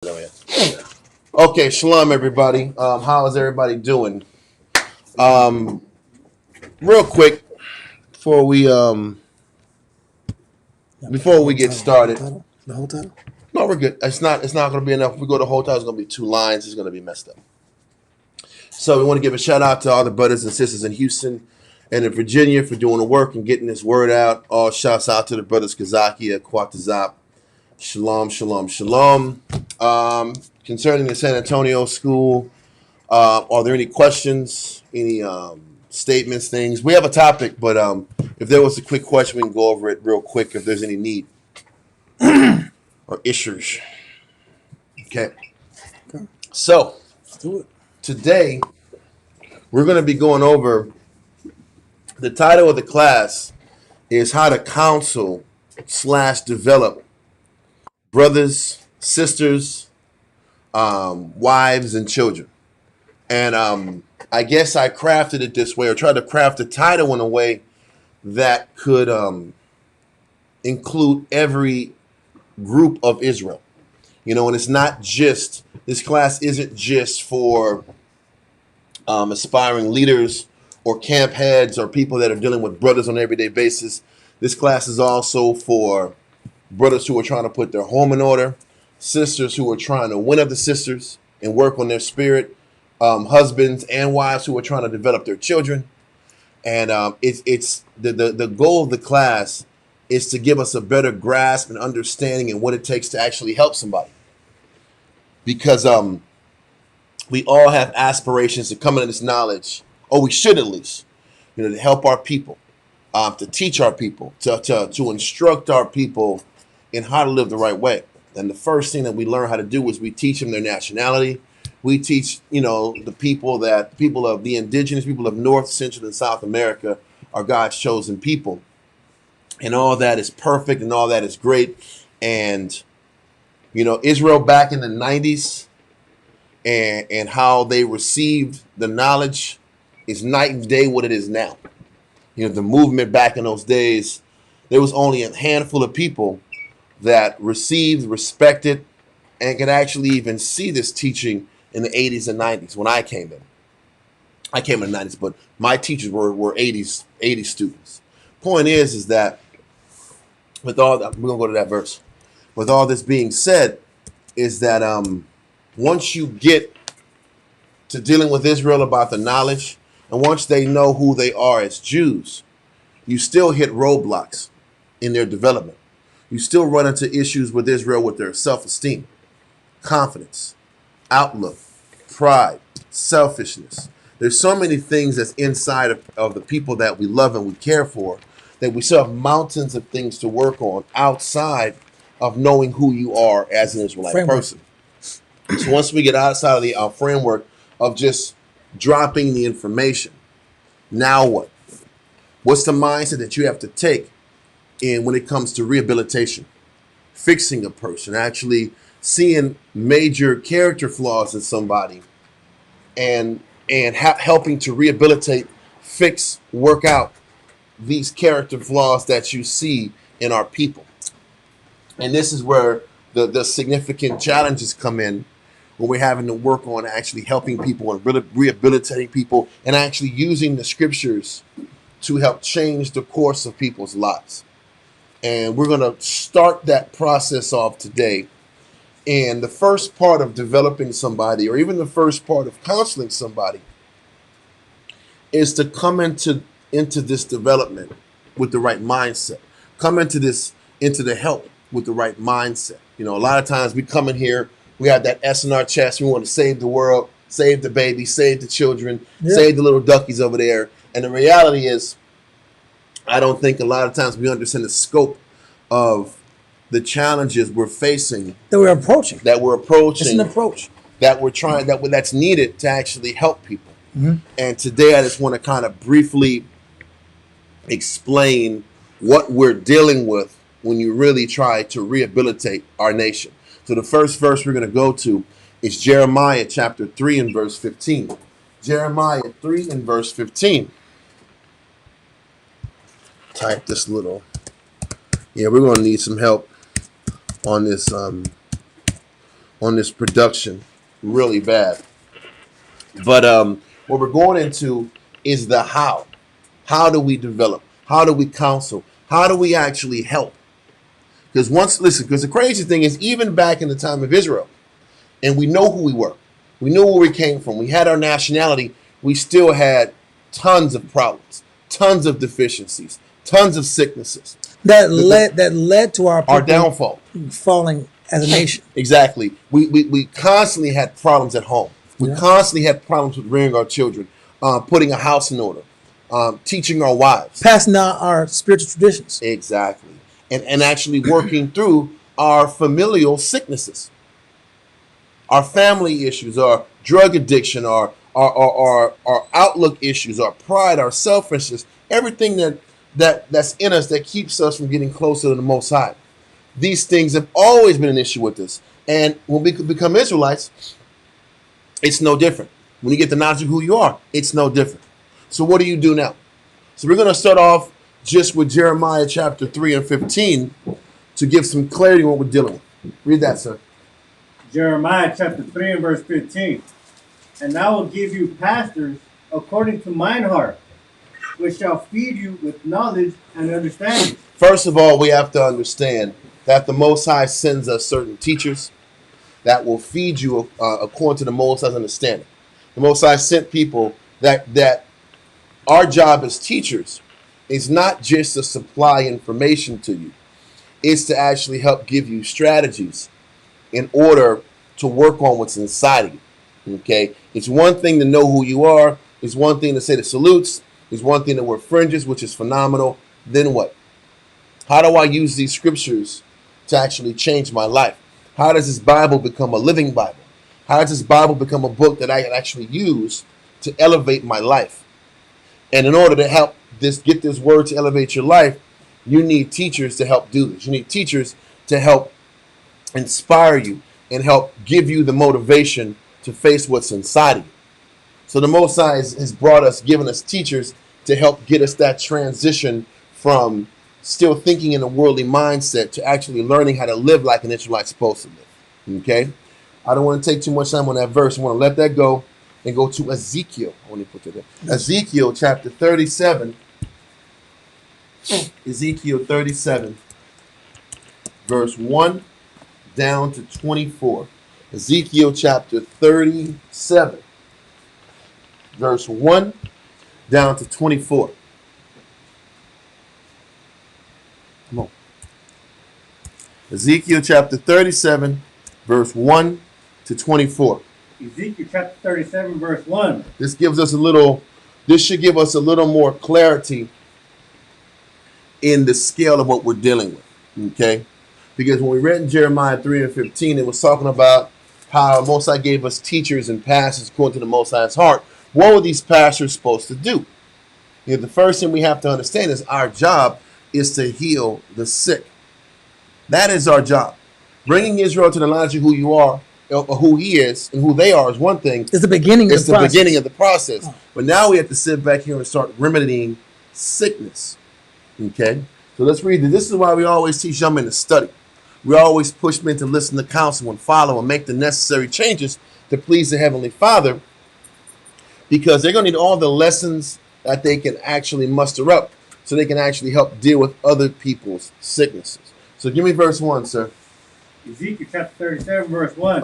Okay, shalom everybody. How is everybody doing? Um, Real quick before we get started. The whole title? No, we're good. It's not going to be enough. If we go the whole time, it's going to be 2 lines. It's going to be messed up. So we want to give a shout out to all the brothers and sisters in Houston and in Virginia for doing the work and getting this word out. All shouts out to the brothers Kazaki at Kwatazop. Shalom, shalom, shalom. Concerning the San Antonio school, are there any questions, any statements, things? We have a topic, but if there was a quick question, we can go over it real quick if there's any need or issues. Okay. So Let's do it. today, we're going to be going over the title of the class is How to Counsel / Develop Brothers, Sisters, Wives, and Children. And I guess I crafted it this way, or tried to craft the title in a way that could include every group of Israel. You know, and it's not just, this class isn't just for aspiring leaders or camp heads or people that are dealing with brothers on an everyday basis. This class is also for brothers who are trying to put their home in order, sisters who are trying to win other sisters and work on their spirit, husbands and wives who are trying to develop their children. And it's the goal of the class is to give us a better grasp and understanding and what it takes to actually help somebody. Because we all have aspirations to come into this knowledge, or we should at least, to help our people, to teach our people, to instruct our people in how to live the right way. And the first thing that we learn how to do is we teach them their nationality. We teach, the people of the indigenous people of North, Central, and South America are God's chosen people. And all that is perfect and all that is great. And, Israel back in the 90s and how they received the knowledge is night and day what it is now. The movement back in those days, there was only a handful of people that received, respected, and could actually even see this teaching in the 80s and 90s when I came in. I came in the 90s, but my teachers were 80s students. Point is that with all that, we're going to go to that verse. With all this being said, is that once you get to dealing with Israel about the knowledge, and once they know who they are as Jews, you still hit roadblocks in their development. You still run into issues with Israel with their self-esteem, confidence, outlook, pride, selfishness. There's so many things that's inside of the people that we love and we care for that we still have mountains of things to work on outside of knowing who you are as an Israelite person. So once we get outside of the framework of just dropping the information, now what? What's the mindset that you have to take in when it comes to rehabilitation, fixing a person, actually seeing major character flaws in somebody and helping to rehabilitate, fix, work out these character flaws that you see in our people. And this is where the significant challenges come in when we're having to work on actually helping people and rehabilitating people and actually using the scriptures to help change the course of people's lives. And we're going to start that process off today. And the first part of developing somebody, or even the first part of counseling somebody, is to come into this development with the right mindset. Come into the help with the right mindset. A lot of times we come in here, we have that S in our chest. We want to save the world, save the baby, save the children, save the little duckies over there. And the reality is, I don't think a lot of times we understand the scope of the challenges we're facing. That we're approaching. It's an approach. That's needed to actually help people. Mm-hmm. And today I just want to kind of briefly explain what we're dealing with when you really try to rehabilitate our nation. So the first verse we're going to go to is Jeremiah chapter 3 and verse 15. Jeremiah 3 and verse 15. Type this little. Yeah, we're going to need some help on this on this production really bad. But what we're going into is the how. How do we develop? How do we counsel? How do we actually help? Because because the crazy thing is, even back in the time of Israel, and we know who we were, we knew where we came from, we had our nationality, we still had tons of problems, tons of deficiencies, tons of sicknesses. That led to our downfall, falling as a nation. Exactly. We constantly had problems at home. We constantly had problems with rearing our children, putting a house in order, teaching our wives, passing down our spiritual traditions. Exactly. And actually working through our familial sicknesses, our family issues, our drug addiction, our outlook issues, our pride, our selfishness, everything that's in us that keeps us from getting closer to the Most High. These things have always been an issue with us. And when we become Israelites, it's no different. When you get the knowledge of who you are, it's no different. So what do you do now? So we're going to start off just with Jeremiah chapter 3 and 15 to give some clarity on what we're dealing with. Read that, sir. Jeremiah chapter 3 and verse 15. And I will give you pastors according to mine heart, which shall feed you with knowledge and understanding. First of all, we have to understand that the Most High sends us certain teachers that will feed you according to the Most High's understanding. The Most High sent people that our job as teachers is not just to supply information to you. It's to actually help give you strategies in order to work on what's inside of you. Okay? It's one thing to know who you are. It's one thing to say the salutes. It's one thing to wear fringes, which is phenomenal. Then what? How do I use these scriptures to actually change my life? How does this Bible become a living Bible? How does this Bible become a book that I can actually use to elevate my life? And in order to help get this word to elevate your life, you need teachers to help do this. You need teachers to help inspire you and help give you the motivation to face what's inside of you. So the Most High has given us teachers to help get us that transition from still thinking in a worldly mindset to actually learning how to live like an Israelite's supposed to live. Okay? I don't want to take too much time on that verse. I want to let that go and go to Ezekiel. I want to put that there. Ezekiel chapter 37. Ezekiel 37, verse 1 down to 24. Ezekiel chapter 37, verse 1 down to 24. Come on. Ezekiel chapter 37, verse 1 to 24. Ezekiel chapter 37, verse 1. This should give us a little more clarity in the scale of what we're dealing with. Okay? Because when we read in Jeremiah 3 and 15, it was talking about how Most High gave us teachers and pastors according to the Most High's heart. What were these pastors supposed to do? The first thing we have to understand is our job is to heal the sick. That is our job. Bringing Israel to the knowledge of who you are, or who he is, and who they are is one thing. It's the beginning of the process. Oh. But now we have to sit back here and start remedying sickness. Okay? So let's read it. This is why we always teach young men to study. We always push men to listen to counsel and follow and make the necessary changes to please the Heavenly Father, because they're going to need all the lessons that they can actually muster up so they can actually help deal with other people's sicknesses. So give me verse 1, sir. Ezekiel chapter 37, verse 1.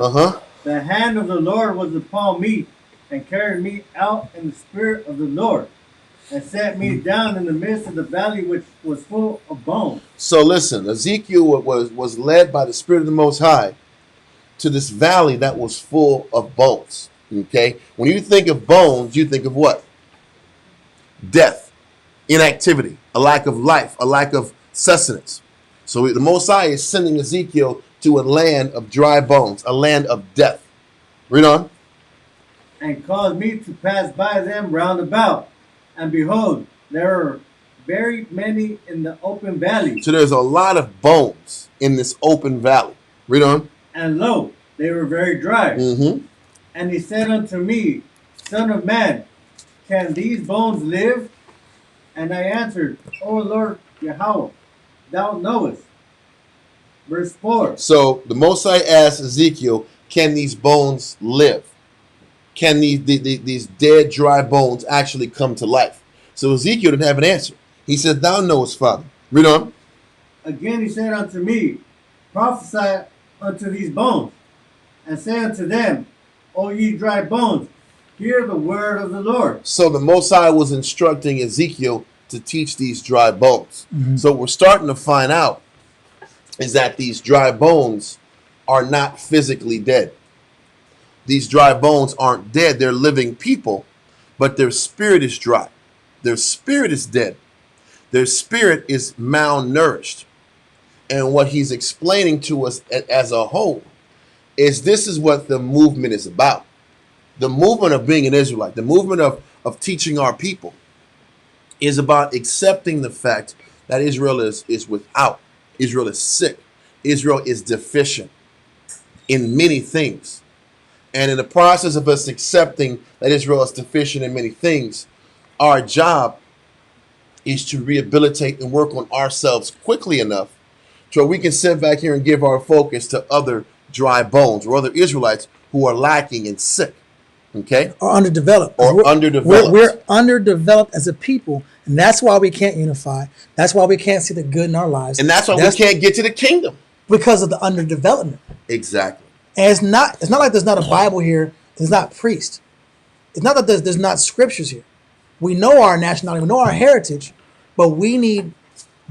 The hand of the Lord was upon me, and carried me out in the spirit of the Lord, and set me down in the midst of the valley which was full of bones. So listen, Ezekiel was led by the Spirit of the Most High to this valley that was full of bones. Okay? When you think of bones, you think of what? Death, inactivity, a lack of life, a lack of sustenance. So the Most High is sending Ezekiel to a land of dry bones, a land of death. Read on. And caused me to pass by them round about. And behold, there are very many in the open valley. So there's a lot of bones in this open valley. Read on. And lo, they were very dry. And he said unto me, Son of man, can these bones live? And I answered, O Lord Yahweh, thou knowest. Verse 4. So the Most High asked Ezekiel, can these bones live? Can these dead, dry bones actually come to life? So Ezekiel didn't have an answer. He said, thou knowest, Father. Read on. Again he said unto me, prophesy unto these bones, and say unto them, O ye dry bones, hear the word of the Lord. So the Most High was instructing Ezekiel to teach these dry bones. So what we're starting to find out is that these dry bones are not physically dead. These dry bones aren't dead. They're living people, but their spirit is dry. Their spirit is dead. Their spirit is malnourished. And what he's explaining to us as a whole is this is what the movement is about. The movement of being an Israelite, the movement of teaching our people is about accepting the fact that Israel is without. Israel is sick. Israel is deficient in many things. And in the process of us accepting that Israel is deficient in many things, our job is to rehabilitate and work on ourselves quickly enough so we can sit back here and give our focus to other dry bones or other Israelites who are lacking and sick. Okay? Or underdeveloped. Or underdeveloped. We're underdeveloped as a people, and that's why we can't unify. That's why we can't see the good in our lives. And that's why we can't get to the kingdom. Because of the underdevelopment. Exactly. And it's not like there's not a Bible here, there's not priest. It's not that there's not scriptures here. We know our nationality, we know our heritage, but we need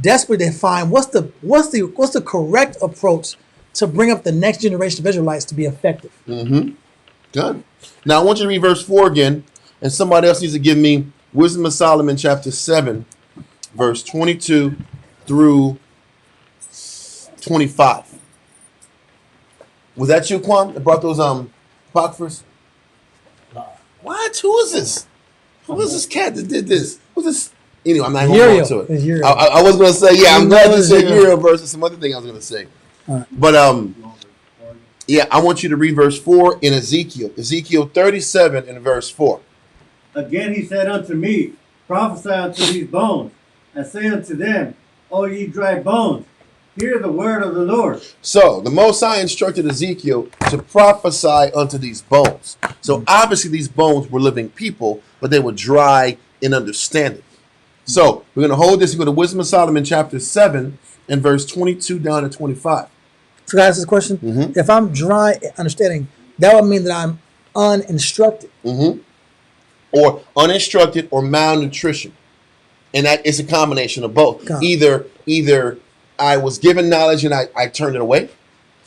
desperately to find what's the correct approach to bring up the next generation of Israelites to be effective. Good. Now I want you to read verse 4 again, and somebody else needs to give me Wisdom of Solomon chapter 7, verse 22 through 25. Was that you, Quan, that brought those apocryphas? What? Who is this? Who is this cat that did this? Who's this? Anyway, I'm not going to go into it. Uriel. I was going to say, yeah, I'm glad you said Uriel versus some other thing I was going to say. Right. But yeah, I want you to read verse 4 in Ezekiel. Ezekiel 37 and verse 4. Again he said unto me, prophesy unto these bones, and say unto them, O ye dry bones, hear the word of the Lord. So the Most High instructed Ezekiel to prophesy unto these bones. So obviously these bones were living people, but they were dry in understanding. So we're going to hold this. We go to Wisdom of Solomon chapter 7 and verse 22 down to 25. So guys, this question, if I'm dry in understanding, that would mean that I'm uninstructed. Or uninstructed or malnutrition. And that is a combination of both. Got Either I was given knowledge and I turned it away,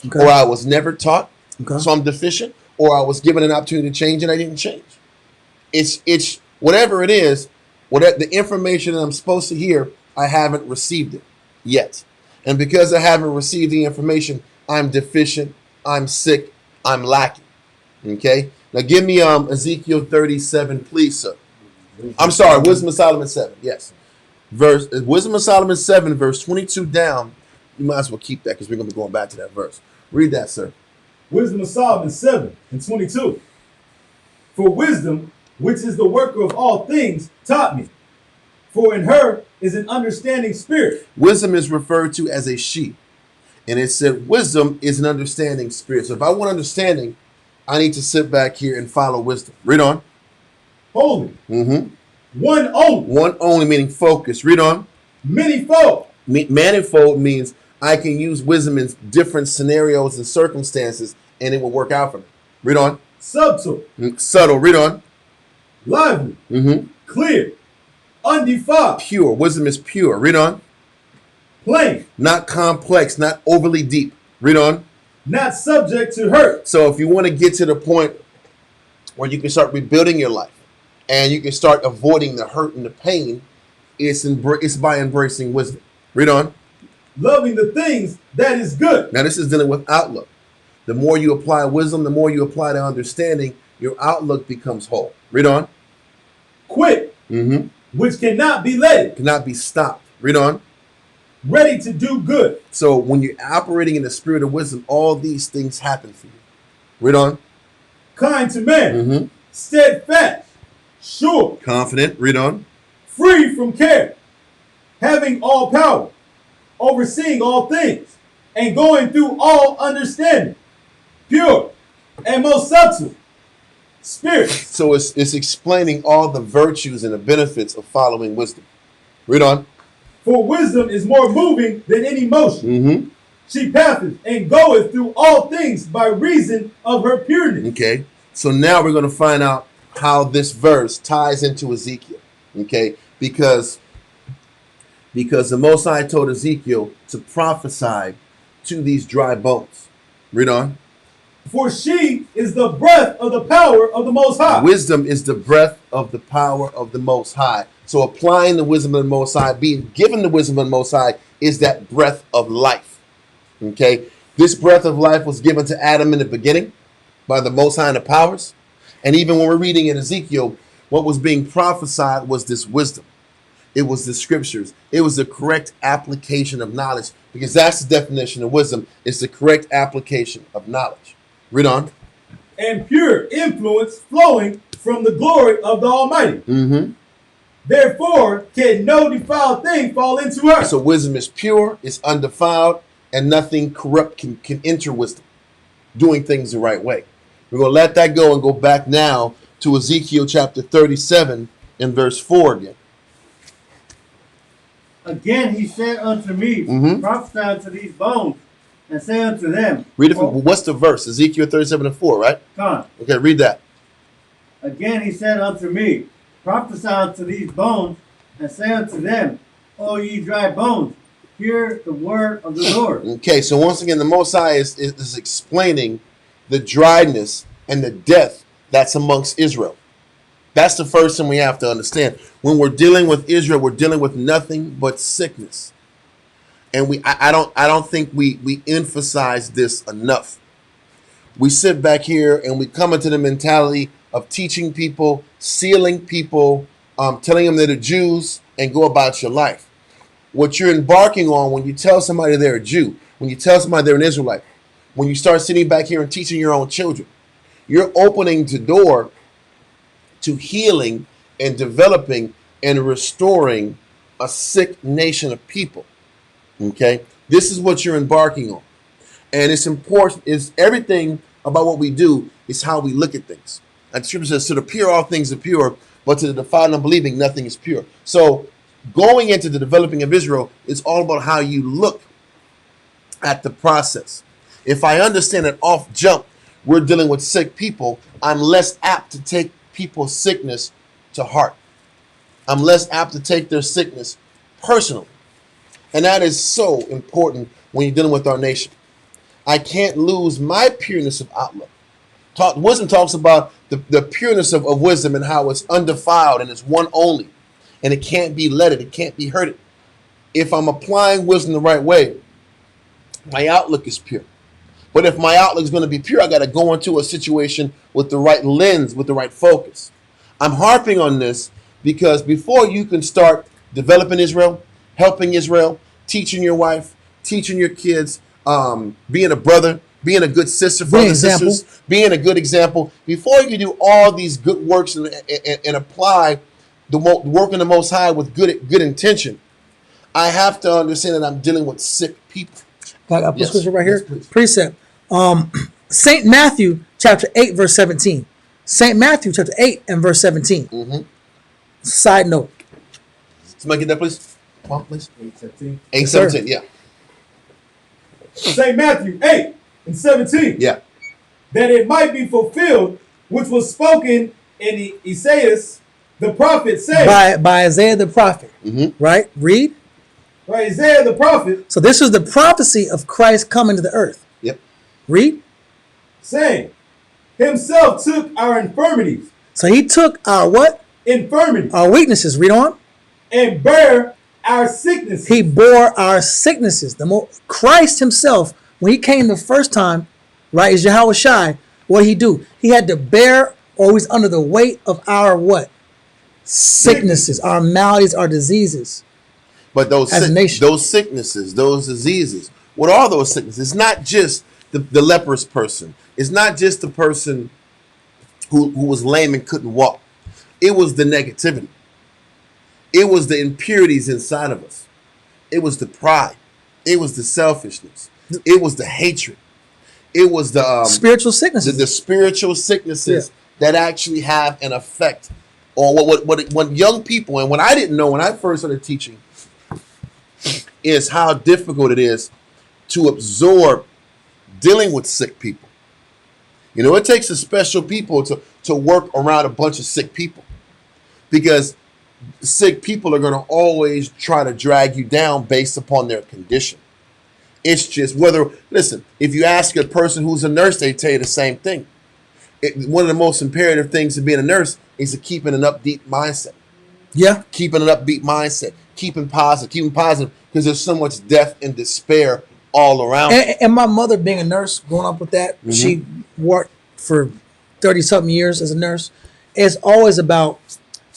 Okay. or I was never taught, Okay. so I'm deficient, or I was given an opportunity to change and I didn't change. It's whatever it is, whatever the information that I'm supposed to hear, I haven't received it yet. And because I haven't received the information, I'm deficient, I'm sick, I'm lacking. Okay? Now give me Ezekiel 37, please, sir. I'm sorry, Wisdom of Solomon 7, yes. Wisdom of Solomon 7, verse 22 down. You might as well keep that because we're going to be going back to that verse. Read that, sir. Wisdom of Solomon 7 and 22. For wisdom, which is the worker of all things, taught me. For in her is an understanding spirit. Wisdom is referred to as a she. And it said wisdom is an understanding spirit. So if I want understanding, I need to sit back here and follow wisdom. Read on. Holy. One only. One only meaning focus. Read on. Manyfold. Manifold means I can use wisdom in different scenarios and circumstances and it will work out for me. Read on. Subtle. Subtle. Read on. Lively. Clear. Undefiled. Pure. Wisdom is pure. Read on. Plain. Not complex, not overly deep. Read on. Not subject to hurt. So if you want to get to the point where you can start rebuilding your life and you can start avoiding the hurt and the pain, it's by embracing wisdom. Read on. Loving the things that is good. Now this is dealing with outlook. The more you apply wisdom, the more you apply the understanding, your outlook becomes whole. Read on. Quick. Which cannot be letted. Cannot be stopped. Read on. Ready to do good. So when you're operating in the spirit of wisdom, all these things happen for you. Read on. Kind to man. Steadfast. Sure. Confident. Read on. Free from care. Having all power. Overseeing all things. And going through all understanding. Pure. and most subtle spirits. So it's explaining all the virtues and the benefits of following wisdom. Read on. For wisdom is more moving than any motion. Mm-hmm. She passeth and goeth through all things by reason of her pureness. Okay. So now we're going to find out how this verse ties into Ezekiel. Okay. Because the Most High told Ezekiel to prophesy to these dry bones. Read on. For she is the breath of the power of the Most High. Wisdom is the breath of the power of the Most High. So applying the wisdom of the Most High, being given the wisdom of the Most High, is that breath of life. Okay? This breath of life was given to Adam in the beginning by the Most High and the powers. And even when we're reading in Ezekiel, what was being prophesied was this wisdom. It was the scriptures. It was the correct application of knowledge, because that's the definition of wisdom. It's the correct application of knowledge. Read on. And pure influence flowing from the glory of the Almighty. Mm-hmm. Therefore can no defiled thing fall into her. So wisdom is pure, it's undefiled, and nothing corrupt can enter wisdom, doing things the right way. We're going to let that go and go back now to Ezekiel chapter 37 and verse 4 again. Again he said unto me, prophesy unto these bones, and say unto them. Read it. What's the verse? Ezekiel 37 and 4, right? Con. Okay, read that. Again he said unto me, prophesy unto these bones, and say unto them, O ye dry bones, hear the word of the Lord. Okay, so once again, the Most High is explaining the dryness and the death that's amongst Israel. That's the first thing we have to understand. When we're dealing with Israel, we're dealing with nothing but sickness. And I don't think we emphasize this enough. We sit back here and we come into the mentality of teaching people, sealing people, telling them they're Jews, and go about your life. What you're embarking on when you tell somebody they're a Jew, when you tell somebody they're an Israelite, when you start sitting back here and teaching your own children, you're opening the door to healing and developing and restoring a sick nation of people. Okay, this is what you're embarking on, and it's important. Is everything about what we do is how we look at things. And the scripture says, "To the pure, all things are pure, but to the defiled and unbelieving, nothing is pure." So, going into the developing of Israel is all about how you look at the process. If I understand that off jump, we're dealing with sick people, I'm less apt to take people's sickness to heart. I'm less apt to take their sickness personally. And that is so important when you're dealing with our nation. I can't lose my pureness of outlook. Wisdom talks about the pureness of wisdom and how it's undefiled and it's one only. And it can't be leaded. It can't be hurted. If I'm applying wisdom the right way, my outlook is pure. But if my outlook is going to be pure, I got to go into a situation with the right lens, with the right focus. I'm harping on this because before you can start developing Israel, helping Israel, teaching your wife, teaching your kids, being a brother, being a good sister for other sisters, being a good example, before you do all these good works and apply the work of the Most High with good intention, I have to understand that I'm dealing with sick people. I got a scripture right here. Yes, Precept. St. Matthew chapter 8 verse 17. St. Matthew chapter 8 and verse 17. Side note. Somebody get that, please. Come on, please. 8:17. 8:17. Yeah. St. Matthew 8:17. Yeah. That it might be fulfilled, which was spoken in Isaiah the prophet, saying by Isaiah the prophet. Right? Read. By Isaiah the prophet. So this was the prophecy of Christ coming to the earth. Yep. Read. Saying, himself took our infirmities. So he took our what? Infirmities. Our weaknesses. Read on. And bare our sicknesses. He bore our sicknesses. Christ himself, when he came the first time, right, is Yahweh Shai, what did he do? He had to bear, or he's under the weight of our what? Sicknesses, our maladies, our diseases. But those sicknesses, those diseases, what are those sicknesses? It's not just the leprous person. It's not just the person who was lame and couldn't walk. It was the negativity. It was the impurities inside of us. It was the pride. It was the selfishness. It was the hatred. It was the spiritual sicknesses. the spiritual sicknesses that actually have an effect on what young people, and what I didn't know when I first started teaching is how difficult it is to absorb dealing with sick people. You know, it takes a special people to work around a bunch of sick people, because sick people are going to always try to drag you down based upon their condition. It's just listen, if you ask a person who's a nurse, they tell you the same thing. One of the most imperative things of being a nurse is to keep an upbeat mindset. Yeah. Keeping an upbeat mindset, keeping positive, because there's so much death and despair all around. And my mother, being a nurse, growing up with that, she worked for 30-something years as a nurse. It's always about,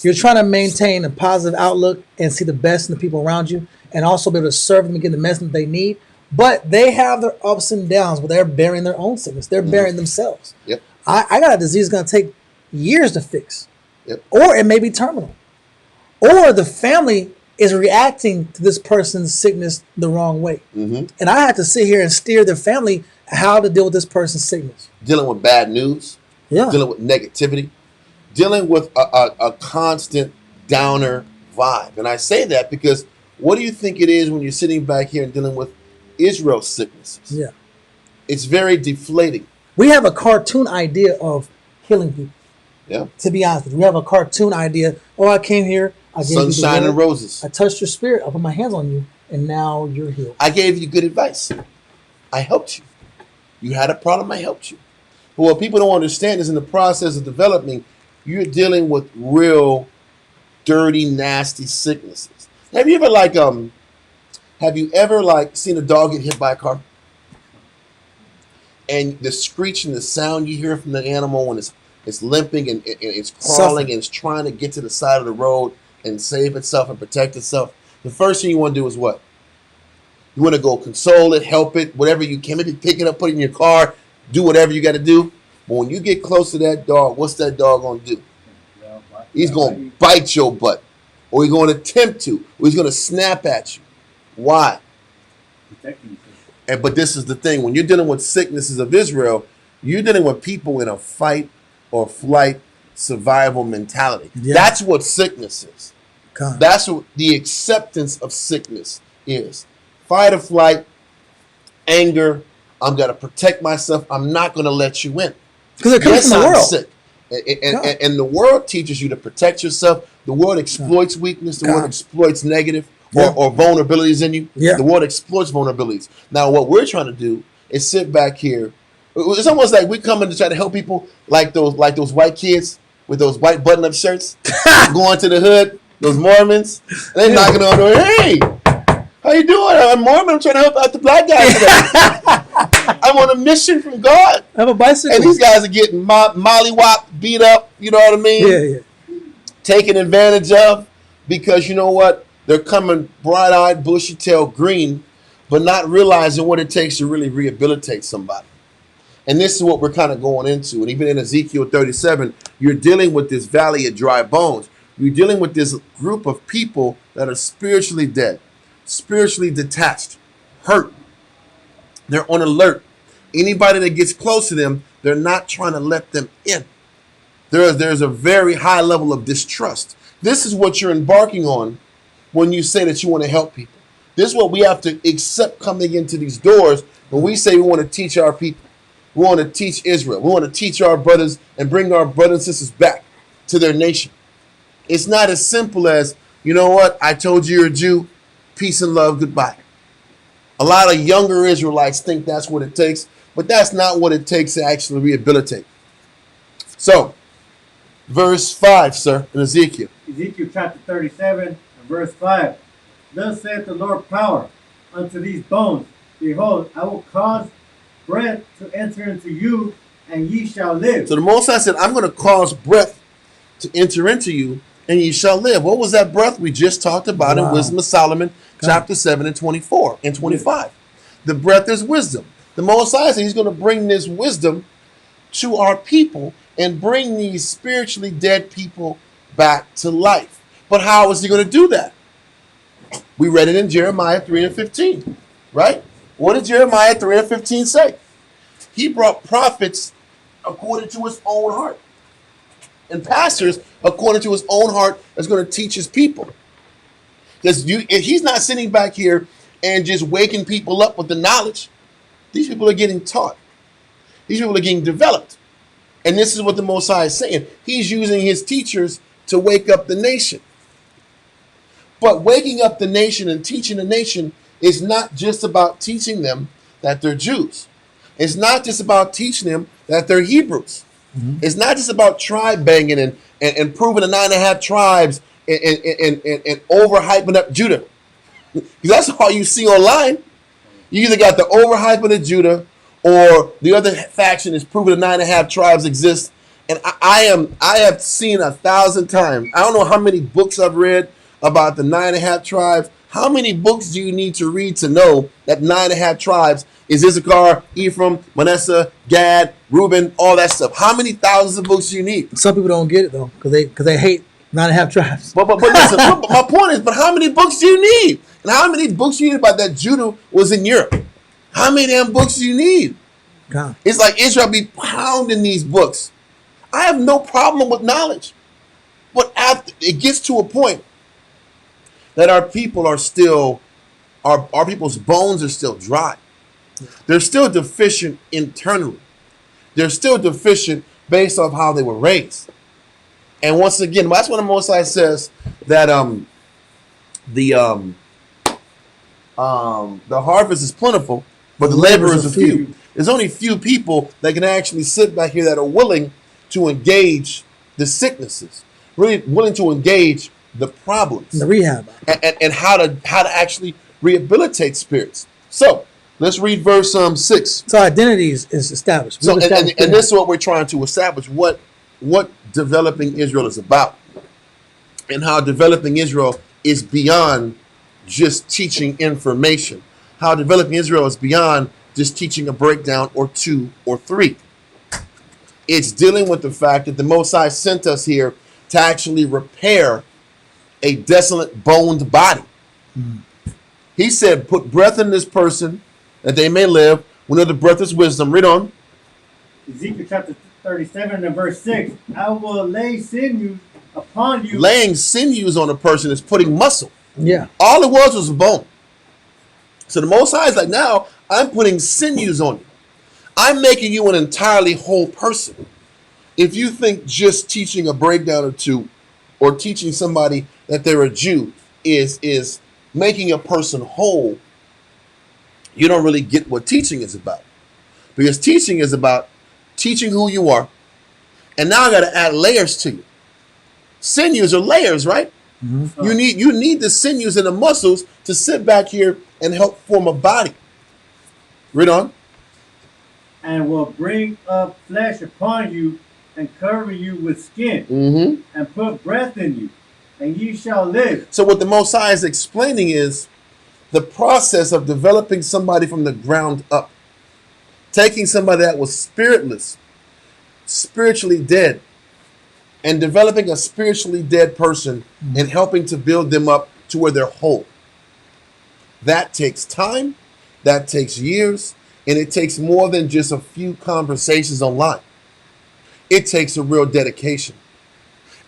you're trying to maintain a positive outlook and see the best in the people around you, and also be able to serve them and get the medicine that they need. But they have their ups and downs where they're bearing their own sickness. They're bearing themselves. Yep. I got a disease going to take years to fix. Yep. Or it may be terminal. Or the family is reacting to this person's sickness the wrong way. And I had to sit here and steer the family how to deal with this person's sickness. Dealing with bad news. Yeah. Dealing with negativity. Dealing with a constant downer vibe. And I say that because what do you think it is when you're sitting back here and dealing with Israel's sicknesses? Yeah. It's very deflating. We have a cartoon idea of healing people. Yeah. To be honest with you, we have a cartoon idea. Oh, I came here. I gave Sunshine you and roses. I touched your spirit. I put my hands on you, and now you're healed. I gave you good advice. I helped you. You had a problem, I helped you. But what people don't understand is in the process of developing, you're dealing with real dirty, nasty sicknesses. Have you ever seen a dog get hit by a car? And the screech and the sound you hear from the animal when it's limping and it's crawling and it's trying to get to the side of the road and save itself and protect itself. The first thing you want to do is what? You want to go console it, help it, whatever you can. Maybe pick it up, put it in your car, do whatever you got to do. But when you get close to that dog, what's that dog going to do? He's going to bite your butt, or he's going to attempt to, or he's going to snap at you. Why? But this is the thing. When you're dealing with sicknesses of Israel, you're dealing with people in a fight or flight survival mentality. Yeah. That's what sickness is. God. That's what the acceptance of sickness is. Fight or flight, anger. I'm going to protect myself. I'm not going to let you in. Because it comes from the world. Sick. And the world teaches you to protect yourself. The world exploits weakness. The world exploits negative or vulnerabilities in you. Yeah. The world exploits vulnerabilities. Now, what we're trying to do is sit back here. It's almost like we come in to try to help people like those white kids with those white button-up shirts going to the hood, those Mormons. And they're knocking on the door. Hey, how you doing? I'm Mormon. I'm trying to help out the black guys today. I'm on a mission from God. I have a bicycle. And these guys are getting mollywopped, beat up, you know what I mean? Yeah. Taken advantage of because you know what? They're coming bright-eyed, bushy-tailed green, but not realizing what it takes to really rehabilitate somebody. And this is what we're kind of going into. And even in Ezekiel 37, you're dealing with this valley of dry bones. You're dealing with this group of people that are spiritually dead, spiritually detached, hurt. They're on alert. Anybody that gets close to them, they're not trying to let them in. There's a very high level of distrust. This is what you're embarking on when you say that you want to help people. This is what we have to accept coming into these doors when we say we want to teach our people. We want to teach Israel. We want to teach our brothers and bring our brothers and sisters back to their nation. It's not as simple as, you know what, I told you you're a Jew, peace and love, goodbye. A lot of younger Israelites think that's what it takes, but that's not what it takes to actually rehabilitate. So, verse 5, sir, in Ezekiel. Ezekiel chapter 37, and verse 5. Thus saith the Lord power unto these bones, behold, I will cause breath to enter into you, and ye shall live. So the Most High said, I'm going to cause breath to enter into you, and ye shall live. What was that breath we just talked about in Wisdom of Solomon, chapter 7 and 24 and 25? The breath is wisdom. The Most High said he's going to bring this wisdom to our people and bring these spiritually dead people back to life. But how is he going to do that? We read it in Jeremiah 3 and 15, right? What did Jeremiah 3 and 15 say? He brought prophets according to his own heart, and pastors according to his own heart that's going to teach his people. Because he's not sitting back here and just waking people up with the knowledge. These people are getting taught. These people are getting developed. And this is what the Most High is saying. He's using his teachers to wake up the nation. But waking up the nation and teaching the nation is not just about teaching them that they're Jews. It's not just about teaching them that they're Hebrews. Mm-hmm. It's not just about tribe banging and proving the 9.5 tribes and overhyping up Judah. Because that's all you see online. You either got the overhyping of Judah, or the other faction is proving the 9.5 tribes exist. And I have seen 1,000 times. I don't know how many books I've read about the 9.5 tribes. How many books do you need to read to know that 9.5 tribes is Issachar, Ephraim, Manasseh, Gad, Reuben, all that stuff? How many thousands of books do you need? Some people don't get it though, because they hate 9.5 tribes. But listen, my point is, but how many books do you need? And how many books do you need about that Judah was in Europe? How many damn books do you need? God. It's like Israel be pounding these books. I have no problem with knowledge. But after it gets to a point that our people are still, our people's bones are still dry. They're still deficient internally. They're still deficient based off how they were raised. And once again, that's when the Most High says that the harvest is plentiful, but the laborers are few. There's only few people that can actually sit back here that are willing to engage the sicknesses, really willing to engage the problems, the rehab, and how to actually rehabilitate spirits. So let's read verse 6. So identity is established. So and this is what we're trying to establish: what developing Israel is about, and how developing Israel is beyond just teaching information. How developing Israel is beyond just teaching a breakdown or 2 or 3. It's dealing with the fact that the Most High sent us here to actually repair a desolate, boned body. Mm. He said, put breath in this person that they may live. We know the breath is wisdom. Read on. Ezekiel chapter 37 and verse 6. I will lay sinews upon you. Laying sinews on a person is putting muscle. Yeah. All it was a bone. So the Most High is like, now I'm putting sinews on you. I'm making you an entirely whole person. If you think just teaching a breakdown or 2 or teaching somebody that they're a Jew is making a person whole, you don't really get what teaching is about. Because teaching is about teaching who you are. And now I got to add layers to you. Sinews are layers, right? Mm-hmm. You need the sinews and the muscles to sit back here and help form a body. Read on. And will bring up flesh upon you and cover you with skin, mm-hmm. and put breath in you, and ye shall live. So what the Most High is explaining is the process of developing somebody from the ground up. Taking somebody that was spiritless, spiritually dead, and developing a spiritually dead person and helping to build them up to where they're whole. That takes time, that takes years, and it takes more than just a few conversations online. It takes a real dedication.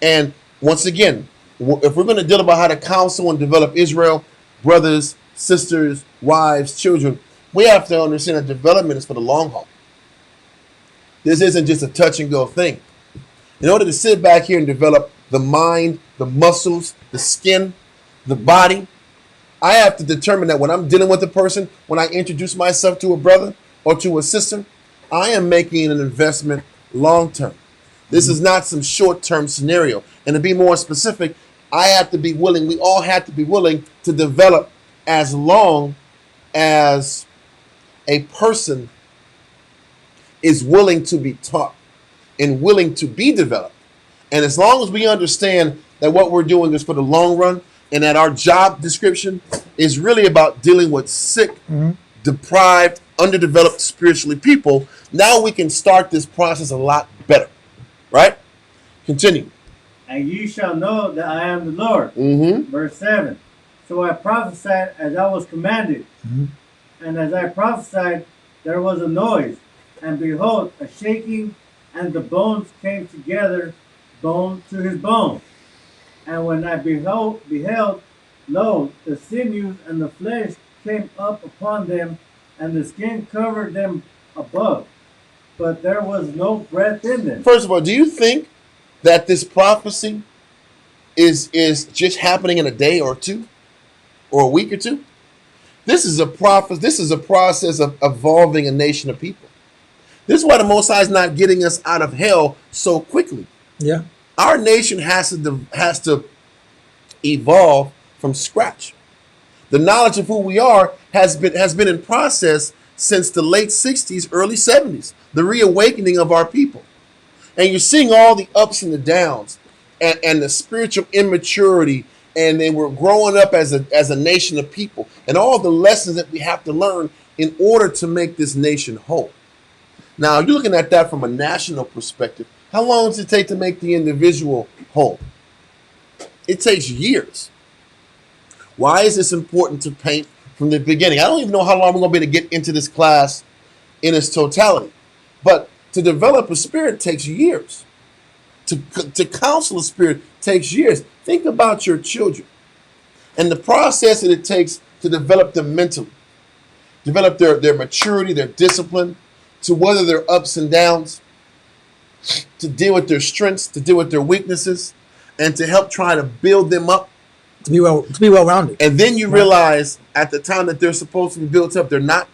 And once again, if we're going to deal about how to counsel and develop Israel, brothers, sisters, wives, children, we have to understand that development is for the long haul. This isn't just a touch and go thing. In order to sit back here and develop the mind, the muscles, the skin, the body, I have to determine that when I'm dealing with a person, when I introduce myself to a brother or to a sister, I am making an investment long term. This is not some short term scenario. And to be more specific, I have to be willing, we all have to be willing to develop as long as a person is willing to be taught and willing to be developed. And as long as we understand that what we're doing is for the long run and that our job description is really about dealing with sick, deprived, underdeveloped spiritually people, now we can start this process a lot better. Right? Continue. And ye shall know that I am the Lord. Mm-hmm. Verse 7. So I prophesied as I was commanded. Mm-hmm. And as I prophesied, there was a noise. And behold, a shaking, and the bones came together, bone to his bone. And when I beheld, lo, the sinews and the flesh came up upon them, and the skin covered them above, but there was no breath in them. First of all, do you think that this prophecy is just happening in a day or two, or a week or two? This is a prophet. This is a process of evolving a nation of people. This is why the Most High is not getting us out of hell so quickly. Yeah. Our nation has to evolve from scratch. The knowledge of who we are has been in process since the late 60s, early 70s, the reawakening of our people. And you're seeing all the ups and the downs and the spiritual immaturity, and then we're growing up as a nation of people, and all the lessons that we have to learn in order to make this nation whole. Now, you're looking at that from a national perspective. How long does it take to make the individual whole? It takes years. Why is this important to paint from the beginning? I don't even know how long we're going to be able to get into this class in its totality. But to develop a spirit takes years. To counsel a spirit takes years. Think about your children and the process that it takes to develop them mentally, develop their maturity, their discipline, to weather their ups and downs, to deal with their strengths, to deal with their weaknesses, and to help try to build them up. To be well rounded. And then you realize at the time that they're supposed to be built up, they're not.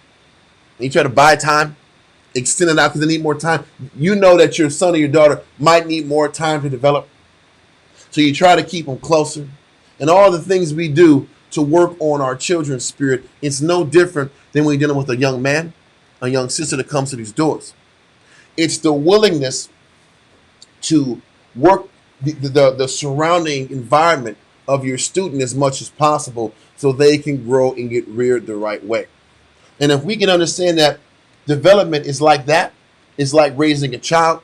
And you try to buy time, extend it out because they need more time. You know that your son or your daughter might need more time to develop. So you try to keep them closer. And all the things we do to work on our children's spirit, it's no different than when you're dealing with a young man, a young sister that comes to these doors. It's the willingness to work the surrounding environment of your student as much as possible so they can grow and get reared the right way. And if we can understand that development is like that, it's like raising a child,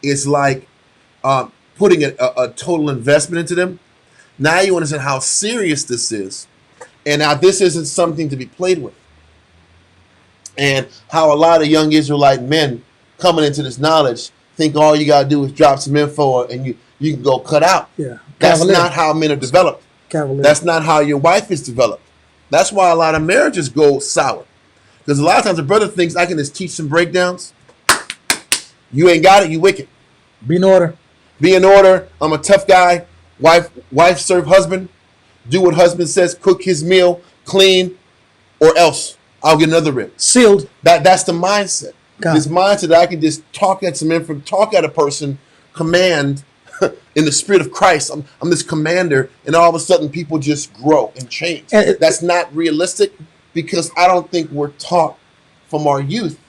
it's like putting a total investment into them. Now you understand how serious this is, and how this isn't something to be played with. And how a lot of young Israelite men coming into this knowledge think all you got to do is drop some info and you can go cut out. Yeah. That's Cavalier. not how men are developed. Cavalier. That's not how your wife is developed. That's why a lot of marriages go sour. Because a lot of times the brother thinks I can just teach some breakdowns. You ain't got it, you wicked. Be in order. Be in order. I'm a tough guy. Wife serve husband. Do what husband says. Cook his meal. Clean. Or else I'll get another rib. Sealed. That's the mindset. God. This mindset that I can just talk at some info, talk at a person, command in the spirit of Christ. I'm this commander, and all of a sudden people just grow and change. And that's not realistic, because I don't think we're taught from our youth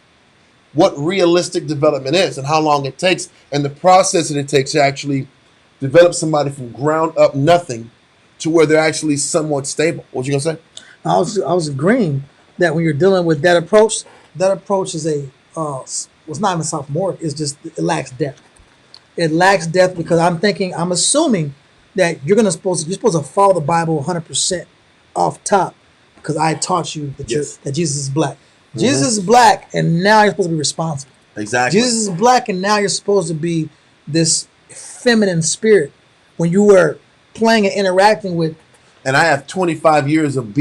what realistic development is and how long it takes, and the process that it takes to actually develop somebody from ground up nothing to where they're actually somewhat stable. What you gonna say? I was agreeing that when you're dealing with that approach is it's not even sophomoric. It's just, it lacks depth. It lacks depth because I'm assuming that you're supposed to follow the Bible 100% off top, because I taught you that Yes. that Jesus is black. Jesus is black, and now you're supposed to be responsible. Exactly. Jesus is black, and now you're supposed to be this feminine spirit when you were playing and interacting with. And I have 25 years of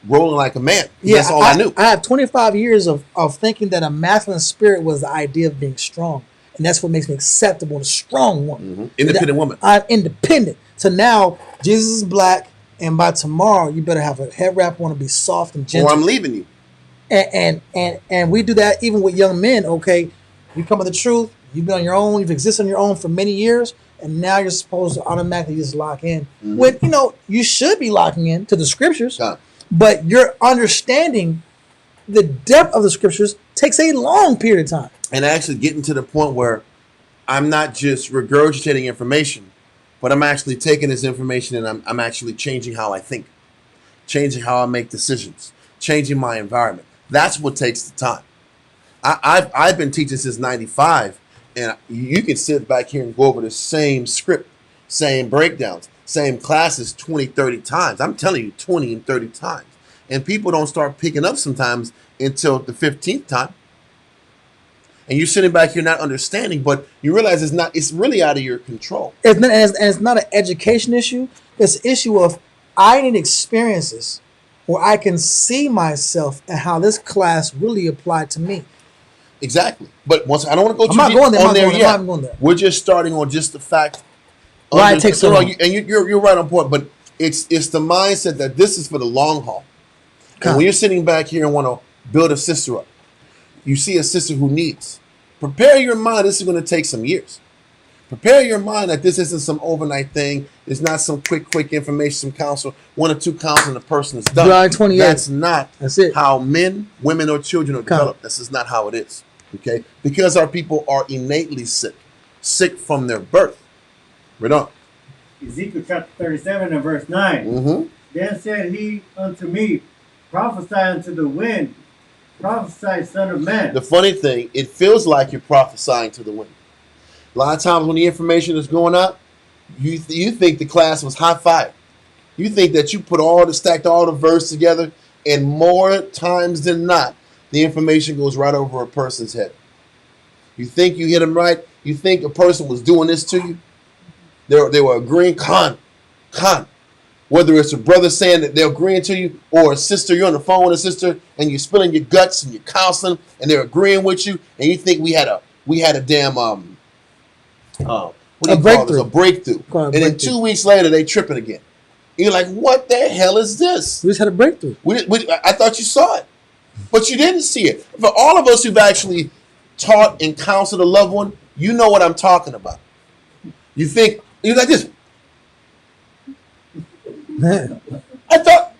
rolling like a man. That's all I knew. I have 25 years of thinking that a masculine spirit was the idea of being strong. And that's what makes me acceptable and a strong woman. Independent woman. I'm independent. So now Jesus is black, and by tomorrow you better have a head wrap on and be soft and gentle. Or I'm leaving you. And we do that even with young men. Okay, you come with the truth. You've been on your own. You've existed on your own for many years, and now you're supposed to automatically just lock in. When you should be locking in to the scriptures, but your understanding the depth of the scriptures takes a long period of time. And actually getting to the point where I'm not just regurgitating information, but I'm actually taking this information and I'm actually changing how I think, changing how I make decisions, changing my environment. That's what takes the time. I've been teaching since '95, and you can sit back here and go over the same script, same breakdowns, same classes 20, 30 times. I'm telling you, 20 and 30 times. And people don't start picking up sometimes until the 15th time. and you're sitting back here not understanding, but you realize it's really out of your control. It's not an education issue. It's an issue of I need experiences where I can see myself and how this class really applied to me. Exactly. But once I don't want to go too I'm not deep going there. on I'm there not yet. even going there. We're just starting on just the fact. Why it takes so long. And you're right on point. But it's the mindset that this is for the long haul. And when you're sitting back here and want to build a sister up, you see a sister who needs. Prepare your mind. This is going to take some years. Prepare your mind that this isn't some overnight thing. It's not some quick information, some counsel, 1 or 2 counsel, and the person is done. July 28th. That's not That's it. how men, women, or children are developed. This is not how it is. Okay? Because our people are innately sick from their birth. Read on. Ezekiel chapter 37 and verse 9. Mm-hmm. Then said he unto me, prophesy unto the wind, prophesy, son of man. The funny thing, it feels like you're prophesying to the wind. A lot of times when the information is going out, you think the class was hot fire. You think that you stacked all the verse together, and more times than not, the information goes right over a person's head. You think you hit them right. You think a person was doing this to you. They were agreeing, con. Whether it's a brother saying that they're agreeing to you, or a sister, you're on the phone with a sister, and you're spilling your guts and you're counseling, and they're agreeing with you, and you think we had a damn what do you call this? A breakthrough. And then 2 weeks later, they tripping again. You're like, what the hell is this? We just had a breakthrough. I thought you saw it, but you didn't see it. For all of us who've actually taught and counseled a loved one, you know what I'm talking about. You think you're like this. Man, I thought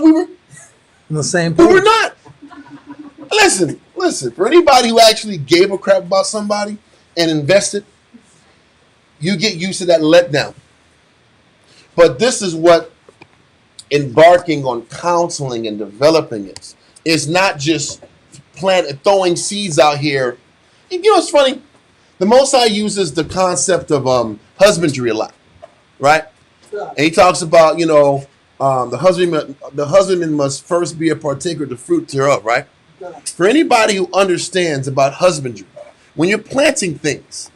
we were on the same we page. were not. Listen. For anybody who actually gave a crap about somebody and invested, you get used to that letdown. But this is what embarking on counseling and developing is. It's not just throwing seeds out here. You know what's funny? The Most High uses the concept of husbandry a lot, right? And he talks about, the husbandman must first be a partaker of the fruit thereof, right? For anybody who understands about husbandry, when you're planting things,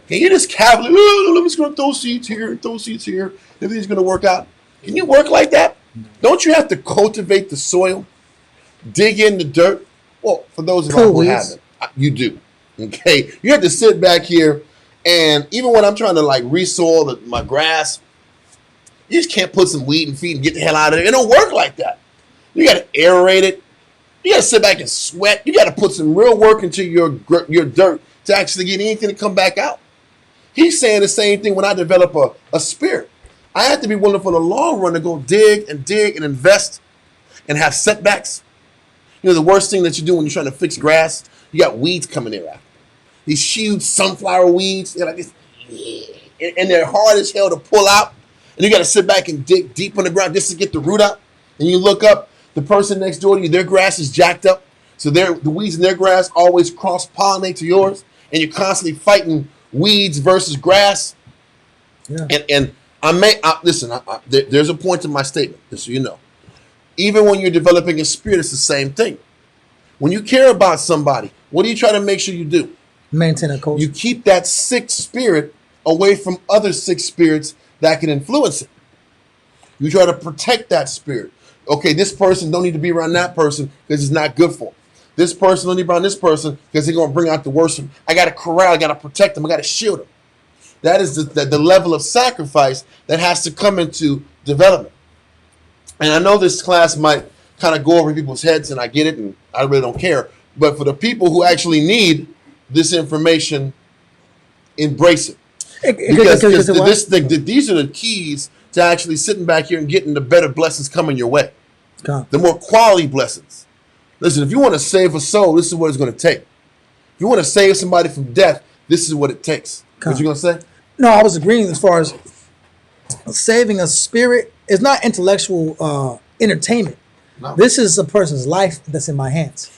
can you just cavalier, I'm just going to throw seeds here, everything's going to work out? Can you work like that? Don't you have to cultivate the soil, dig in the dirt? Well, for those of us who haven't, you do. Okay? You have to sit back here, and even when I'm trying to resoil my grass, you just can't put some weed and feed and get the hell out of there. It don't work like that. You got to aerate it. You got to sit back and sweat. You got to put some real work into your dirt to actually get anything to come back out. He's saying the same thing when I develop a spirit. I have to be willing for the long run to go dig and invest and have setbacks. The worst thing that you do when you're trying to fix grass, you got weeds coming in after. These huge sunflower weeds, they're like this, and they're hard as hell to pull out. And you got to sit back and dig deep in the ground just to get the root out. And you look up, the person next door to you, their grass is jacked up. So the weeds in their grass always cross-pollinate to yours. And you're constantly fighting weeds versus grass. Yeah. And there's a point to my statement, just so you know. Even when you're developing a spirit, it's the same thing. When you care about somebody, what do you try to make sure you do? Maintain a culture. You keep that sick spirit away from other sick spirits that can influence it. You try to protect that spirit. Okay, this person don't need to be around that person because it's not good for them. This person don't need to be around this person because they're going to bring out the worst. I got to corral, I got to protect them, I got to shield them. That is the level of sacrifice that has to come into development. And I know this class might kind of go over people's heads, and I get it, and I really don't care. But for the people who actually need this information, embrace it. Because these are the keys to actually sitting back here and getting the better blessings coming your way. The more quality blessings. Listen, if you want to save a soul, this is what it's going to take. If you want to save somebody from death, this is what it takes. What you going to say? No, I was agreeing as far as saving a spirit is not intellectual entertainment. No. This is a person's life that's in my hands.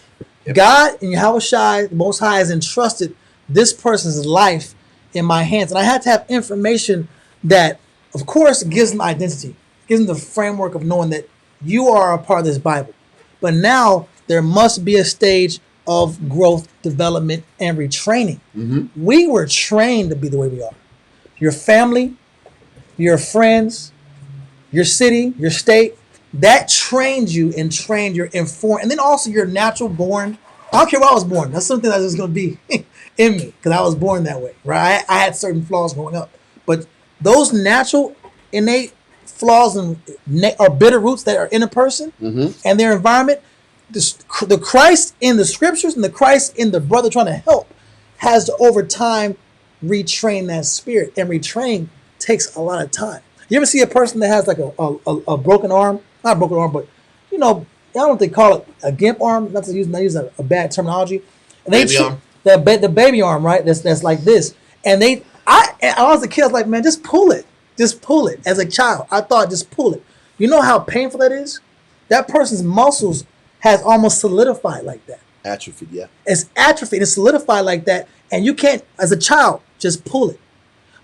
Yep. God and Yahweh Shai, the Most High, has entrusted this person's life in my hands. And I had to have information that, of course, gives them identity, gives them the framework of knowing that you are a part of this Bible. But now there must be a stage of growth, development, and retraining. We were trained to be the way we are. Your family, your friends, your city, your state, that trained you and trained your informed, and then also your natural born. I don't care where I was born. That's something that's just going to be in me because I was born that way, right? I had certain flaws growing up, but those natural, innate flaws and or bitter roots that are in a person and their environment, the Christ in the scriptures and the Christ in the brother trying to help has to over time retrain that spirit, and retraining takes a lot of time. You ever see a person that has like a broken arm? Not a broken arm, but I don't know if they call it a gimp arm. Not to use a bad terminology. And Baby arm. The baby arm, right? That's like this. And I was a kid. I was like, man, just pull it. Just pull it. As a child, I thought just pull it. You know how painful that is? That person's muscles has almost solidified like that. Atrophy, yeah. It's atrophied. It's solidified like that, and you can't, as a child, just pull it.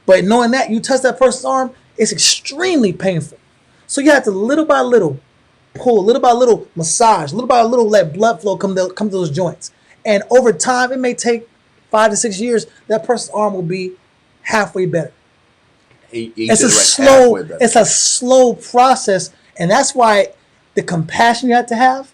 But knowing that you touch that person's arm, it's extremely painful. So you have to little by little pull, little by little massage, little by little let blood flow come to those joints. And over time, it may take 5 to 6 years, that person's arm will be halfway better. It's a slow process, and that's why the compassion you have to have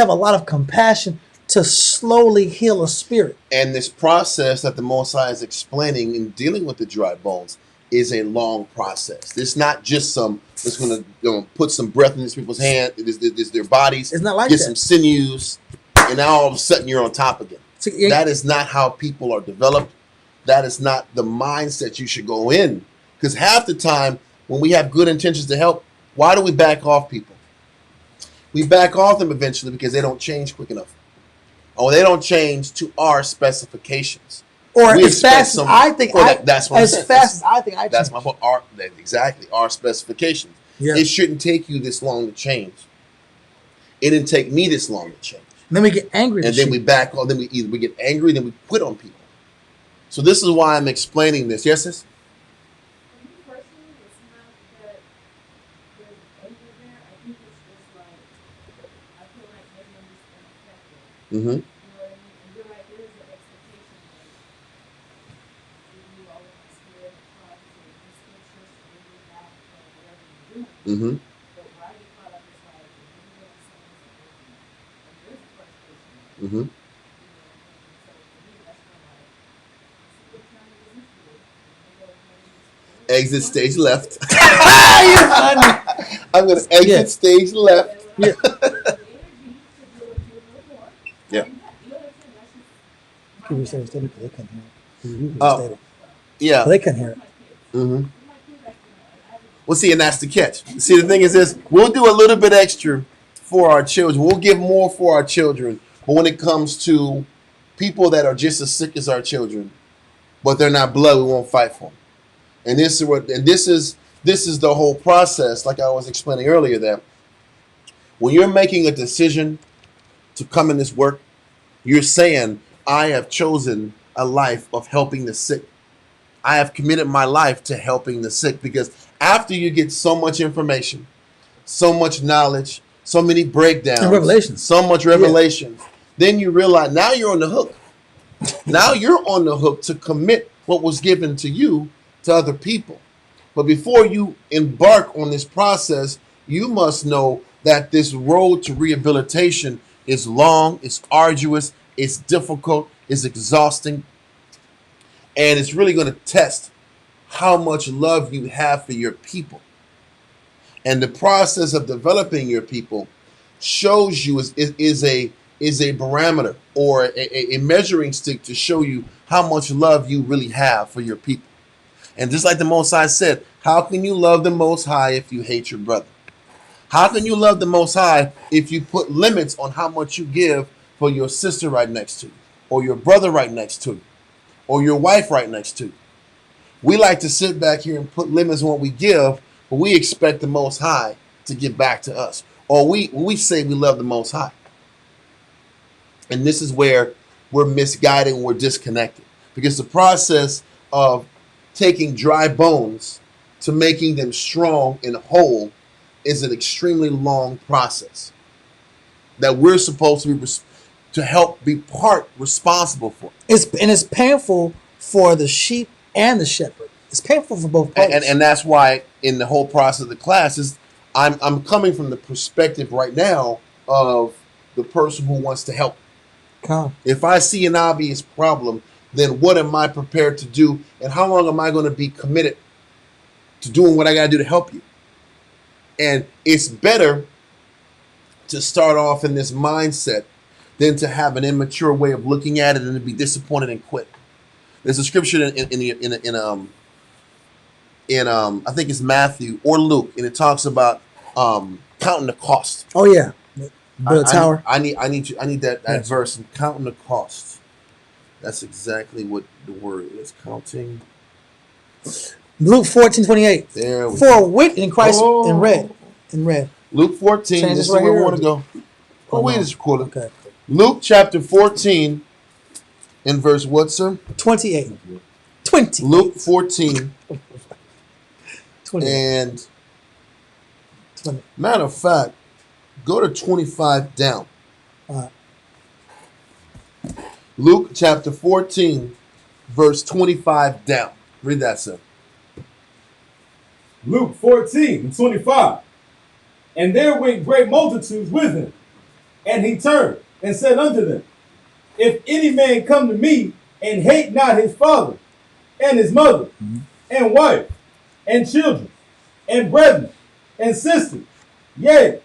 a lot of compassion to slowly heal a spirit. And this process that the Most High is explaining in dealing with the dry bones is a long process. It's not just that's going to put some breath in these people's hands, it's their bodies. It's not like get that. Some sinews, and now all of a sudden you're on top again. That is not how people are developed. That is not the mindset you should go in. Because half the time, when we have good intentions to help, why do we back off people? We back off them eventually because they don't change quick enough. Or they don't change to our specifications. Or as fast as I think that's what as fast as I think I that's my point. Exactly, our specifications. Yeah. It shouldn't take you this long to change. It didn't take me this long to change. And then we get angry. And then we back off. Then we get angry. Then we quit on people. So this is why I'm explaining this. Yes, sis? Mm-hmm. You know what I mean? And you're right, there is an expectation that you always spirit of God to the scriptures and you have whatever you're doing. Mm-hmm. But why you caught up is like if you're doing something and there's a frustration. Mm-hmm. You know, and so for me that's kind of like what time is this for? Exit stage left. You're funny. I'm going to exit stage left. Yeah. Yeah. People say it's because they couldn't hear it. Oh, yeah. They couldn't hear it. Mm-hmm. Well, see, and that's the catch. See, the thing is this: we'll do a little bit extra for our children. We'll give more for our children. But when it comes to people that are just as sick as our children, but they're not blood, we won't fight for them. And this is the whole process. Like I was explaining earlier, that when you're making a decision to come in this work, you're saying, I have chosen a life of helping the sick. I have committed my life to helping the sick, because after you get so much information, so much knowledge, so many breakdowns, and revelations, so much revelations, then you realize now you're on the hook. Now you're on the hook to commit what was given to you to other people. But before you embark on this process, you must know that this road to rehabilitation is long, it's arduous, it's difficult, it's exhausting, and it's really going to test how much love you have for your people. And the process of developing your people shows you is a barometer or a measuring stick to show you how much love you really have for your people. And just like the Most High said, how can you love the Most High if you hate your brother? How can you love the Most High if you put limits on how much you give for your sister right next to you, or your brother right next to you, or your wife right next to you? We like to sit back here and put limits on what we give, but we expect the Most High to give back to us. Or we say we love the Most High. And this is where we're misguided and we're disconnected. Because the process of taking dry bones to making them strong and whole is an extremely long process that we're supposed to be to help be part responsible for it. It's painful for the sheep and the shepherd. It's painful for both parties. And that's why in the whole process of the class is I'm coming from the perspective right now of the person who wants to help. Come. If I see an obvious problem, then what am I prepared to do, and how long am I going to be committed to doing what I got to do to help you? And it's better to start off in this mindset than to have an immature way of looking at it and to be disappointed and quit. There's a scripture in I think it's Matthew or Luke, and it talks about counting the cost. Oh yeah, build a tower. I need that Yes. verse and counting the cost. That's exactly what the word is. Counting. Luke 14:28. There we For go. a wit in Christ in red. In red. Luke 14. Change This this is right where we here, want to go. Oh, Oh, wait, no. it's cool. Okay. Luke chapter 14 in verse what, sir? 28. 20. Luke 14 20. and 20. matter of fact, go to 25 down. All right. Luke chapter 14 verse 25 down. Read that, sir. Luke 14:25. And there went great multitudes with him. And he turned and said unto them, If any man come to me and hate not his father and his mother and wife and children and brethren and sisters, yea,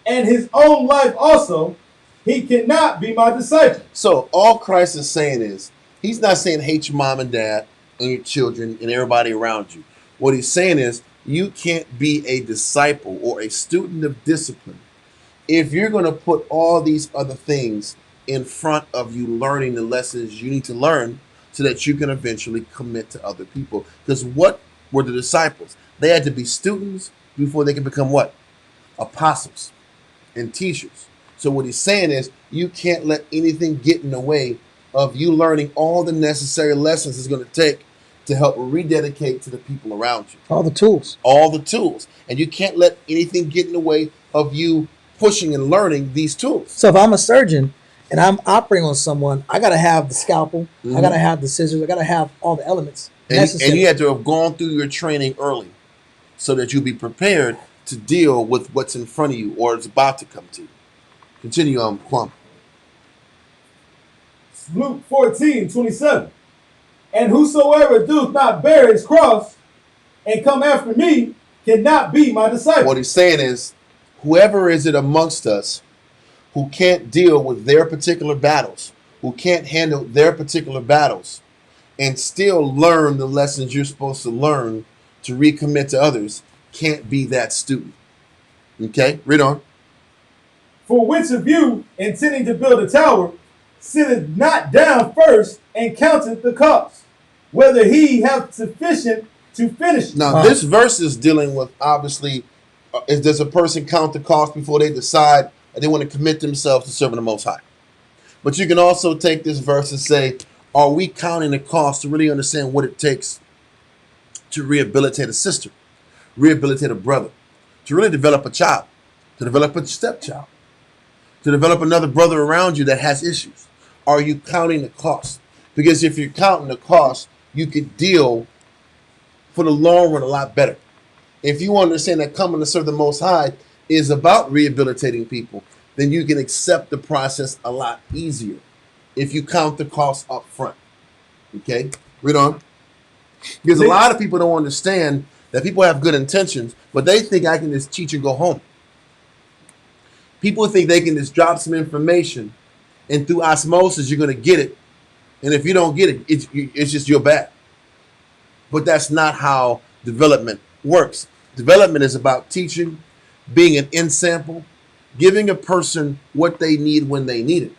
and his own life also, he cannot be my disciple. So all Christ is saying is, he's not saying hate your mom and dad and your children and everybody around you. What he's saying is, you can't be a disciple or a student of discipline if you're going to put all these other things in front of you learning the lessons you need to learn so that you can eventually commit to other people. Because what were the disciples? They had to be students before they could become what? Apostles and teachers. So what he's saying is, you can't let anything get in the way of you learning all the necessary lessons it's going to take to help rededicate to the people around you. All the tools. All the tools. And you can't let anything get in the way of you pushing and learning these tools. So if I'm a surgeon and I'm operating on someone, I got to have the scalpel. I got to have the scissors. I got to have all the elements necessary. And you had to have gone through your training early so that you'll be prepared to deal with what's in front of you or is about to come to you. Continue on, Kwame. Luke 14:27. And whosoever doeth not bear his cross and come after me cannot be my disciple. What he's saying is, whoever is it amongst us who can't deal with their particular battles, who can't handle their particular battles, and still learn the lessons you're supposed to learn to recommit to others, can't be that student. Okay, read on. For which of you, intending to build a tower, sitteth not down first and counteth the cost, whether he have sufficient to finish it? Now, this verse is dealing with, obviously, does a person count the cost before they decide that they want to commit themselves to serving the Most High? But you can also take this verse and say, are we counting the cost to really understand what it takes to rehabilitate a sister, rehabilitate a brother, to really develop a child, to develop a stepchild, to develop another brother around you that has issues? Are you counting the cost? Because if you're counting the cost, you could deal for the long run a lot better. If you understand that coming to serve the Most High is about rehabilitating people, then you can accept the process a lot easier if you count the cost up front. Okay? Read on. Because a lot of people don't understand that people have good intentions, but they think I can just teach and go home. People think they can just drop some information and through osmosis you're going to get it. And if you don't get it, it's just you're bad. But that's not how development works. Development is about teaching, being an ensample, giving a person what they need when they need it.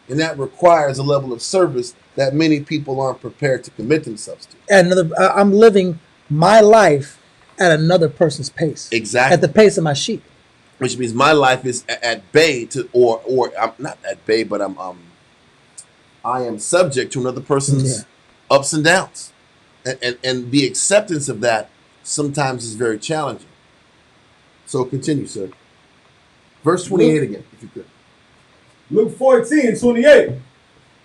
And that requires a level of service that many people aren't prepared to commit themselves to. I'm living my life at another person's pace. Exactly. At the pace of my sheep. Which means my life is at bay to, or I'm not at bay, but I am subject to another person's ups and downs. And the acceptance of that sometimes is very challenging. So continue, sir. Verse 28 again, if you could. Luke 14:28.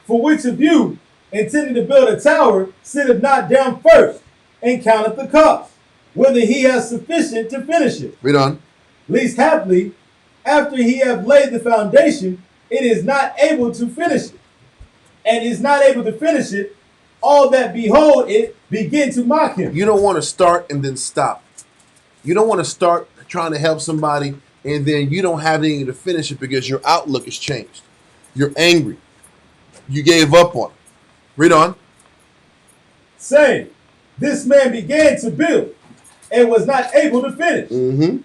For which of you, intending to build a tower, sitteth not down first and counteth the cost, whether he has sufficient to finish it? Read on. Least haply, after he have laid the foundation, it is not able to finish it. And is not able to finish it, all that behold it begin to mock him. You don't want to start and then stop. You don't want to start trying to help somebody and then you don't have anything to finish it because your outlook has changed. You're angry. You gave up on it. Read on. Saying, this man began to build and was not able to finish. Mm-hmm.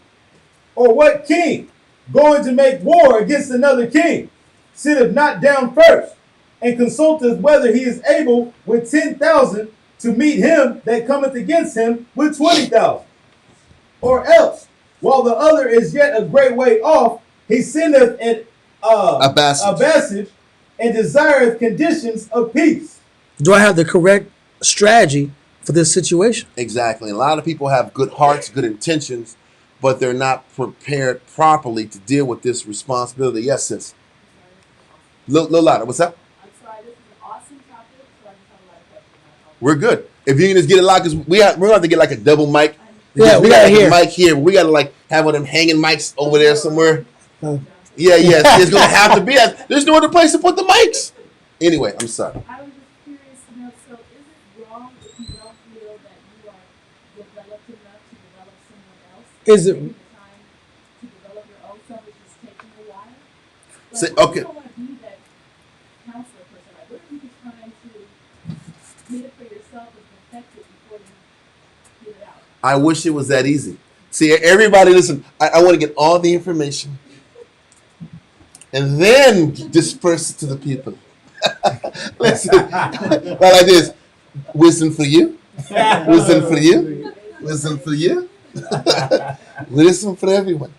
Or what king, going to make war against another king, sitteth not down first, and consulteth whether he is able with 10,000 to meet him that cometh against him with 20,000? Or else, while the other is yet a great way off, he sendeth a passage and desireth conditions of peace. Do I have the correct strategy for this situation? Exactly. A lot of people have good hearts, good intentions, but they're not prepared properly to deal with this responsibility. Yes, sis. Little louder. What's up? I'm sorry, this is an awesome topic, so I just have a lot of questions. We're good. If you can just get it loud, because we're going to have to get like a double mic. Yeah, we got got a mic here. We got to like have one of them hanging mics over there somewhere. Yeah. It's going to have to be. There's no other place to put the mics. Anyway, I'm sorry. I was just curious to know, so is it wrong if you don't feel that you are developed enough to develop someone else? Is it- Taking the time to develop your own self is just taking a while? Like, Say- what if okay. you don't want to be that counselor person? Like, what if you just trying to get it for yourself and perfect it before you get it out? I wish it was that easy. See, everybody listen, I want to get all the information and then disperse it to the people. Listen, like this. Wisdom for you. Wisdom for you. Wisdom for you. Wisdom for everyone.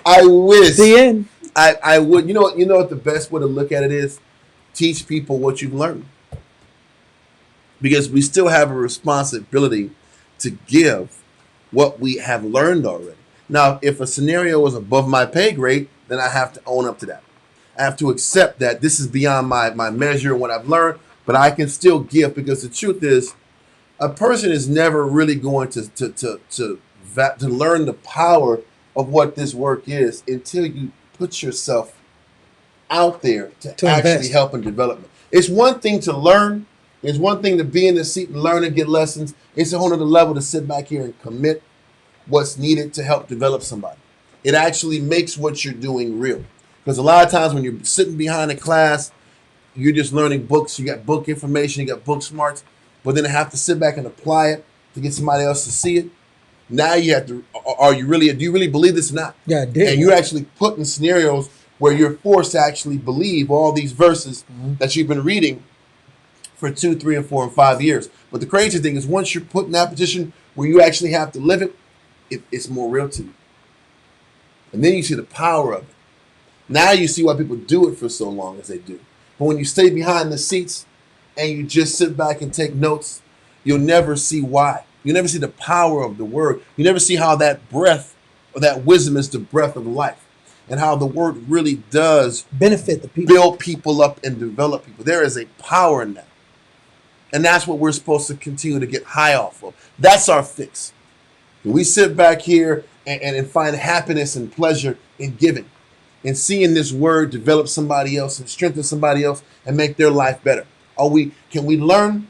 I wish. The end. I would. You know what the best way to look at it is? Teach people what you've learned. Because we still have a responsibility to give what we have learned already. Now, if a scenario is above my pay grade, then I have to own up to that. I have to accept that this is beyond my measure and what I've learned, but I can still give because the truth is, a person is never really going to learn the power of what this work is until you put yourself out there to actually invest. help in development. It's one thing to learn. It's one thing to be in the seat and learn and get lessons. It's a whole other level to sit back here and commit what's needed to help develop somebody. It actually makes what you're doing real. Because a lot of times when you're sitting behind a class, you're just learning books. You got book information, you got book smarts, but then have to sit back and apply it to get somebody else to see it. Now you have to, do you really believe this or not? Yeah, I did. And you're actually put in scenarios where you're forced to actually believe all these verses that you've been reading for 2, 3, and 4, and 5 years. But the crazy thing is once you're put in that position where you actually have to live it, it's more real to you. And then you see the power of it. Now you see why people do it for so long as they do. But when you stay behind the seats and you just sit back and take notes, you'll never see why. You never see the power of the word. You never see how that breath or that wisdom is the breath of life and how the word really does benefit the people. build people up and develop people. There is a power in that. And that's what we're supposed to continue to get high off of. That's our fix. We sit back here and find happiness and pleasure in giving and seeing this word develop somebody else and strengthen somebody else and make their life better. Can we learn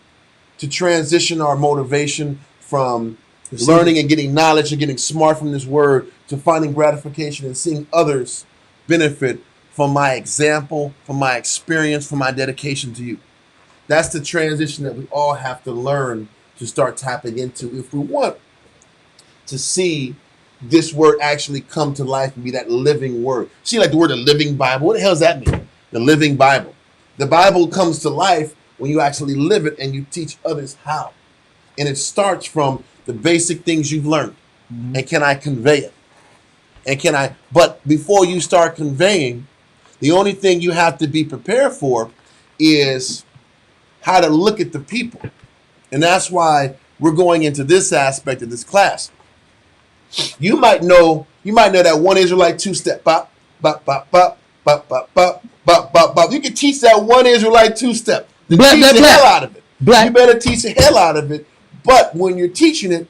to transition our motivation from learning and getting knowledge and getting smart from this word to finding gratification and seeing others benefit from my example, from my experience, from my dedication to you? That's the transition that we all have to learn to start tapping into if we want to see this word actually come to life and be that living word. See, like the word, the living Bible. What the hell does that mean? The living Bible. The Bible comes to life when you actually live it and you teach others how. And it starts from the basic things you've learned. And can I convey it? But before you start conveying, the only thing you have to be prepared for is how to look at the people. And that's why we're going into this aspect of this class. You might know that one Israelite two-step, bop, bop, bop, bop. You can teach that one Israelite two-step. Teach Black, black, the black. hell out of it. Black. You better teach the hell out of it. But when you're teaching it,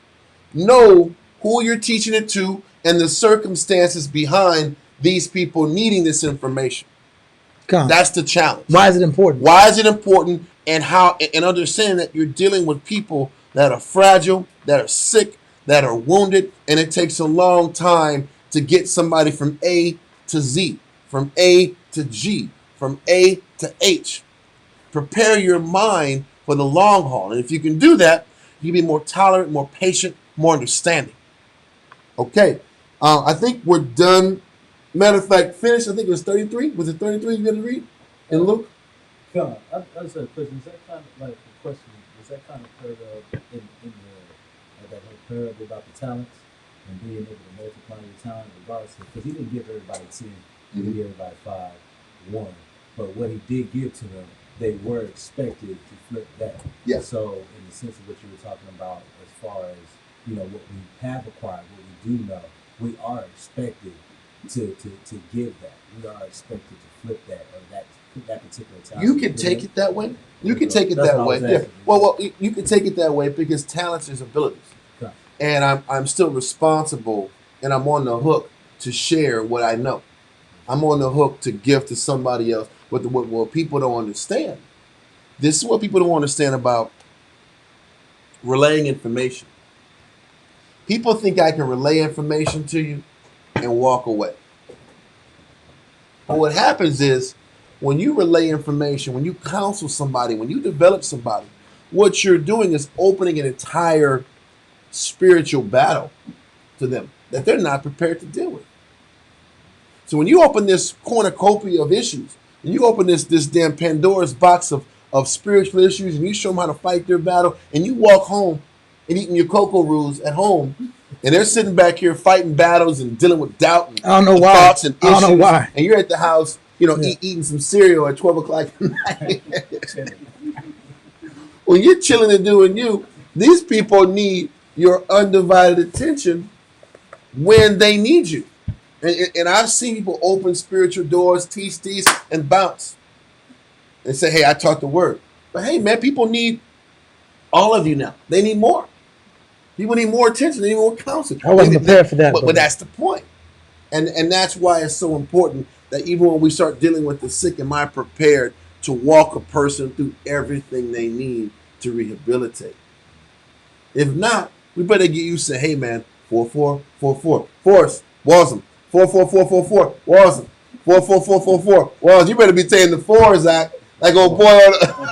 know who you're teaching it to and the circumstances behind these people needing this information. That's the challenge. Why is it important? Why is it important? And how, and understanding that you're dealing with people that are fragile, that are sick, that are wounded, and it takes a long time to get somebody from A to Z, from A to G, from A to H. Prepare your mind for the long haul. And if you can do that, you can be more tolerant, more patient, more understanding. Okay. I think we're done. Matter of fact, finish. I think it was 33. Was it 33 you going to read in Luke? Come on, I just had a question. Is that kind of like the question? Was that kind of parallel in the that whole parable about the talents and being able to multiply your talent regardless? Because he didn't give everybody 10, he gave everybody 5, 1. But what he did give to them, they were expected to flip that. Yes. So in the sense of what you were talking about, as far as what we have acquired, what we do know, we are expected to give that. We are expected to flip that or that particular talent. You can take it that way. You can take it that way. Yeah. Well, you can take it that way because talents is abilities. Okay. And I'm still responsible and I'm on the hook to share what I know. I'm on the hook to give to somebody else. But what people don't understand, this is what people don't understand about relaying information. People think I can relay information to you and walk away. But what happens is when you relay information, when you counsel somebody, when you develop somebody, what you're doing is opening an entire spiritual battle to them that they're not prepared to deal with. So when you open this cornucopia of issues, and you open this damn Pandora's box of spiritual issues, and you show them how to fight their battle, and you walk home and eating your cocoa roos at home, and they're sitting back here fighting battles and dealing with doubt and I don't know why. thoughts and issues. I don't know why. And you're at the house, eating some cereal at 12 o'clock at night. When you're chilling and doing you, these people need your undivided attention when they need you. And I've seen people open spiritual doors, teach these, and bounce. And say, hey, I taught the word. But hey, man, people need all of you now. They need more. People need more attention. They need more counsel. I wasn't prepared for that. But that's the point. And that's why it's so important that even when we start dealing with the sick, am I prepared to walk a person through everything they need to rehabilitate? If not, we better get used to, hey, man, 4-4-4-4. Force, Walzem. 4-4-4-4-4. Walzem. 4-4-4-4-4. Walzem. You better be saying the fours, Zach. Like old boy on,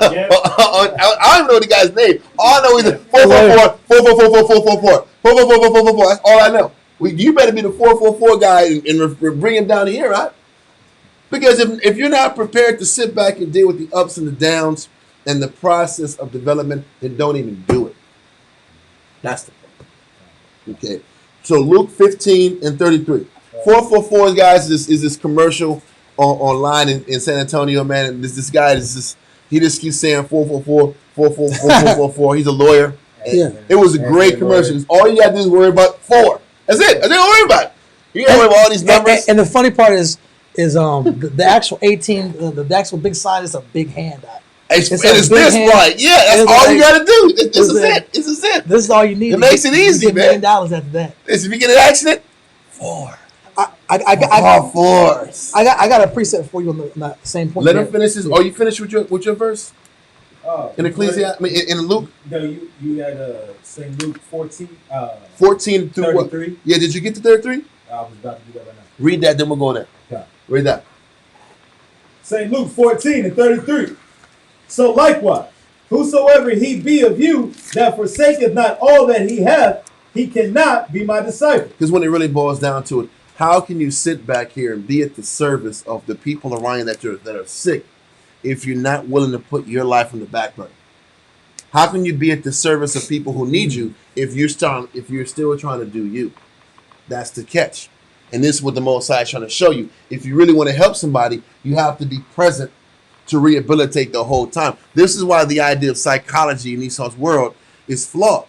I don't even know the guy's name. All I know is 4-4-4, 4-4-4-4-4-4. 4-4-4-4-4-4. That's all I know. You better be the 4-4-4 guy and bring him down here, right? Because if you're not prepared to sit back and deal with the ups and the downs and the process of development, then don't even do it. That's the point. Okay. So Luke 15 and 33. 444, guys, is this commercial online in San Antonio, man. And this guy he just keeps saying 444, 444. He's a lawyer. Yeah. It was a great commercial. All you got to do is worry about 4. That's it. That's it. Don't worry about it. You got to worry about all these numbers. And the funny part is the actual 18, the actual big sign is a big hand. It's this right. Yeah, that's all you got to do. This is it. This is it. This is all you need. It makes it easy, man. $1 million after that. If you get an accident, 4. I got 4s. I got a preset for you on the same point. Let him finish his. Are you finished with your verse? In Ecclesiastes, in Luke. No, you had St. Luke 14. 14 through 33. What? Yeah, did you get to 33? I was about to do that right now. Read that, then we'll go there. Okay. Read that. St. Luke 14 and 33. So likewise, whosoever he be of you that forsaketh not all that he hath, he cannot be my disciple. Because when it really boils down to it, how can you sit back here and be at the service of the people around you that are sick if you're not willing to put your life on the back burner? How can you be at the service of people who need you if you're still trying to do you? That's the catch. And this is what the Most High is trying to show you. If you really want to help somebody, you have to be present to rehabilitate the whole time. This is why the idea of psychology in Esau's world is flawed.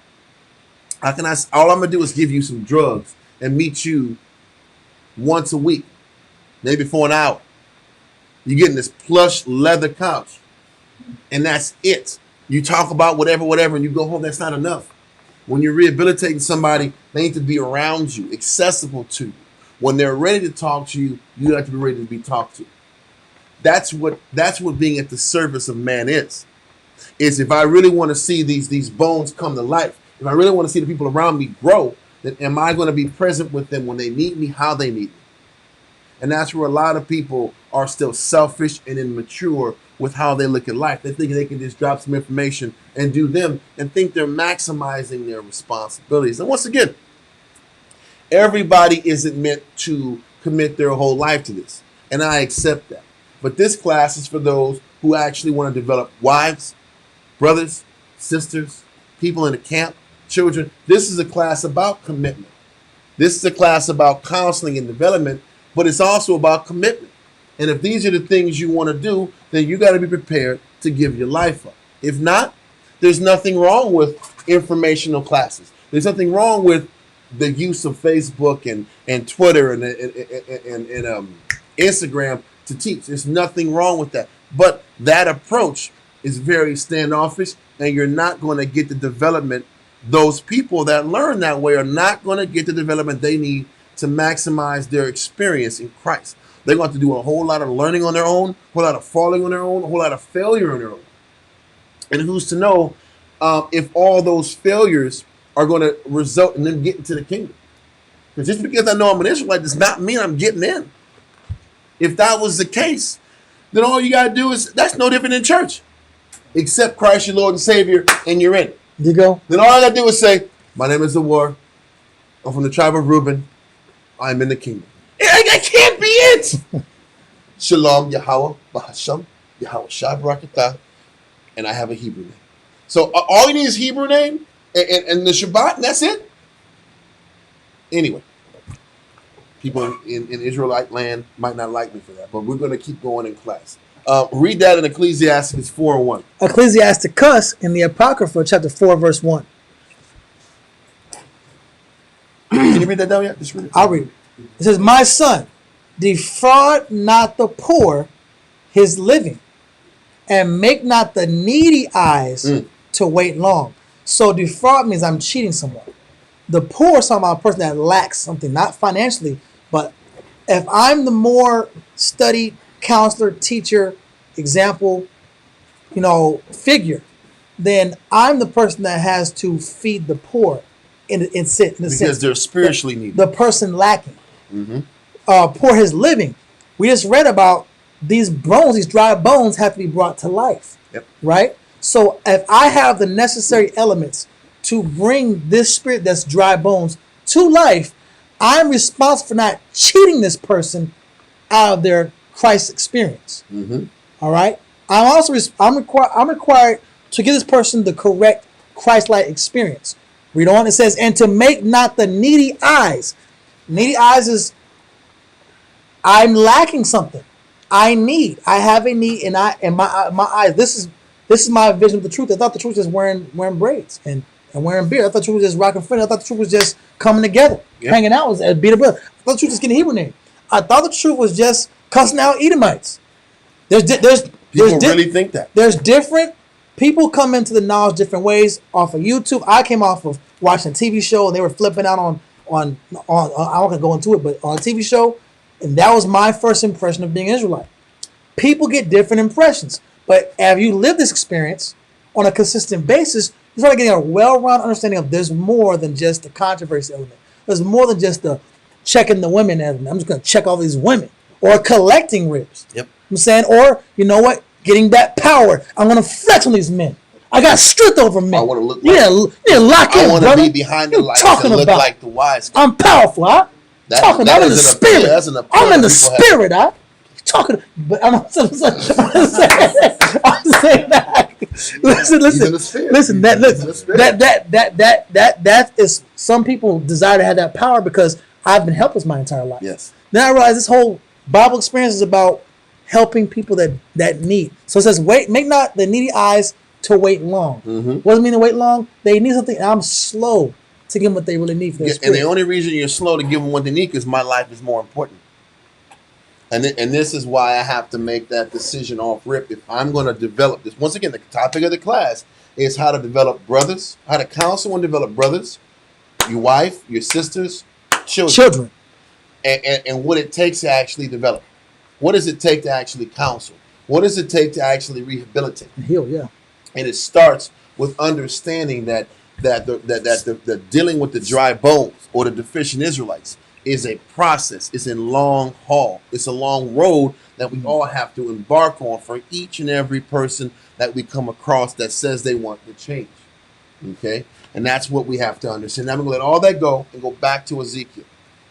All I'm gonna do is give you some drugs and meet you once a week, maybe for an hour. You're getting this plush leather couch, and that's it. You talk about whatever, and you go home. That's not enough. When you're rehabilitating somebody, they need to be around you, accessible to you. When they're ready to talk to you, you have to be ready to be talked to. That's what being at the service of man is. Is if I really want to see these bones come to life, if I really want to see the people around me grow, then am I going to be present with them when they need me, how they need me? And that's where a lot of people are still selfish and immature with how they look at life. They think they can just drop some information and do them and think they're maximizing their responsibilities. And once again, everybody isn't meant to commit their whole life to this. And I accept that. But this class is for those who actually want to develop wives, brothers, sisters, people in the camp, children. This is a class about commitment. This is a class about counseling and development, but it's also about commitment. And if these are the things you want to do, then you got to be prepared to give your life up. If not, there's nothing wrong with informational classes. There's nothing wrong with the use of Facebook and Twitter and Instagram to teach. There's nothing wrong with that. But that approach is very standoffish, and you're not going to get the development. Those people that learn that way are not going to get the development they need to maximize their experience in Christ. They're going to have to do a whole lot of learning on their own, a whole lot of falling on their own, a whole lot of failure on their own. And who's to know if all those failures are going to result in them getting to the kingdom? Because just because I know I'm an Israelite does not mean I'm getting in. If that was the case, then all you got to do is, that's no different than church. Accept Christ your Lord and Savior, and you're in. You go. Then all I got to do is say, my name is Zawar. I'm from the tribe of Reuben. I'm in the kingdom. That can't be it. Shalom, Yahweh, Bahasham, Yahweh Shai Barakatah, and I have a Hebrew name. So all you need is Hebrew name and the Shabbat, and that's it. Anyway, people in Israelite land might not like me for that, but we're going to keep going in class. Read that in Ecclesiastes 4:1. Ecclesiasticus in the Apocrypha, chapter 4, verse 1. Can you read that down yet? Just read it. I'll read it. It says, my son, defraud not the poor his living, and make not the needy eyes to wait long. So defraud means I'm cheating someone. The poor is talking about a person that lacks something, not financially, but if I'm the more studied counselor, teacher, example, figure, then I'm the person that has to feed the poor in a sense. Because they're spiritually needy. The person lacking. Mm-hmm. Poor his living. We just read about these bones, these dry bones have to be brought to life. Yep. Right? So if I have the necessary elements to bring this spirit that's dry bones to life, I'm responsible for not cheating this person out of their Christ experience. Mm-hmm. All right? I'm required to give this person the correct Christ-like experience. Read on, it says, and to make not the needy eyes. Needy eyes is, I'm lacking something. I have a need, and my eyes. This is my vision of the truth. I thought the truth was just wearing braids and wearing beard. I thought the truth was just rocking friends. I thought the truth was just coming together, hanging out was beat a brother. I thought the truth was getting a Hebrew name. I thought the truth was just cussing out Edomites. People really think that. There's different people come into the knowledge different ways off of YouTube. I came off of watching a TV show and they were flipping out on I don't gonna go into it, but on a TV show, and that was my first impression of being Israelite. People get different impressions, but as you live this experience on a consistent basis, you start getting a well-rounded understanding of there's more than just the controversy element. There's more than just the checking the women element. I'm just gonna check all these women or collecting ribs. Yep. I'm saying, or you know what, getting that power. I'm gonna flex on these men. I got strength over men. I want to look lock in, I want to brother. be behind the lights talking and look about? like the wise guy. I'm powerful, huh? I'm in the spirit. I'm in the spirit, huh? Talking, but I'm saying that. Listen. That is some people desire to have that power because I've been helpless my entire life. Yes. Then I realized this whole Bible experience is about helping people that need. So it says, wait, make not the needy eyes to wait long. Mm-hmm. What does it mean to wait long? They need something, and I'm slow to give them what they really need for their spirit. And the only reason you're slow to give them what they need is my life is more important. And this is why I have to make that decision off rip. If I'm going to develop this, once again, the topic of the class is how to develop brothers, how to counsel and develop brothers, your wife, your sisters, children. And what it takes to actually develop. What does it take to actually counsel? What does it take to actually rehabilitate? Heal, yeah. And it starts with understanding that the dealing with the dry bones or the deficient Israelites is a process. It's a long haul. It's a long road that we all have to embark on for each and every person that we come across that says they want to change. Okay? And that's what we have to understand. Now I'm going to let all that go and go back to Ezekiel.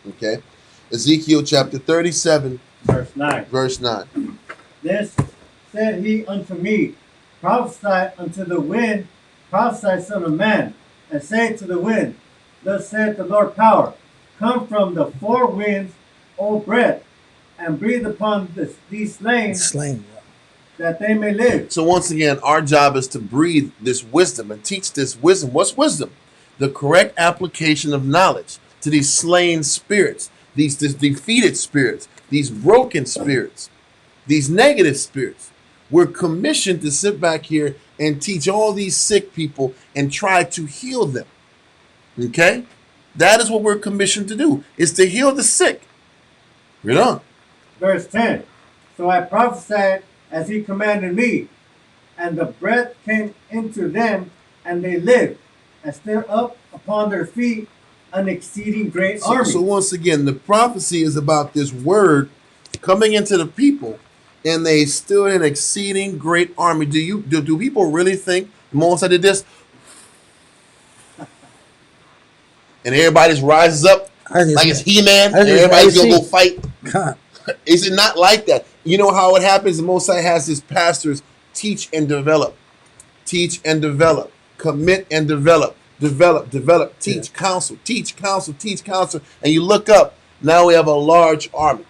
Okay? Ezekiel chapter 37, Verse 9. verse 9. This said he unto me, prophesy unto the wind, prophesy, son of man, and say to the wind, thus saith the Lord power, come from the four winds, O breath, and breathe upon these slain, that they may live. So once again, our job is to breathe this wisdom and teach this wisdom. What's wisdom? The correct application of knowledge to these slain spirits, these defeated spirits, these broken spirits, these negative spirits. We're commissioned to sit back here and teach all these sick people and try to heal them. Okay? That is what we're commissioned to do, is to heal the sick. Read on. Verse 10. So I prophesied as he commanded me, and the breath came into them, and they lived, and stood up upon their feet, an exceeding great army. So once again, the prophecy is about this word coming into the people, and they stood an exceeding great army. Do people really think Moses did this? And everybody just rises up like it's He-Man, and everybody's gonna go fight. God. Is it not like that? You know how it happens? The Most High has his pastors teach and develop, commit and develop, teach, counsel, and you look up. Now we have a large army.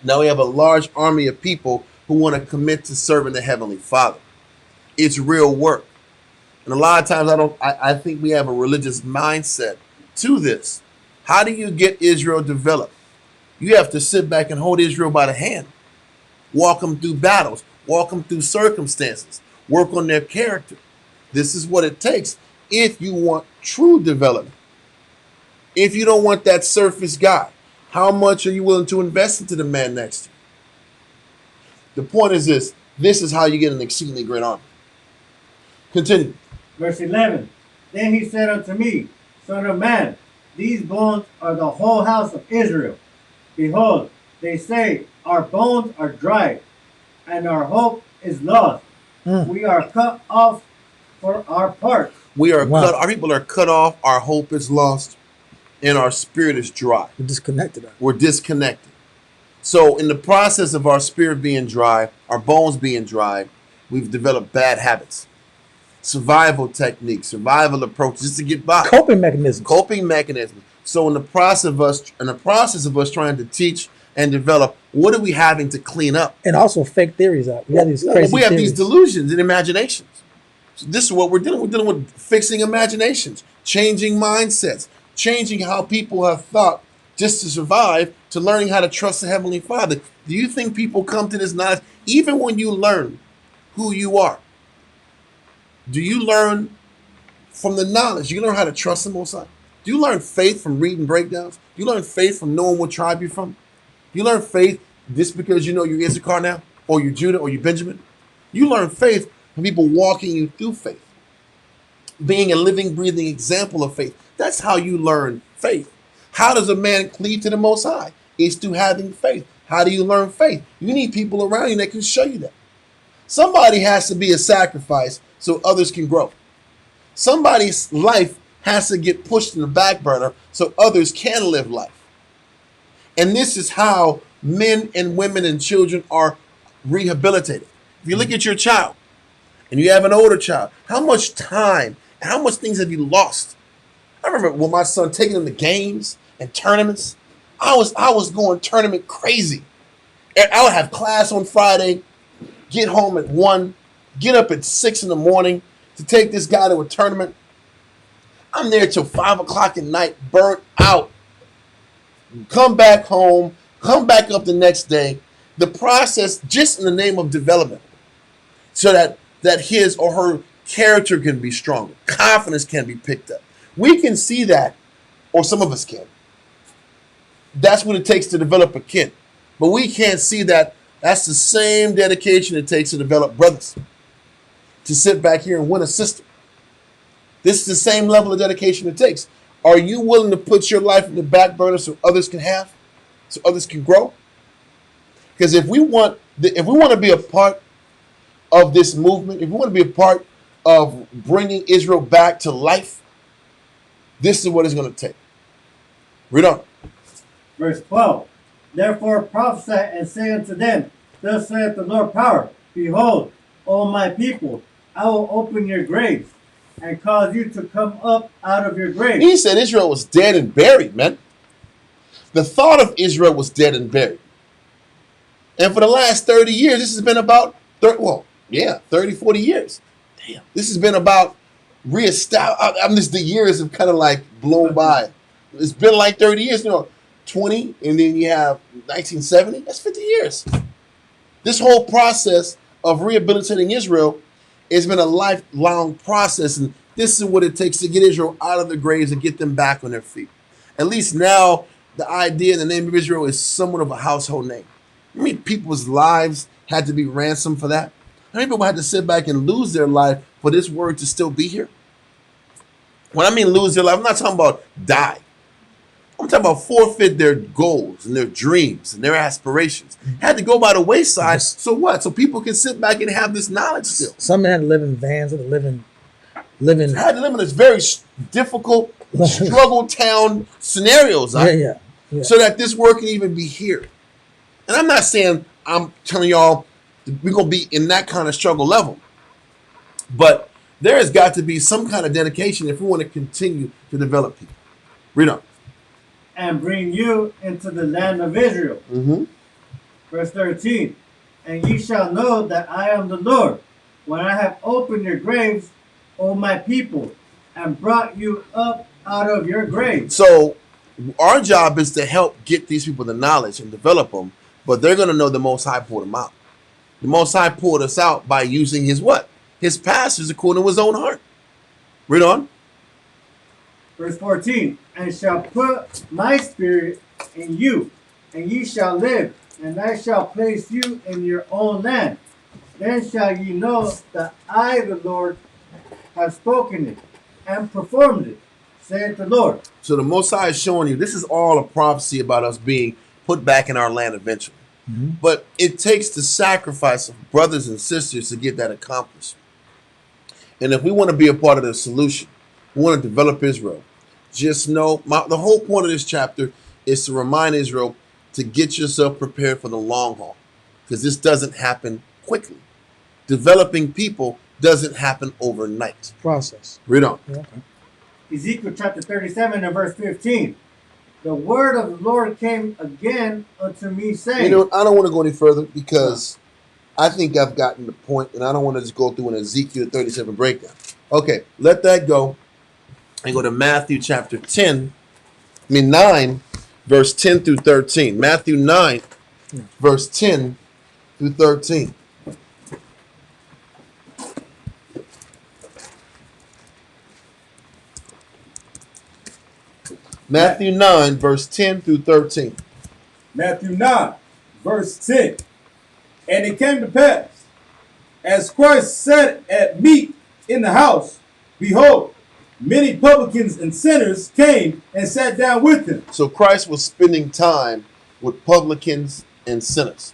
Now we have a large army of people who want to commit to serving the Heavenly Father. It's real work. And a lot of times I think we have a religious mindset to this. How do you get Israel developed? You have to sit back and hold Israel by the hand. Walk them through battles. Walk them through circumstances. Work on their character. This is what it takes if you want true development. If you don't want that surface guy, how much are you willing to invest into the man next to you? The point is this. This is how you get an exceedingly great army. Continue. Verse 11. Then he said unto me, Son of man, these bones are the whole house of Israel. Behold, they say, our bones are dried, and our hope is lost. We are cut off for our part. We are cut. Our people are cut off. Our hope is lost, and our spirit is dry. We're disconnected. We're disconnected. So in the process of our spirit being dry, our bones being dry, we've developed bad habits, survival techniques, survival approaches just to get by. Coping mechanisms. So in the process of us trying to teach and develop, what are we having to clean up? And also fake theories out. We have these crazy We have theories. these delusions and imaginations. So this is what we're dealing with. We're dealing with fixing imaginations, changing mindsets, changing how people have thought just to survive, to learning how to trust the Heavenly Father. Do you think people come to this knowledge even when you learn who you are? Do you learn from the knowledge? Do you learn how to trust the Most High? Do you learn faith from reading breakdowns? Do you learn faith from knowing what tribe you're from? Do you learn faith just because you know you're Issachar now, or you're Judah, or you're Benjamin? You learn faith from people walking you through faith, being a living, breathing example of faith. That's how you learn faith. How does a man cleave to the Most High? It's through having faith. How do you learn faith? You need people around you that can show you that. Somebody has to be a sacrifice so others can grow. Somebody's life has to get pushed in the back burner so others can live life. And this is how men and women and children are rehabilitated. If you look at your child and you have an older child, how much time, how much things have you lost? I remember when my son taking him to games and tournaments, I was going tournament crazy. And I would have class on Friday, get home at 1, get up at 6 in the morning to take this guy to a tournament. I'm there till 5 o'clock at night, burnt out. Come back home, come back up the next day. The process, just in the name of development, so that his or her character can be stronger, confidence can be picked up. We can see that, or some of us can. That's what it takes to develop a kid. But we can't see that. That's the same dedication it takes to develop brothers. To sit back here and win a sister. This is the same level of dedication it takes. Are you willing to put your life in the back burner so others can have, so others can grow? Because if we want to be a part of this movement, if we want to be a part of bringing Israel back to life, this is what it's going to take. Read on. Verse 12. Therefore prophesy and say unto them, Thus saith the Lord power, Behold, O my people, I will open your graves and cause you to come up out of your graves. He said Israel was dead and buried, man. The thought of Israel was dead and buried. And for the last 30 years, this has been about, 30, 40 years. Damn. This has been about reestablish. The years have kind of like blown by. It's been like 30 years, 20, and then you have 1970. That's 50 years. This whole process of rehabilitating Israel has been a lifelong process, and this is what it takes to get Israel out of the graves and get them back on their feet. At least now, the idea in the name of Israel is somewhat of a household name. I mean, people's lives had to be ransomed for that. How many people had to sit back and lose their life for this word to still be here? When I mean lose their life, I'm not talking about die. I'm talking about forfeit their goals and their dreams and their aspirations. Had to go by the wayside. So what? So people can sit back and have this knowledge still. Some had to live in vans, had to live in Had to live in this very difficult struggle town scenarios. yeah. So that this word can even be here. And I'm not saying I'm telling y'all we're going to be in that kind of struggle level. But there has got to be some kind of dedication if we want to continue to develop people. Read on. And bring you into the land of Israel. Mm-hmm. Verse 13. And ye shall know that I am the Lord, when I have opened your graves, O my people, and brought you up out of your graves. So our job is to help get these people the knowledge and develop them, but they're going to know the Most High pulled them out. The Most High pulled us out by using his what? His pastors according to his own heart. Read on. Verse 14. And shall put my spirit in you, and ye shall live, and I shall place you in your own land. Then shall ye know that I, the Lord, have spoken it and performed it, saith the Lord. So the Most High is showing you this is all a prophecy about us being put back in our land eventually. Mm-hmm. But it takes the sacrifice of brothers and sisters to get that accomplished. And if we want to be a part of the solution, we want to develop Israel, just know the whole point of this chapter is to remind Israel to get yourself prepared for the long haul, because this doesn't happen quickly. Developing people doesn't happen overnight. Process. Read on. Okay. Ezekiel chapter 37 and verse 15. The word of the Lord came again unto me, saying. I don't want to go any further because I think I've gotten the point, and I don't want to just go through an Ezekiel 37 breakdown. Okay, let that go and go to Matthew chapter 9, verse 10 through 13. Matthew 9, verse 10 through 13. Matthew 9, verse 10 through 13. Matthew 9, verse 10. And it came to pass, as Christ sat at meat in the house, behold, many publicans and sinners came and sat down with him. So Christ was spending time with publicans and sinners.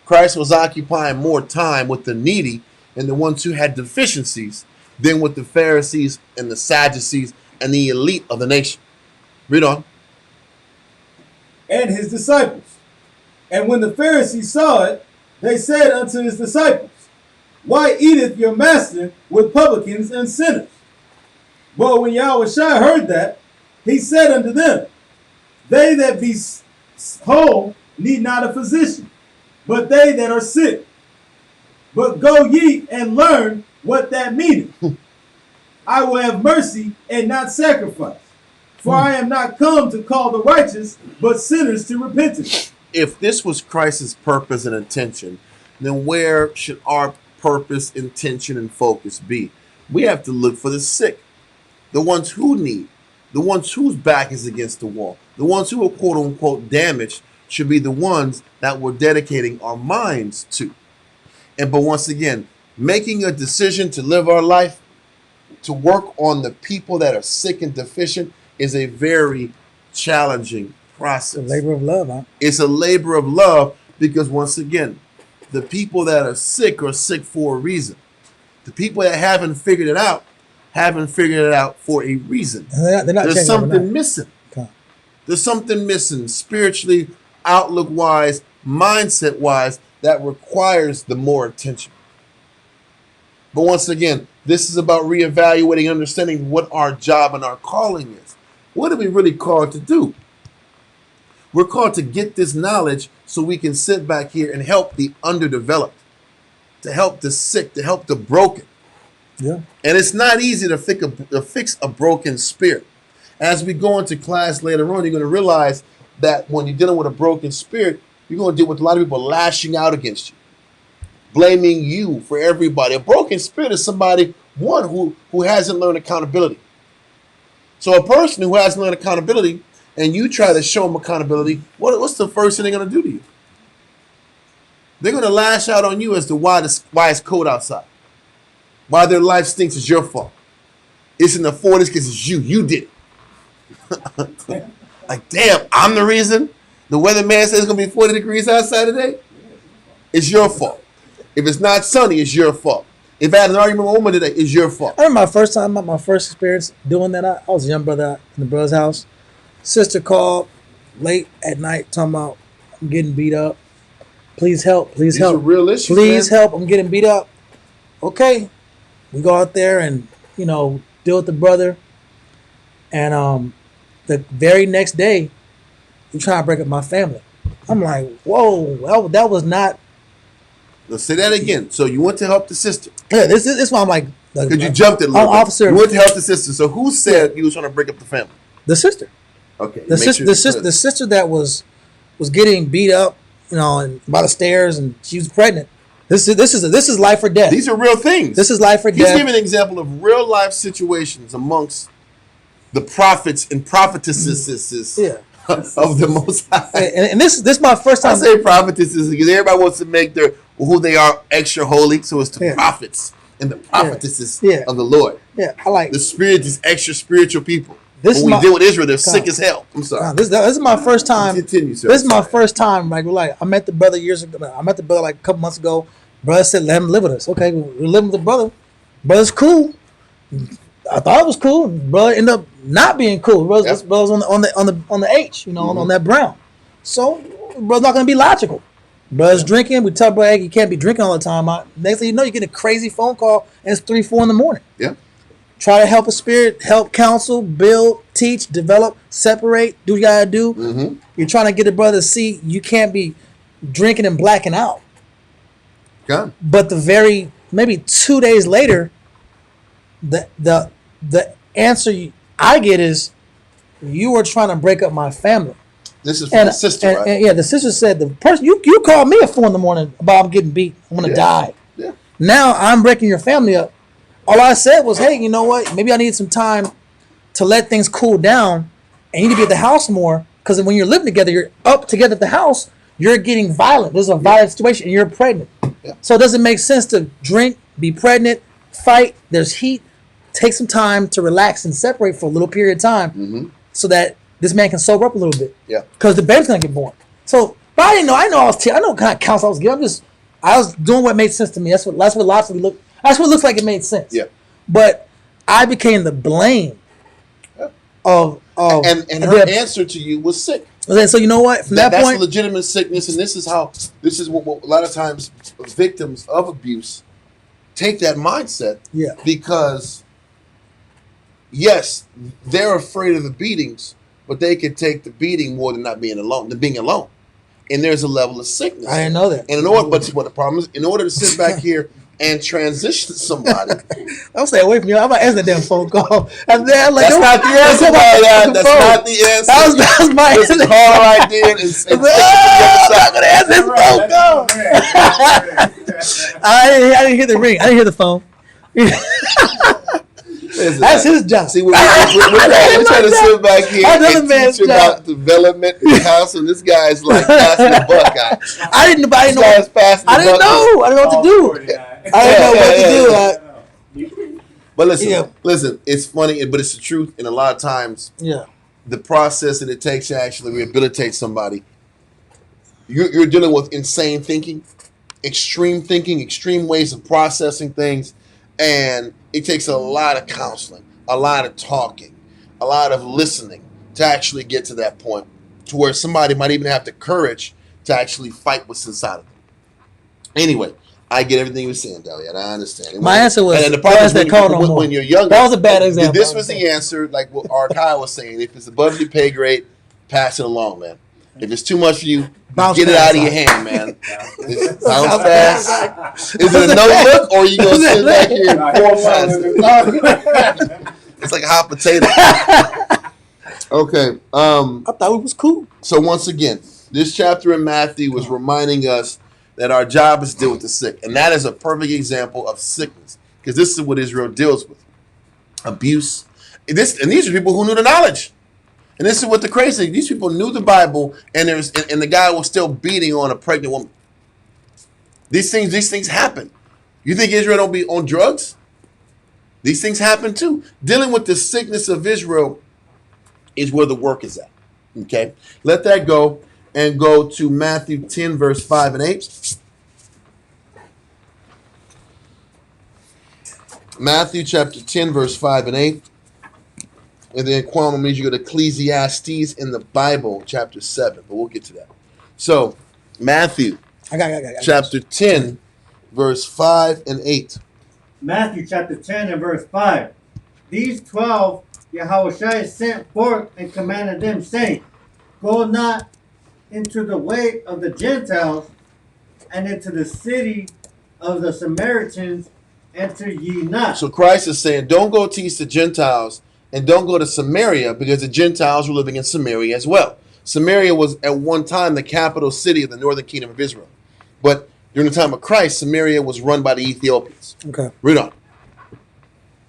Christ was occupying more time with the needy and the ones who had deficiencies than with the Pharisees and the Sadducees and the elite of the nation. Read on. And his disciples. And when the Pharisees saw it, they said unto his disciples, Why eateth your master with publicans and sinners? But when Yahushua heard that, he said unto them, They that be whole need not a physician, but they that are sick. But go ye and learn what that meaneth. I will have mercy and not sacrifice. For I am not come to call the righteous, but sinners to repentance. if this was Christ's purpose and intention, then where should our purpose, intention, and focus be? We have to look for the sick, the ones who need, the ones whose back is against the wall, the ones who are quote unquote damaged should be the ones that we're dedicating our minds to. But once again, making a decision to live our life, to work on the people that are sick and deficient is a very challenging process. It's a labor of love, huh? It's a labor of love because once again, the people that are sick for a reason. The people that haven't figured it out for a reason. They're not There's changing something overnight. missing. Okay. There's something missing spiritually, outlook-wise, mindset-wise that requires the more attention. But once again, this is about reevaluating and understanding what our job and our calling is. What are we really called to do? We're called to get this knowledge so we can sit back here and help the underdeveloped, to help the sick, to help the broken. Yeah. And it's not easy to fix a broken spirit. As we go into class later on, you're going to realize that when you're dealing with a broken spirit, you're going to deal with a lot of people lashing out against you, blaming you for everybody. A broken spirit is somebody, one, who hasn't learned accountability. So a person who hasn't learned accountability and you try to show them accountability, what's the first thing they're going to do to you? They're going to lash out on you as to why it's cold outside. Why their life stinks is your fault. It's in the 40s because it's you. You did it. Like, damn, I'm the reason. The weatherman says it's going to be 40 degrees outside today. It's your fault. If it's not sunny, it's your fault. If I had an argument with a woman today, it's your fault. I remember my first experience doing that. I was a young brother in the brother's house. Sister called late at night talking about, I'm getting beat up. Please help. Please These are help. real issues, Please man. help. I'm getting beat up. Okay. We go out there and, deal with the brother. And the very next day, we're trying to break up my family. I'm like, whoa, that was not. Let's say that again. So you went to help the sister. Yeah, this is why I'm like. Because you jumped it a little bit. Officer. You went to help the sister. So who said you was trying to break up the family? The sister. Okay. The sister that was getting beat up, and by the stairs, and she was pregnant. This is life or death. These are real things. This is life or He's death. giving an example of real life situations amongst the prophets and prophetesses of the Most High. And this is my first I time. say prophetesses because everybody wants to make who they are extra holy. So it's the prophets and the prophetesses of the Lord. Yeah, I like The spirit is extra spiritual people. This when is we deal with Israel, they're sick as hell. I'm sorry. this is my first time. Continue, sir. This is my first time. Like I met the brother years ago. I met the brother like a couple months ago. Brother said, "Let him live with us." Okay, we're living with the brother. Brother's cool. I thought it was cool. Brother ended up not being cool. Brother's on the H, on that brown. So brother's not gonna be logical. Brother's drinking. We tell brother, hey, you can't be drinking all the time. Next thing you know, you get a crazy phone call and it's 3, 4 in the morning. Yeah. Try to help a spirit, help counsel, build, teach, develop, separate, do what you gotta do. Mm-hmm. You're trying to get the brother to see you can't be drinking and blacking out. Okay. But maybe 2 days later, the answer I get is, you were trying to break up my family. This is from the sister, right? And the sister said, the person you called me at 4 in the morning about I'm getting beat, I'm gonna die. Yeah. Now I'm breaking your family up. All I said was, hey, you know what? Maybe I need some time to let things cool down, and you need to be at the house more, because when you're living together, you're up together at the house, you're getting violent. There's a violent situation, and you're pregnant. Yeah. So it doesn't make sense to drink, be pregnant, fight. There's heat. Take some time to relax and separate for a little period of time, so that this man can sober up a little bit. Yeah. Because the baby's gonna get born. So, but I didn't know. I know what kind of counsel I was giving. I was doing what made sense to me. That's what logically looked. That's what it looks like it made sense. Yeah. But I became the blame of and her answer to you was sick. So you know what? From that that's point, legitimate sickness, and this is what a lot of times victims of abuse take that mindset. Yeah. Because yes, they're afraid of the beatings, but they could take the beating more than being alone. And there's a level of sickness. I didn't know that. And but the problem is, in order to sit back here and transition somebody. I'll stay away from you. I'm not answering that damn phone call. I'm there, like, That's not the answer, man. That's not the answer. That was my Listen, answer. call right then and take it to the I'm other not side. gonna answer this phone call. I didn't hear the ring. I didn't hear the phone. Listen, That's his job. See, we're trying to sit back here Another and man's teach about development and counseling. This guy's like passing the buck out. I didn't know. This guy's passing the I didn't buck. know. I didn't know what to do. I didn't know what to do. But listen, Yeah. listen, it's funny, but it's the truth. And a lot of times, Yeah. the process that it takes to actually rehabilitate somebody, you're dealing with insane thinking, extreme ways of processing things. And it takes a lot of counseling, a lot of talking, a lot of listening to actually get to that point to where somebody might even have the courage to actually fight what's inside of them. Anyway, I get everything you were saying, Dahlia, and I understand. My answer was, and the problem is when you're younger. That was a bad example. This was the answer, like what Arkai was saying. If it's above your pay grade, pass it along, man. If it's too much for you, get it out of your hand, man. Bounce fast. Is it a no look, or are you going to sit back here and pour past? It's like a hot potato. Okay. I thought it was cool. So once again, this chapter in Matthew was reminding us that our job is to deal with the sick. And that is a perfect example of sickness. Because this is what Israel deals with. Abuse. And these are people who knew the knowledge. And this is what the crazy. These people knew the Bible, and the guy was still beating on a pregnant woman. These things happen. You think Israel don't be on drugs? These things happen too. Dealing with the sickness of Israel is where the work is at. Okay, let that go and go to Matthew 10, verse 5 and 8. Matthew chapter 10, verse 5 and 8. And then Kwame means you go to Ecclesiastes in the Bible, chapter 7. But we'll get to that. So, Matthew I got chapter 10, verse 5 and 8. Matthew chapter 10 and verse 5. These 12 Yahushua sent forth and commanded them, saying, Go not into the way of the Gentiles, and into the city of the Samaritans enter ye not. So Christ is saying, don't go teach the Gentiles, and don't go to Samaria, because the Gentiles were living in Samaria as well. Samaria was at one time the capital city of the northern kingdom of Israel. But during the time of Christ, Samaria was run by the Ethiopians. Okay. Read on.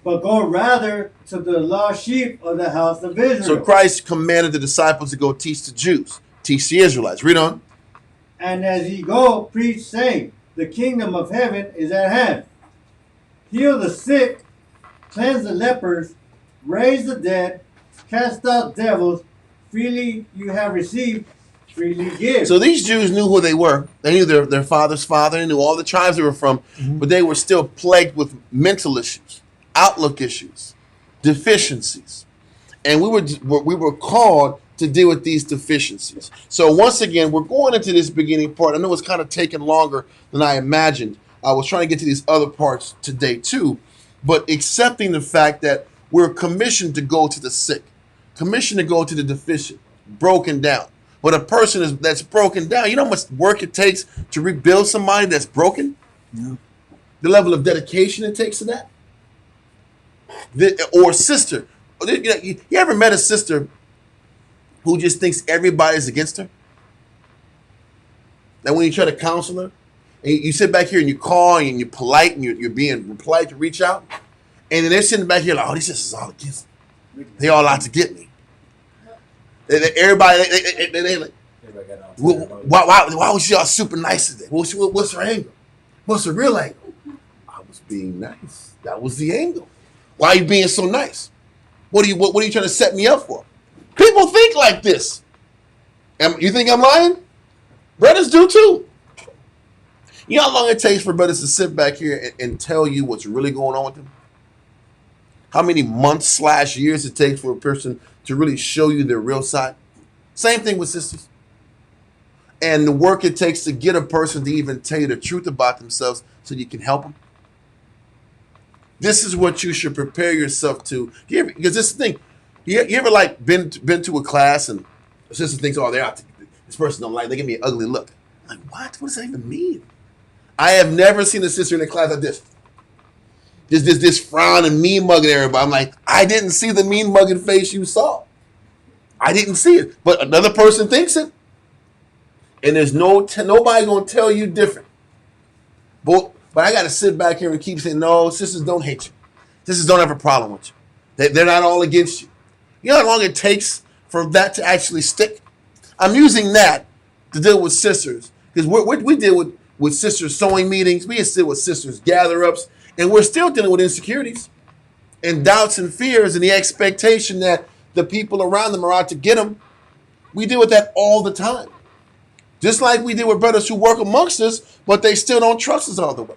But go rather to the lost sheep of the house of Israel. So Christ commanded the disciples to go teach the Jews, teach the Israelites. Read on. And as ye go, preach, saying, The kingdom of heaven is at hand. Heal the sick, cleanse the lepers, raise the dead, cast out devils. Freely you have received, freely give. So these Jews knew who they were. They knew their father's father. They knew all the tribes they were from. But they were still plagued with mental issues, outlook issues, deficiencies. And we were called to deal with these deficiencies. So once again, we're going into this beginning part. I know it's kind of taken longer than I imagined. I was trying to get to these other parts today too. But accepting the fact that we're commissioned to go to the sick, commissioned to go to the deficient, broken down. But a person that's broken down, you know how much work it takes to rebuild somebody that's broken? Yeah. The level of dedication it takes to that? Or sister. You ever met a sister who just thinks everybody's against her? And when you try to counsel her, and you sit back here and you call and you're polite and you're being polite to reach out, and then they're sitting back here like, oh, these sisters all against me. They all out to get me. Everybody, they like, why was she all super nice today? What's her angle? What's her real angle? I was being nice. That was the angle. Why are you being so nice? What are you trying to set me up for? People think like this. You think I'm lying? Brothers do too. You know how long it takes for brothers to sit back here and tell you what's really going on with them? How many months / years it takes for a person to really show you their real side? Same thing with sisters. And the work it takes to get a person to even tell you the truth about themselves so you can help them. This is what you should prepare yourself to. Because this is the thing. You ever like been to a class and the sister thinks, oh, they're out to, this person don't like, they give me an ugly look. Like, what? What does that even mean? I have never seen a sister in a class like this. This frown and mean mugging everybody. I'm like, I didn't see the mean mugging face you saw. I didn't see it, but another person thinks it, and there's nobody gonna tell you different. But I got to sit back here and keep saying, no, sisters don't hate you. Sisters don't have a problem with you. They're not all against you. You know how long it takes for that to actually stick? I'm using that to deal with sisters because we deal with sisters sewing meetings. We deal with sisters gather ups. And we're still dealing with insecurities and doubts and fears and the expectation that the people around them are out to get them. We deal with that all the time. Just like we deal with brothers who work amongst us, but they still don't trust us all the way.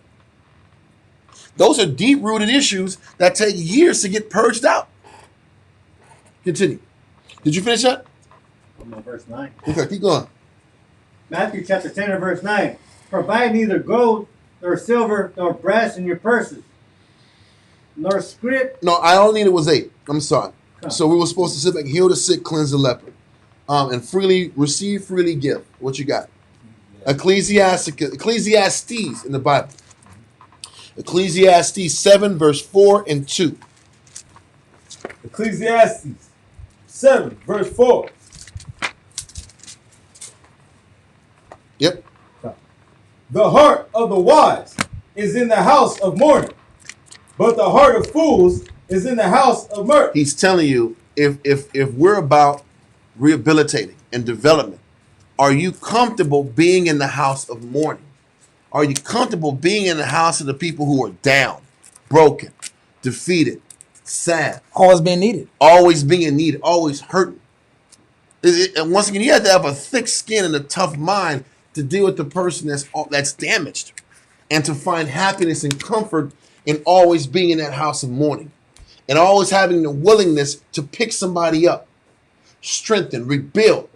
Those are deep-rooted issues that take years to get purged out. Continue. Did you finish that? I'm on verse 9. Okay, keep going. Matthew chapter 10 and verse 9. Provide neither gold nor silver, nor brass in your purses, nor script. No, I only needed was 8. I'm sorry. Huh. So we were supposed to sit back, heal the sick, cleanse the leper, and freely receive, freely give. What you got? Ecclesiastes in the Bible. Ecclesiastes 7, verse 4 and 2. Ecclesiastes 7, verse 4. Yep. The heart of the wise is in the house of mourning, but the heart of fools is in the house of mirth. He's telling you, if we're about rehabilitating and development, are you comfortable being in the house of mourning? Are you comfortable being in the house of the people who are down, broken, defeated, sad? Always being needed. Always being needed, always hurting. And once again, you have to have a thick skin and a tough mind to deal with the person that's damaged, and to find happiness and comfort in always being in that house of mourning, and always having the willingness to pick somebody up, strengthen, rebuild,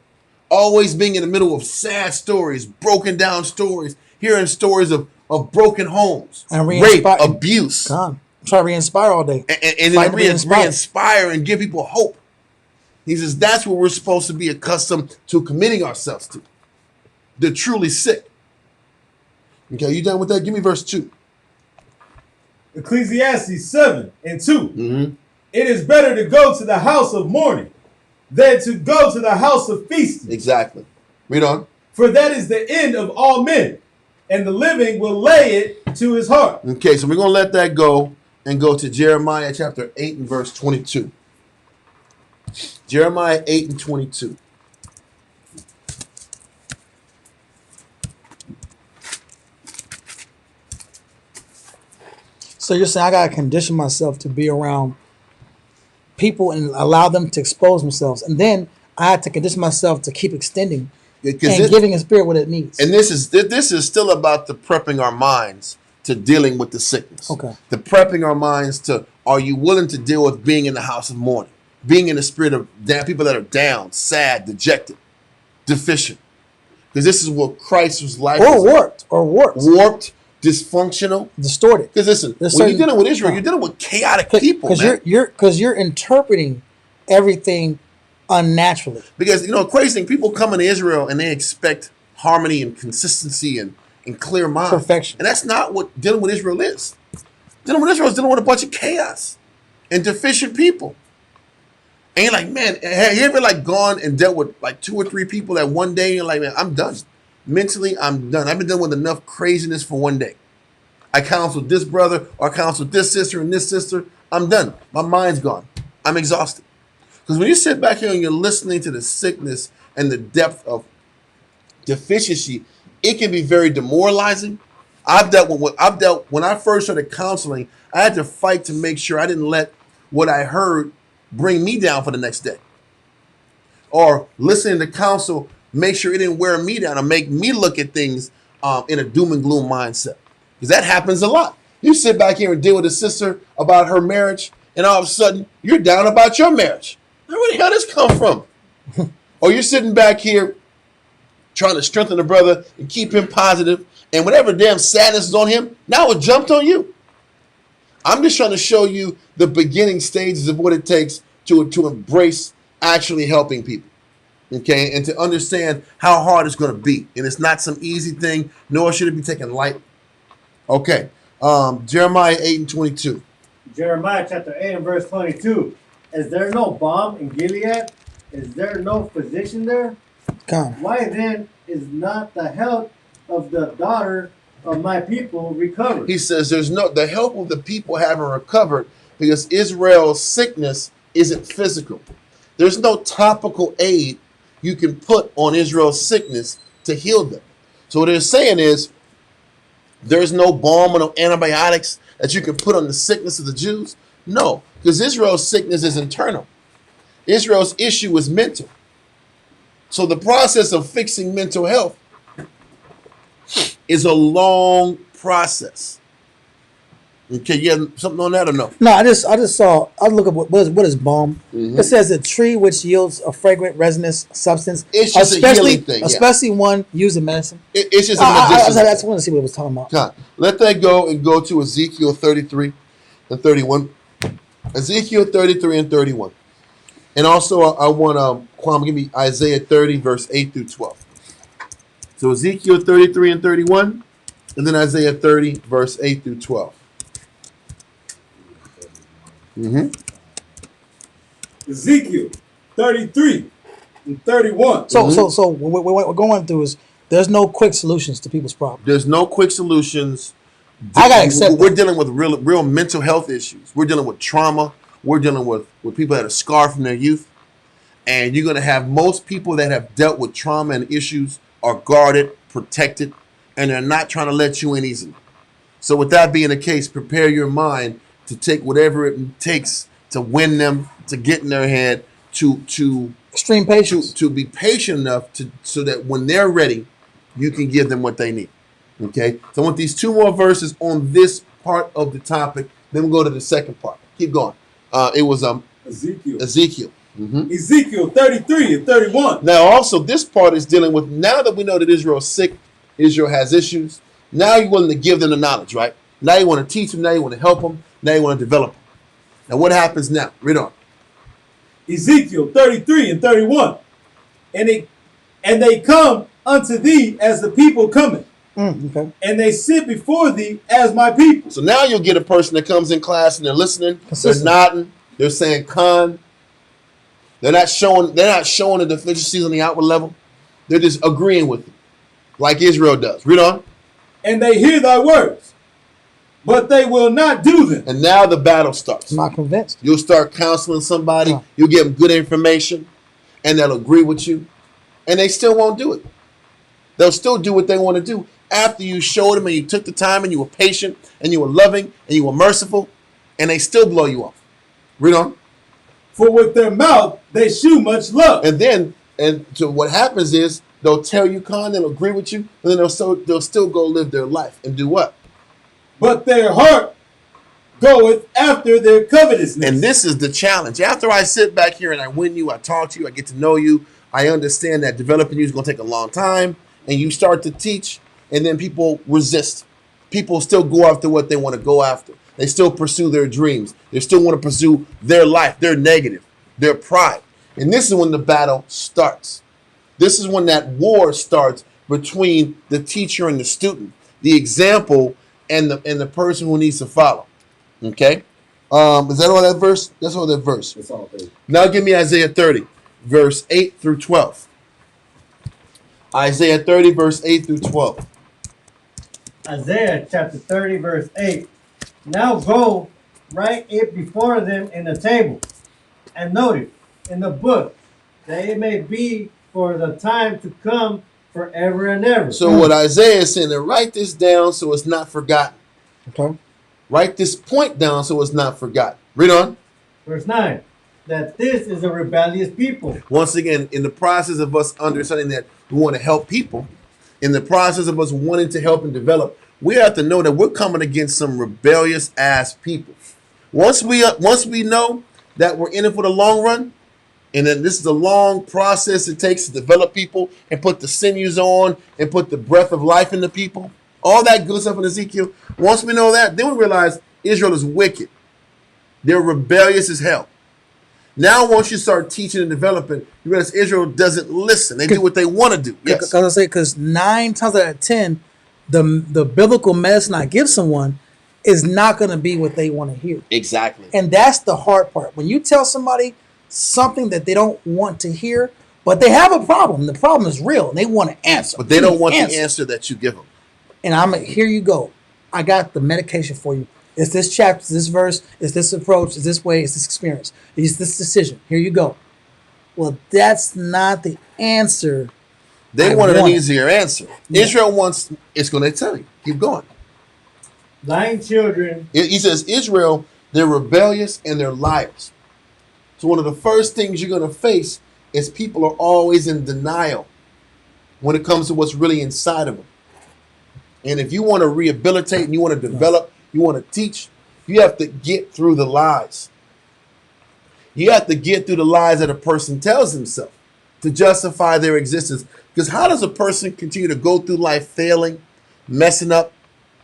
always being in the middle of sad stories, broken down stories, hearing stories of broken homes, And rape, abuse, God, try to re-inspire all day. and Fight then to be inspired. re-inspire and give people hope. He says that's what we're supposed to be accustomed to committing ourselves to. The truly sick. Okay, you done with that? Give me verse 2. Ecclesiastes 7 and 2. Mm-hmm. It is better to go to the house of mourning than to go to the house of feasting. Exactly. Read on. For that is the end of all men, and the living will lay it to his heart. Okay, so we're going to let that go and go to Jeremiah chapter 8 and verse 22. Jeremiah 8 and 22. So you're saying I gotta condition myself to be around people and allow them to expose themselves, and then I had to condition myself to keep extending and giving a spirit what it needs. And this is still about the prepping our minds to dealing with the sickness. Okay. The prepping our minds to, are you willing to deal with being in the house of mourning, being in the spirit of people that are down, sad, dejected, deficient? Because this is what Christ's life was. Warped, dysfunctional, distorted. Because listen, when you're dealing with Israel, you're dealing with chaotic people, man. Because you're interpreting everything unnaturally. Because crazy thing, people come into Israel and they expect harmony and consistency and clear mind, Perfection. and that's not what dealing with Israel is. Dealing with Israel is dealing with a bunch of chaos and deficient people. And you're like, man, have you ever gone and dealt with 2 or 3 people at one day? And you're like, man, I'm done. Mentally, I'm done. I've been dealing with enough craziness for one day. I counseled this brother, or I counseled this sister and this sister. I'm done. My mind's gone. I'm exhausted. Because when you sit back here and you're listening to the sickness and the depth of deficiency, it can be very demoralizing. When I first started counseling, I had to fight to make sure I didn't let what I heard bring me down for the next day. Or listening to counsel, make sure it didn't wear me down and make me look at things in a doom and gloom mindset. Because that happens a lot. You sit back here and deal with a sister about her marriage, and all of a sudden, you're down about your marriage. Where the hell did this come from? Or you're sitting back here trying to strengthen the brother and keep him positive, and whatever damn sadness is on him, now it jumped on you. I'm just trying to show you the beginning stages of what it takes to embrace actually helping people. Okay, and to understand how hard it's going to be. And it's not some easy thing, nor should it be taken lightly. Okay. Jeremiah 8:22. Jeremiah chapter 8 and verse 22. Is there no balm in Gilead? Is there no physician there? Come. Why then is not the health of the daughter of my people recovered? He says the help of the people haven't recovered because Israel's sickness isn't physical. There's no topical aid you can put on Israel's sickness to heal them. So what they're saying is there's no balm or no antibiotics that you can put on the sickness of the Jews. No, because Israel's sickness is internal. Israel's issue is mental. So the process of fixing mental health is a long process. Okay, you have something on that or no? No, I just saw. I look up what is balm. It says a tree which yields a fragrant resinous substance. It's just a healing thing, yeah. Especially one used in medicine. It's just a I medicinal just want to see what it was talking about. God. Let that go and go to Ezekiel 33 and 31. Ezekiel 33 and 31. And also I want Kwame give me Isaiah 30 verse 8 through 12. So Ezekiel 33 and 31, and then Isaiah 30 verse 8 through 12. Ezekiel 33 and 31. So what we're going through is there's no quick solutions to people's problems. There's no quick solutions. I gotta accept We're that. dealing with real mental health issues. We're dealing with trauma. We're dealing with people that are scarred from their youth. And you're going to have most people that have dealt with trauma and issues are guarded, protected, and they're not trying to let you in easily. So with that being the case, prepare your mind to take whatever it takes to win them, to get in their head, to Extreme patience. to be patient enough so that when they're ready, you can give them what they need. Okay? So I want these two more verses on this part of the topic. Then we'll go to the second part. Keep going. It was Ezekiel. Ezekiel. Ezekiel 33 and 31. Now, also, this part is dealing with, now that we know that Israel's sick, Israel has issues, now you're willing to give them the knowledge, right? Now you want to teach them, now you want to help them, now you want to develop them. Now, what happens now? Read on. Ezekiel 33 and 31. And they come unto thee as the people cometh, Okay. and they sit before thee as my people. So now you'll get a person that comes in class and they're listening, Consistent. they're nodding, they're saying con. They're not showing the deficiencies on the outward level. They're just agreeing with you, like Israel does. Read on. And they hear thy words, but they will not do them. And now the battle starts. I'm not convinced. You'll start counseling somebody. Yeah. You'll give them good information, and they'll agree with you, and they still won't do it. They'll still do what they want to do after you showed them and you took the time and you were patient and you were loving and you were merciful, and they still blow you off. Read on. For with their mouth they shew much love. And so what happens is they'll tell you con, they'll agree with you, and then they'll still go live their life and do what? But their heart goeth after their covetousness. And this is the challenge. After I sit back here and I win you, I talk to you, I get to know you, I understand that developing you is going to take a long time, and you start to teach, and then people resist. People still go after what they want to go after. They still pursue their dreams. They still want to pursue their life, their negative, their pride. And this is when the battle starts. This is when that war starts between the teacher and the student, the example and the person who needs to follow. Okay? Is that all that verse? That's all that verse. That's all they. Now give me Isaiah 30, verse 8 through 12. Isaiah 30, verse 8 through 12. Isaiah chapter 30 verse 8. Now go, write it before them in the table, and note it in the book, that it may be for the time to come forever and ever. So what Isaiah is saying, write this down so it's not forgotten. Okay. Write this point down so it's not forgotten. Read on. Verse 9. That this is a rebellious people. Once again, in the process of us understanding that we want to help people, in the process of us wanting to help and develop, we have to know that we're coming against some rebellious ass people. Once we know that we're in it for the long run, and then this is a long process it takes to develop people and put the sinews on and put the breath of life into people, all that good stuff in Ezekiel. Once we know that, then we realize Israel is wicked. They're rebellious as hell. Now, once you start teaching and developing, you realize Israel doesn't listen. They do what they want to do. Yes. Because 9 times out of 10, the biblical medicine I give someone is not going to be what they want to hear. Exactly. And that's the hard part. When you tell somebody something that they don't want to hear, but they have a problem. The problem is real, and they want to answer. But they don't want the answer that you give them. And here you go. I got the medication for you. It's this chapter, it's this verse, it's this approach, it's this way, it's this experience, it's this decision. Here you go. Well, that's not the answer. They wanted an easier answer. Yeah. Israel wants, it's going to tell you. Keep going. Lying children. He says, Israel, they're rebellious and they're liars. So one of the first things you're going to face is people are always in denial when it comes to what's really inside of them. And if you want to rehabilitate and you want to develop, you want to teach, you have to get through the lies. You have to get through the lies that a person tells himself to justify their existence. Because how does a person continue to go through life failing, messing up,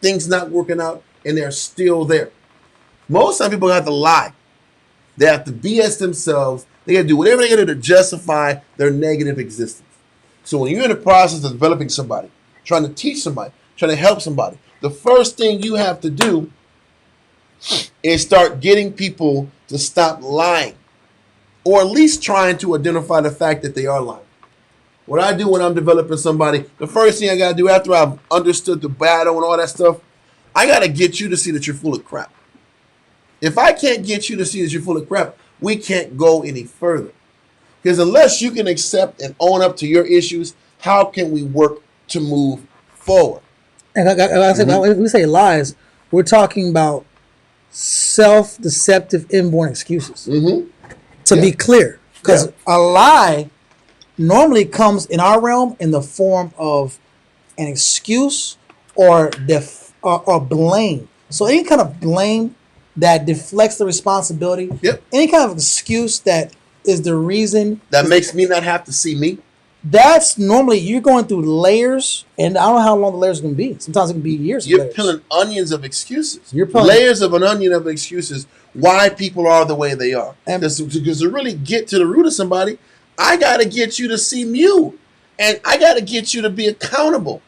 things not working out, and they're still there? Most time people have to lie. They have to BS themselves. They got to do whatever they got to do to justify their negative existence. So when you're in the process of developing somebody, trying to teach somebody, trying to help somebody, the first thing you have to do is start getting people to stop lying, or at least trying to identify the fact that they are lying. What I do when I'm developing somebody, the first thing I got to do after I've understood the battle and all that stuff, I got to get you to see that you're full of crap. If I can't get you to see that you're full of crap, we can't go any further. Because unless you can accept and own up to your issues, how can we work to move forward? And when we say lies, we're talking about self-deceptive inborn excuses. To be clear, because a lie normally comes in our realm in the form of an excuse or blame. So any kind of blame that deflects the responsibility, any kind of excuse that is the reason that makes me not have to see me. That's normally you're going through layers, and I don't know how long the layers can be. Sometimes it can be years. You're peeling onions of excuses. You're peeling layers of an onion of excuses why people are the way they are. Because to really get to the root of somebody, I got to get you to see you, and I got to get you to be accountable.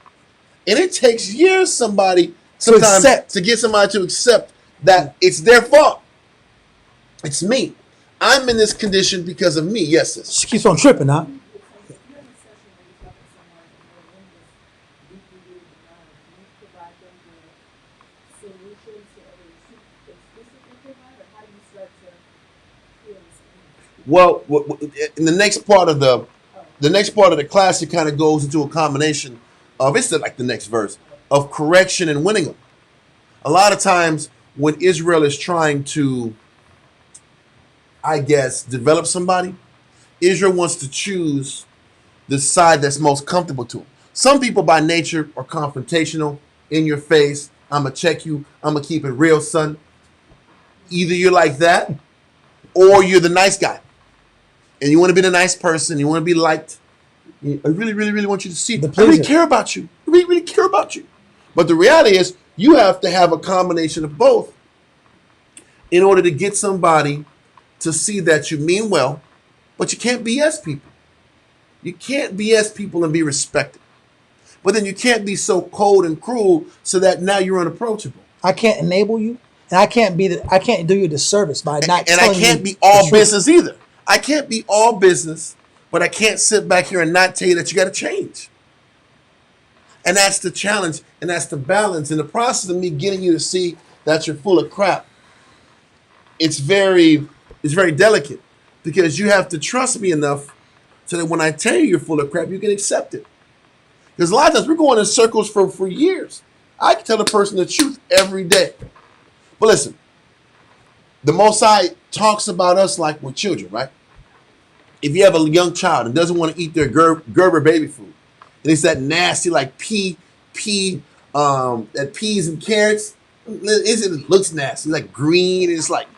And it takes years sometimes to get somebody to accept that it's their fault. It's me. I'm in this condition because of me. Yes, sis. She keeps on tripping, huh? Well, in the next part of the class, it kind of goes into a combination of like the next verse of correction and winning them. A lot of times when Israel is trying to, I guess, develop somebody, Israel wants to choose the side that's most comfortable to them. Some people by nature are confrontational, in your face. I'm gonna check you. I'm gonna keep it real, son. Either you're like that, or you're the nice guy. And you want to be the nice person. You want to be liked. I really, really, really want you to see. I really care about you. I really, really care about you. But the reality is you have to have a combination of both in order to get somebody to see that you mean well, but you can't BS people. You can't BS people and be respected. But then you can't be so cold and cruel so that now you're unapproachable. I can't enable you, and I can't do you a disservice by not. And I can't be all business either. I can't be all business, but I can't sit back here and not tell you that you got to change. And that's the challenge, and that's the balance. In the process of me getting you to see that you're full of crap, it's very delicate because you have to trust me enough so that when I tell you you're full of crap, you can accept it. Because a lot of times we're going in circles for years. I can tell the person the truth every day. But listen, the Most High talks about us like we're children, right? If you have a young child and doesn't want to eat their Gerber baby food, and it's that nasty like that peas and carrots, it looks nasty, like green, and it's like,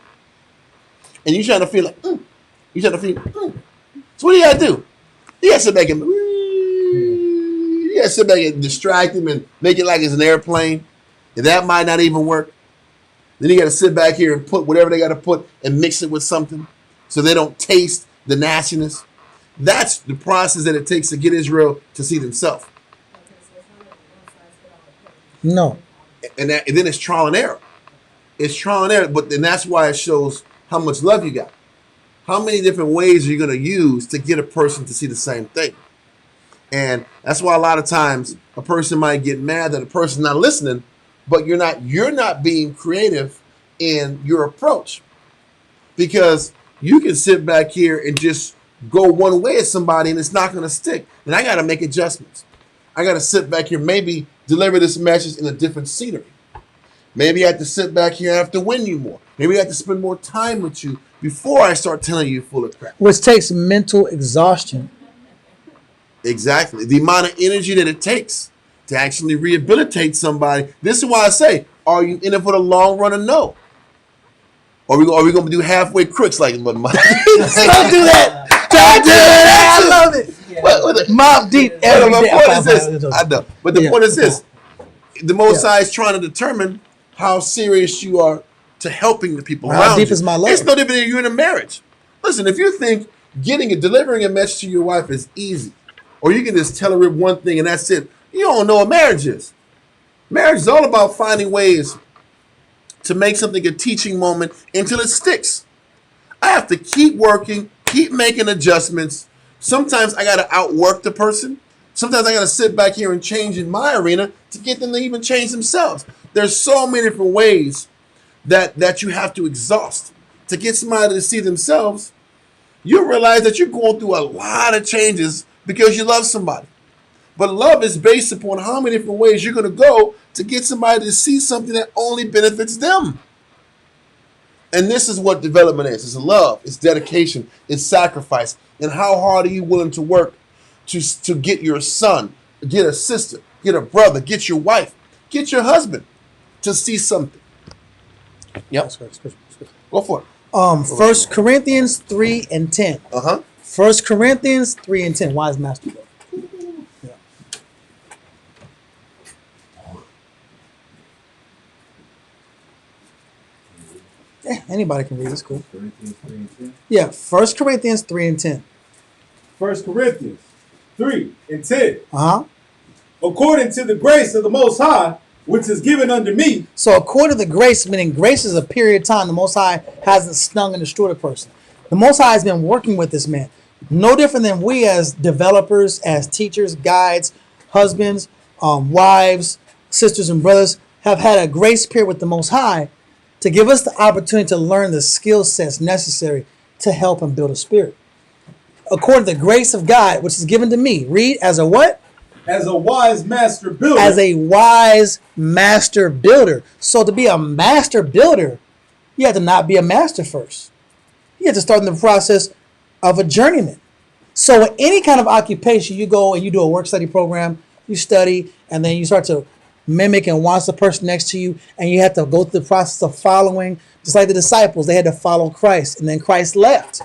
and you're trying to feel like, So what do you gotta do? You gotta sit back and distract him and make it like it's an airplane, and that might not even work. Then you got to sit back here and put whatever they got to put and mix it with something so they don't taste the nastiness. That's the process that it takes to get Israel to see themselves. No. And then it's trial and error. It's trial and error, but then that's why it shows how much love you got. How many different ways are you going to use to get a person to see the same thing? And that's why a lot of times a person might get mad that a person's not listening, but you're not being creative in your approach. Because you can sit back here and just go one way at somebody and it's not going to stick. And I got to make adjustments. I got to sit back here, maybe deliver this message in a different scenery. Maybe I have to sit back here and I have to win you more. Maybe I have to spend more time with you before I start telling you full of crap. Which takes mental exhaustion. Exactly. The amount of energy that it takes to actually rehabilitate somebody. This is why I say, are you in it for the long run or no? Or are we going to do halfway crooks like Don't do that. Don't do that. I love it. But Mob deep every day. The point is this. I know. But the point is this. The Most High is trying to determine how serious you are to helping the people around you. How deep is my love? It's no different than you're in a marriage. Listen, if you think delivering a message to your wife is easy, or you can just tell her one thing and that's it, you don't know what marriage is. Marriage is all about finding ways to make something a teaching moment until it sticks. I have to keep working, keep making adjustments. Sometimes I got to outwork the person. Sometimes I got to sit back here and change in my arena to get them to even change themselves. There's so many different ways that you have to exhaust to get somebody to see themselves. You realize that you're going through a lot of changes because you love somebody. But love is based upon how many different ways you're going to go to get somebody to see something that only benefits them. And this is what development is. It's love, it's dedication, it's sacrifice. And how hard are you willing to work to get your son, get a sister, get a brother, get your wife, get your husband to see something. Yep. Go for it. 1 Corinthians 3:10. 1 Corinthians 3:10. Wise master. Yeah. Anybody can read. It's cool. Corinthians 3:10. Yeah, 1 Corinthians 3:10. 1 Corinthians 3:10. According to the grace of the Most High, which is given unto me. So according to the grace, meaning grace is a period of time the Most High hasn't stung and destroyed a person. The Most High has been working with this man. No different than we as developers, as teachers, guides, husbands, wives, sisters and brothers have had a grace period with the Most High to give us the opportunity to learn the skill sets necessary to help and build a spirit. According to the grace of God, which is given to me, read, as a what? As a wise master builder. As a wise master builder. So to be a master builder, you have to not be a master first. You have to start in the process of a journeyman. So in any kind of occupation, you go and you do a work study program, you study, and then you start to mimic and watch the person next to you, and you have to go through the process of following, just like the disciples. They had to follow Christ, and then Christ left.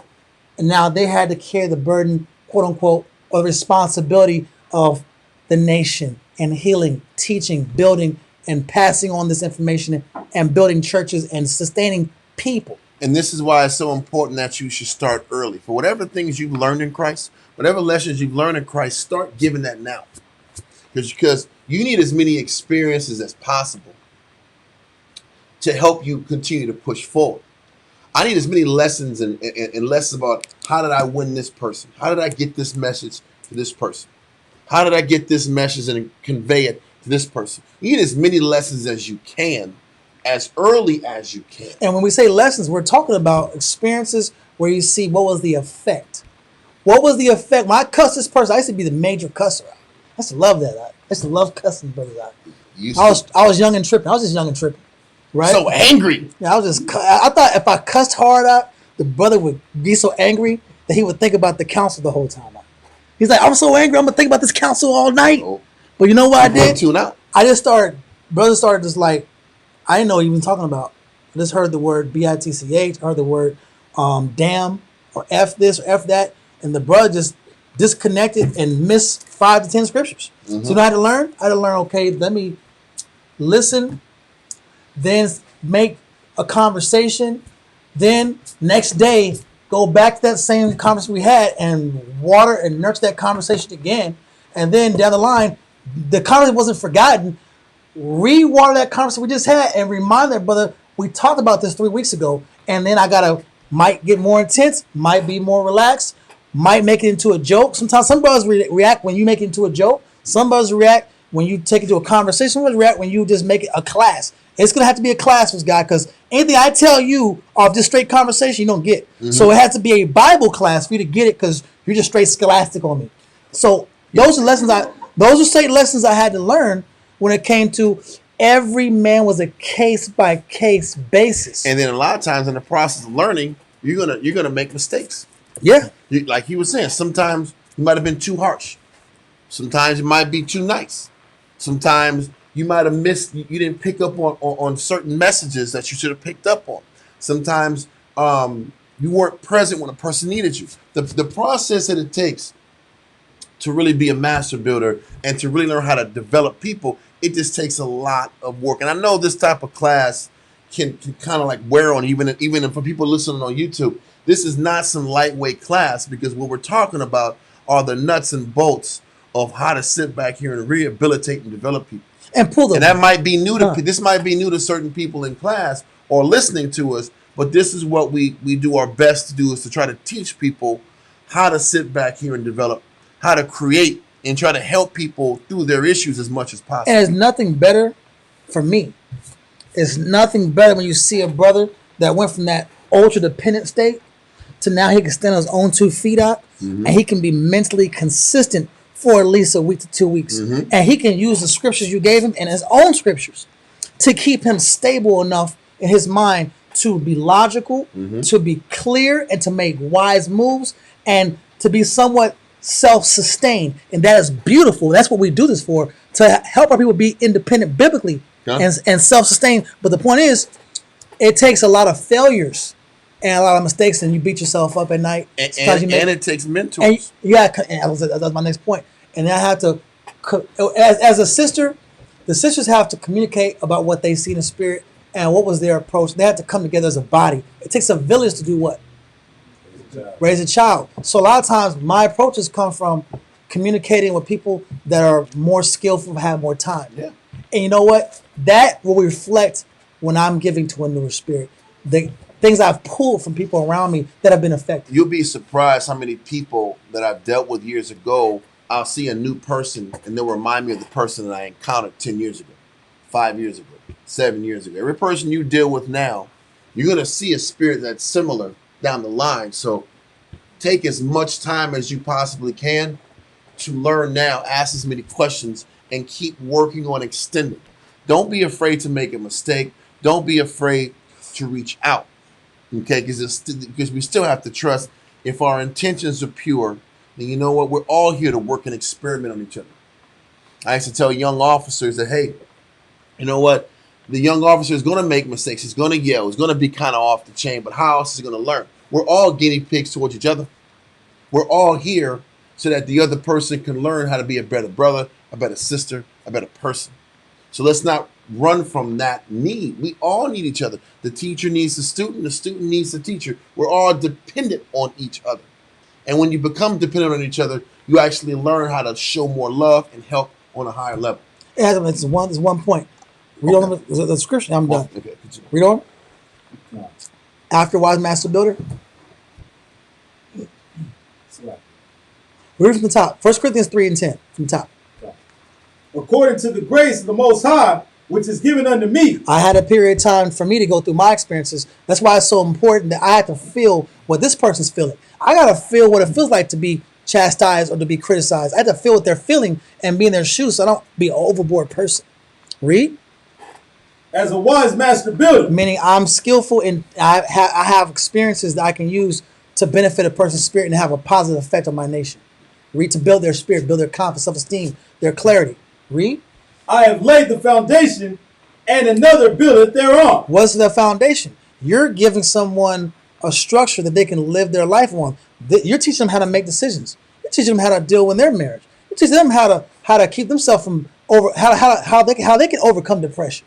And now they had to carry the burden, quote unquote, or the responsibility of the nation and healing, teaching, building, and passing on this information and building churches and sustaining people. And this is why it's so important that you should start early. For whatever things you've learned in Christ, whatever lessons you've learned in Christ, start giving that now. Because you need as many experiences as possible to help you continue to push forward. I need as many lessons and lessons about how did I win this person? How did I get this message to this person? How did I get this message and convey it to this person? You need as many lessons as you can, as early as you can. And when we say lessons, we're talking about experiences where you see what was the effect. What was the effect? When I cussed this person, I used to be the major cusser. I used to love that. I used to love cussing brothers out. I was young and tripping. I was just young and tripping. Right? So angry. Yeah, I thought if I cussed hard out, the brother would be so angry that he would think about the counsel the whole time. He's like, I'm so angry, I'm gonna think about this counsel all night. Oh. But you know what I did? Tune out. Brothers started just like, I didn't know what he was talking about. I just heard the word bitch, heard the word damn, or F this or F that, and the brother just disconnected and missed 5 to 10 scriptures. So you know I had to learn? I had to learn, okay, let me listen, then make a conversation, then next day go back to that same conversation we had and water and nurture that conversation again. And then down the line, the conversation wasn't forgotten, rewater that conversation we just had and remind that brother we talked about this 3 weeks ago, and then I gotta might get more intense, might be more relaxed, might make it into a joke. Sometimes some brothers react when you make it into a joke. Some brothers react when you take it to a conversation. Some brothers react when you just make it a class. It's gonna have to be a class with this guy, because anything I tell you off just straight conversation you don't get. So it has to be a Bible class for you to get it, because you're just straight scholastic on me. So those are straight lessons I had to learn when it came to every man was a case by case basis. And then a lot of times in the process of learning, you're gonna make mistakes. Yeah. Like he was saying, sometimes you might have been too harsh. Sometimes you might be too nice. Sometimes you might have missed. You didn't pick up on certain messages that you should have picked up on. Sometimes you weren't present when a person needed you. The process that it takes to really be a master builder and to really learn how to develop people, it just takes a lot of work. And I know this type of class can kind of like wear on even for people listening on YouTube. This is not some lightweight class, because what we're talking about are the nuts and bolts of how to sit back here and rehabilitate and develop people. And pull them. And that might be new to this might be new to certain people in class or listening to us, but this is what we do our best to do, is to try to teach people how to sit back here and develop, how to create and try to help people through their issues as much as possible. And there's nothing better for me. It's nothing better when you see a brother that went from that ultra dependent state to now he can stand on his own 2 feet up, and he can be mentally consistent for at least a week to 2 weeks. And he can use the scriptures you gave him and his own scriptures to keep him stable enough in his mind to be logical, to be clear, and to make wise moves, and to be somewhat self-sustained. And that is beautiful. That's what we do this for, to help our people be independent biblically and self-sustained. But the point is, it takes a lot of failures and a lot of mistakes, and you beat yourself up at night. And it takes mentors. And that was my next point. And I have to, as a sister, the sisters have to communicate about what they see in the spirit and what was their approach. They have to come together as a body. It takes a village to do what? Raise a child. So a lot of times my approaches come from communicating with people that are more skillful, have more time. Yeah. And you know what? That will reflect when I'm giving to a newer spirit. The things I've pulled from people around me that have been effective. You'll be surprised how many people that I've dealt with years ago, I'll see a new person and they'll remind me of the person that I encountered 10 years ago, 5 years ago, 7 years ago. Every person you deal with now, you're going to see a spirit that's similar down the line. So take as much time as you possibly can to learn now, ask as many questions, and keep working on extending. Don't be afraid to make a mistake. Don't be afraid to reach out. Okay, because we still have to trust, if our intentions are pure, then you know what? We're all here to work and experiment on each other. I used to tell young officers that, hey, you know what? The young officer is going to make mistakes. He's going to yell. He's going to be kind of off the chain, but how else is he going to learn? We're all guinea pigs towards each other. We're all here so that the other person can learn how to be a better brother, a better sister, a better person. So let's not run from that need. We all need each other. The teacher needs the student needs the teacher. We're all dependent on each other. And when you become dependent on each other, you actually learn how to show more love and help on a higher level. It's one point. Read on the scripture. I'm done. Okay. Read on. After wise master builder. Read from the top. 1 Corinthians 3:10 from the top. According to the grace of the Most High, which is given unto me. I had a period of time for me to go through my experiences. That's why it's so important that I have to feel what this person's feeling. I got to feel what it feels like to be chastised or to be criticized. I have to feel what they're feeling and be in their shoes so I don't be an overboard person. Read. As a wise master builder. Meaning I'm skillful and I have experiences that I can use to benefit a person's spirit and have a positive effect on my nation. Read, to build their spirit, build their confidence, self-esteem, their clarity. Read. I have laid the foundation, and another buildeth thereon. What's the foundation? You're giving someone a structure that they can live their life on. You're teaching them how to make decisions. You're teaching them how to deal with their marriage. You're teaching them how to keep themselves from how they can overcome depression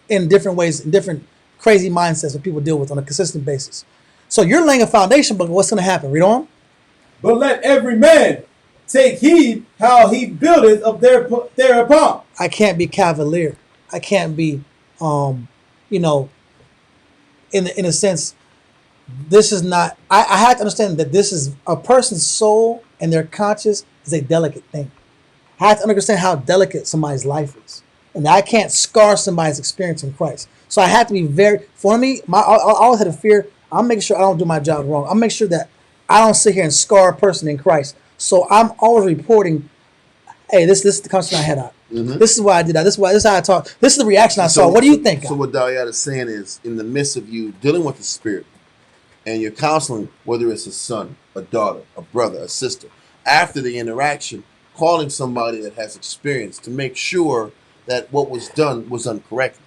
in different ways, in different crazy mindsets that people deal with on a consistent basis. So you're laying a foundation, but what's going to happen? Read on. But let every man take heed how he buildeth up thereupon. I can't be cavalier. I can't be, you know, in a sense, this is not. I have to understand that this is a person's soul and their conscience is a delicate thing. I have to understand how delicate somebody's life is, and I can't scar somebody's experience in Christ. So I have to be very. For me, I always had a fear. I'm making sure I don't do my job wrong. I'm making sure that I don't sit here and scar a person in Christ. So I'm always reporting, hey, this is the conversation I had out. This is why I did that. This is how I talk. This is the reaction I saw. What do you think? So what Daliat is saying is, in the midst of you dealing with the spirit, and you're counseling, whether it's a son, a daughter, a brother, a sister, after the interaction, calling somebody that has experience to make sure that what was done was done correctly.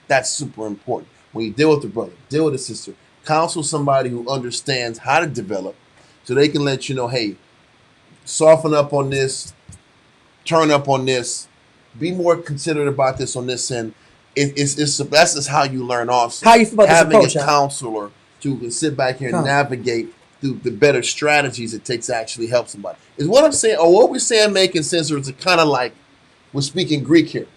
That's super important. When you deal with the brother, deal with the sister, counsel somebody who understands how to develop so they can let you know, hey, soften up on this, turn up on this, be more considerate about this on this end. That's just how you learn also. How you feel about this Having approach, a Al? counselor to sit back here and navigate through the better strategies it takes to actually help somebody. Is what I'm saying, or what we're saying making sense, or is it kind of like we're speaking Greek here?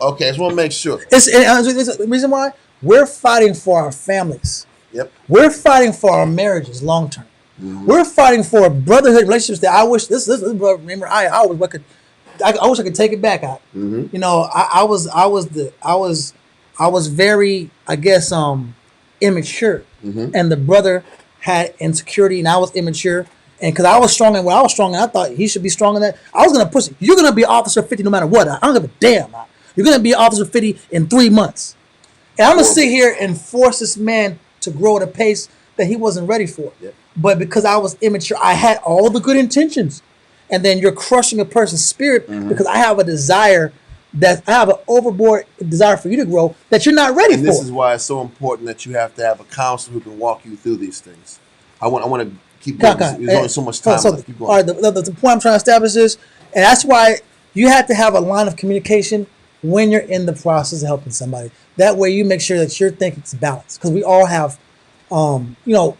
Okay, I just want to make sure. It's the reason why we're fighting for our families. Yep. We're fighting for our marriages long term. We're fighting for brotherhood relationships that I wish this brother. Remember, I wish I could take it back out. You know, I was very, I guess, immature, and the brother had insecurity, and I was immature, and because I was strong in what I was strong in, I thought he should be strong in that. I was gonna push it. You're gonna be Officer 50 no matter what. I don't give a damn. You're gonna be Officer 50 in 3 months, and I'm gonna sit here and force this man to grow at a pace that he wasn't ready for. Yep. But because I was immature, I had all the good intentions, and then you're crushing a person's spirit because I have a desire. That I have an overboard desire for you to grow that you're not ready for. And this is why it's so important that you have to have a counselor who can walk you through these things. I want to keep going. There's only so much time left. Keep going. All right, the point I'm trying to establish is, and that's why you have to have a line of communication when you're in the process of helping somebody. That way you make sure that your thinking's balanced. Because we all have, you know,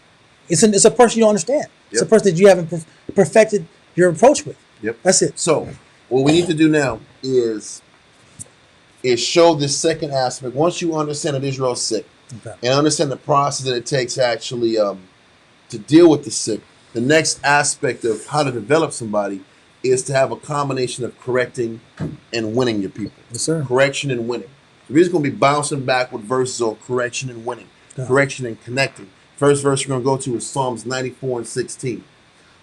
it's a person you don't understand. It's a person that you haven't perfected your approach with. Yep. That's it. So what we need to do now is show this second aspect. Once you understand that Israel's sick and understand the process that it takes actually to deal with the sick, the next aspect of how to develop somebody is to have a combination of correcting and winning your people. Yes, sir. Correction and winning. So we're just going to be bouncing back with verses on correction and winning, correction and connecting. First verse we're going to go to is Psalms 94 and 16.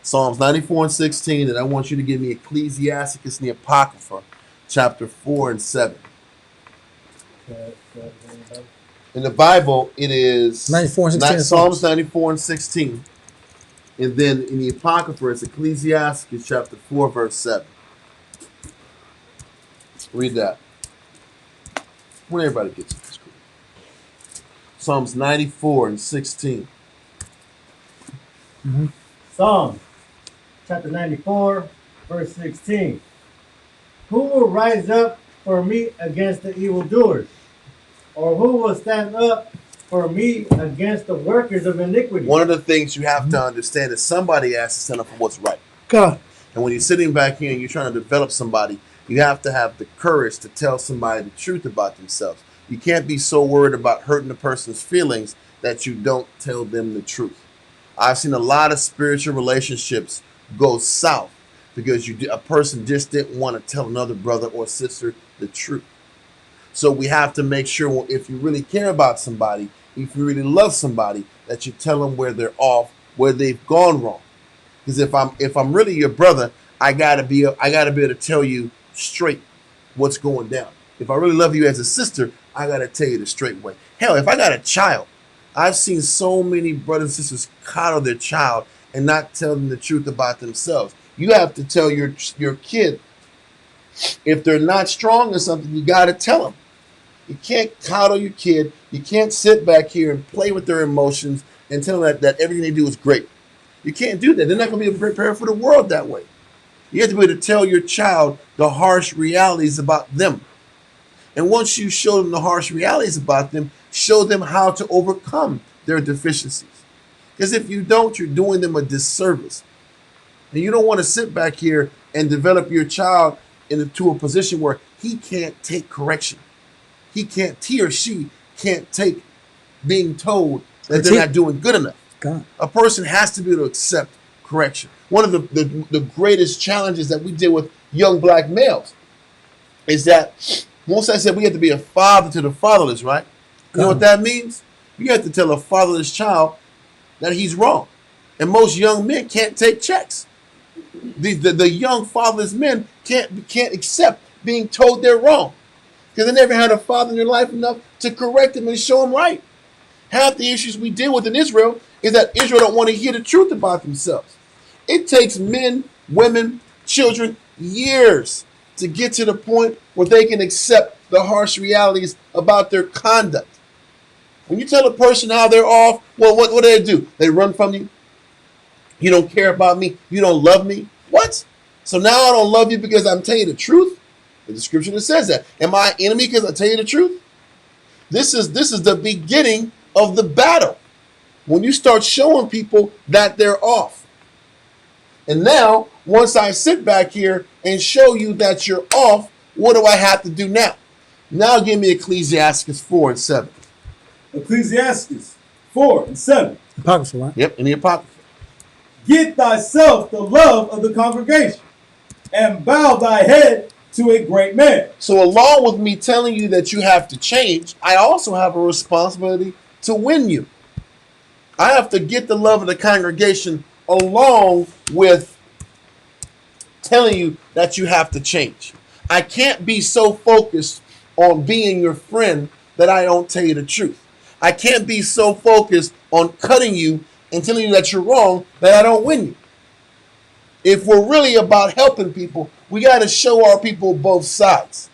Psalms 94 and 16, and I want you to give me Ecclesiasticus and the Apocrypha, chapter 4 and 7. In the Bible, it is 94 and 16 Psalms 94 and 16. And then in the Apocrypha, it's Ecclesiastes chapter 4, verse 7. Read that. When everybody gets it, it's cool. Psalms 94 and 16. Psalm chapter 94, verse 16. Who will rise up for me against the evildoers? Or who will stand up for me against the workers of iniquity? One of the things you have to understand is somebody has to stand up for what's right. God. And when you're sitting back here and you're trying to develop somebody, you have to have the courage to tell somebody the truth about themselves. You can't be so worried about hurting the person's feelings that you don't tell them the truth. I've seen a lot of spiritual relationships go south because a person just didn't want to tell another brother or sister the truth. So we have to make sure, if you really care about somebody, if you really love somebody, that you tell them where they're off, where they've gone wrong. Because if I'm really your brother, I gotta be able to tell you straight what's going down. If I really love you as a sister, I gotta tell you the straight way. Hell, if I got a child, I've seen so many brothers and sisters coddle their child and not tell them the truth about themselves. You have to tell your kid, if they're not strong or something, you gotta tell them. You can't coddle your kid. You can't sit back here and play with their emotions and tell them that everything they do is great. You can't do that. They're not going to be prepared for the world that way. You have to be able to tell your child the harsh realities about them. And once you show them the harsh realities about them, show them how to overcome their deficiencies. Because if you don't, you're doing them a disservice. And you don't want to sit back here and develop your child into a position where he can't take correction. He or she can't take being told that they're not doing good enough. God. A person has to be able to accept correction. One of the greatest challenges that we deal with young black males is that once I said we have to be a father to the fatherless, right? You know what that means? You have to tell a fatherless child that he's wrong. And most young men can't take checks. The young fatherless men can't accept being told they're wrong because they never had a father in their life enough to correct them and show them right. Half the issues we deal with in Israel is that Israel don't want to hear the truth about themselves. It takes men, women, children years to get to the point where they can accept the harsh realities about their conduct. When you tell a person how they're off, well, what do? They run from you. You don't care about me. You don't love me. What? So now I don't love you because I'm telling you the truth? There's a scripture that says that. Am I an enemy because I tell you the truth? This is the beginning of the battle. When you start showing people that they're off. And now, once I sit back here and show you that you're off, what do I have to do now? Now give me Ecclesiastes 4 and 7. Ecclesiastes 4 and 7. Apocryphal, right? Yep, in the Apocrypha. Get thyself the love of the congregation, and bow thy head to a great man. So along with me telling you that you have to change, I also have a responsibility to win you. I have to get the love of the congregation along with telling you that you have to change. I can't be so focused on being your friend that I don't tell you the truth. I can't be so focused on cutting you and telling you that you're wrong that I don't win you. If we're really about helping people, we got to show our people both sides.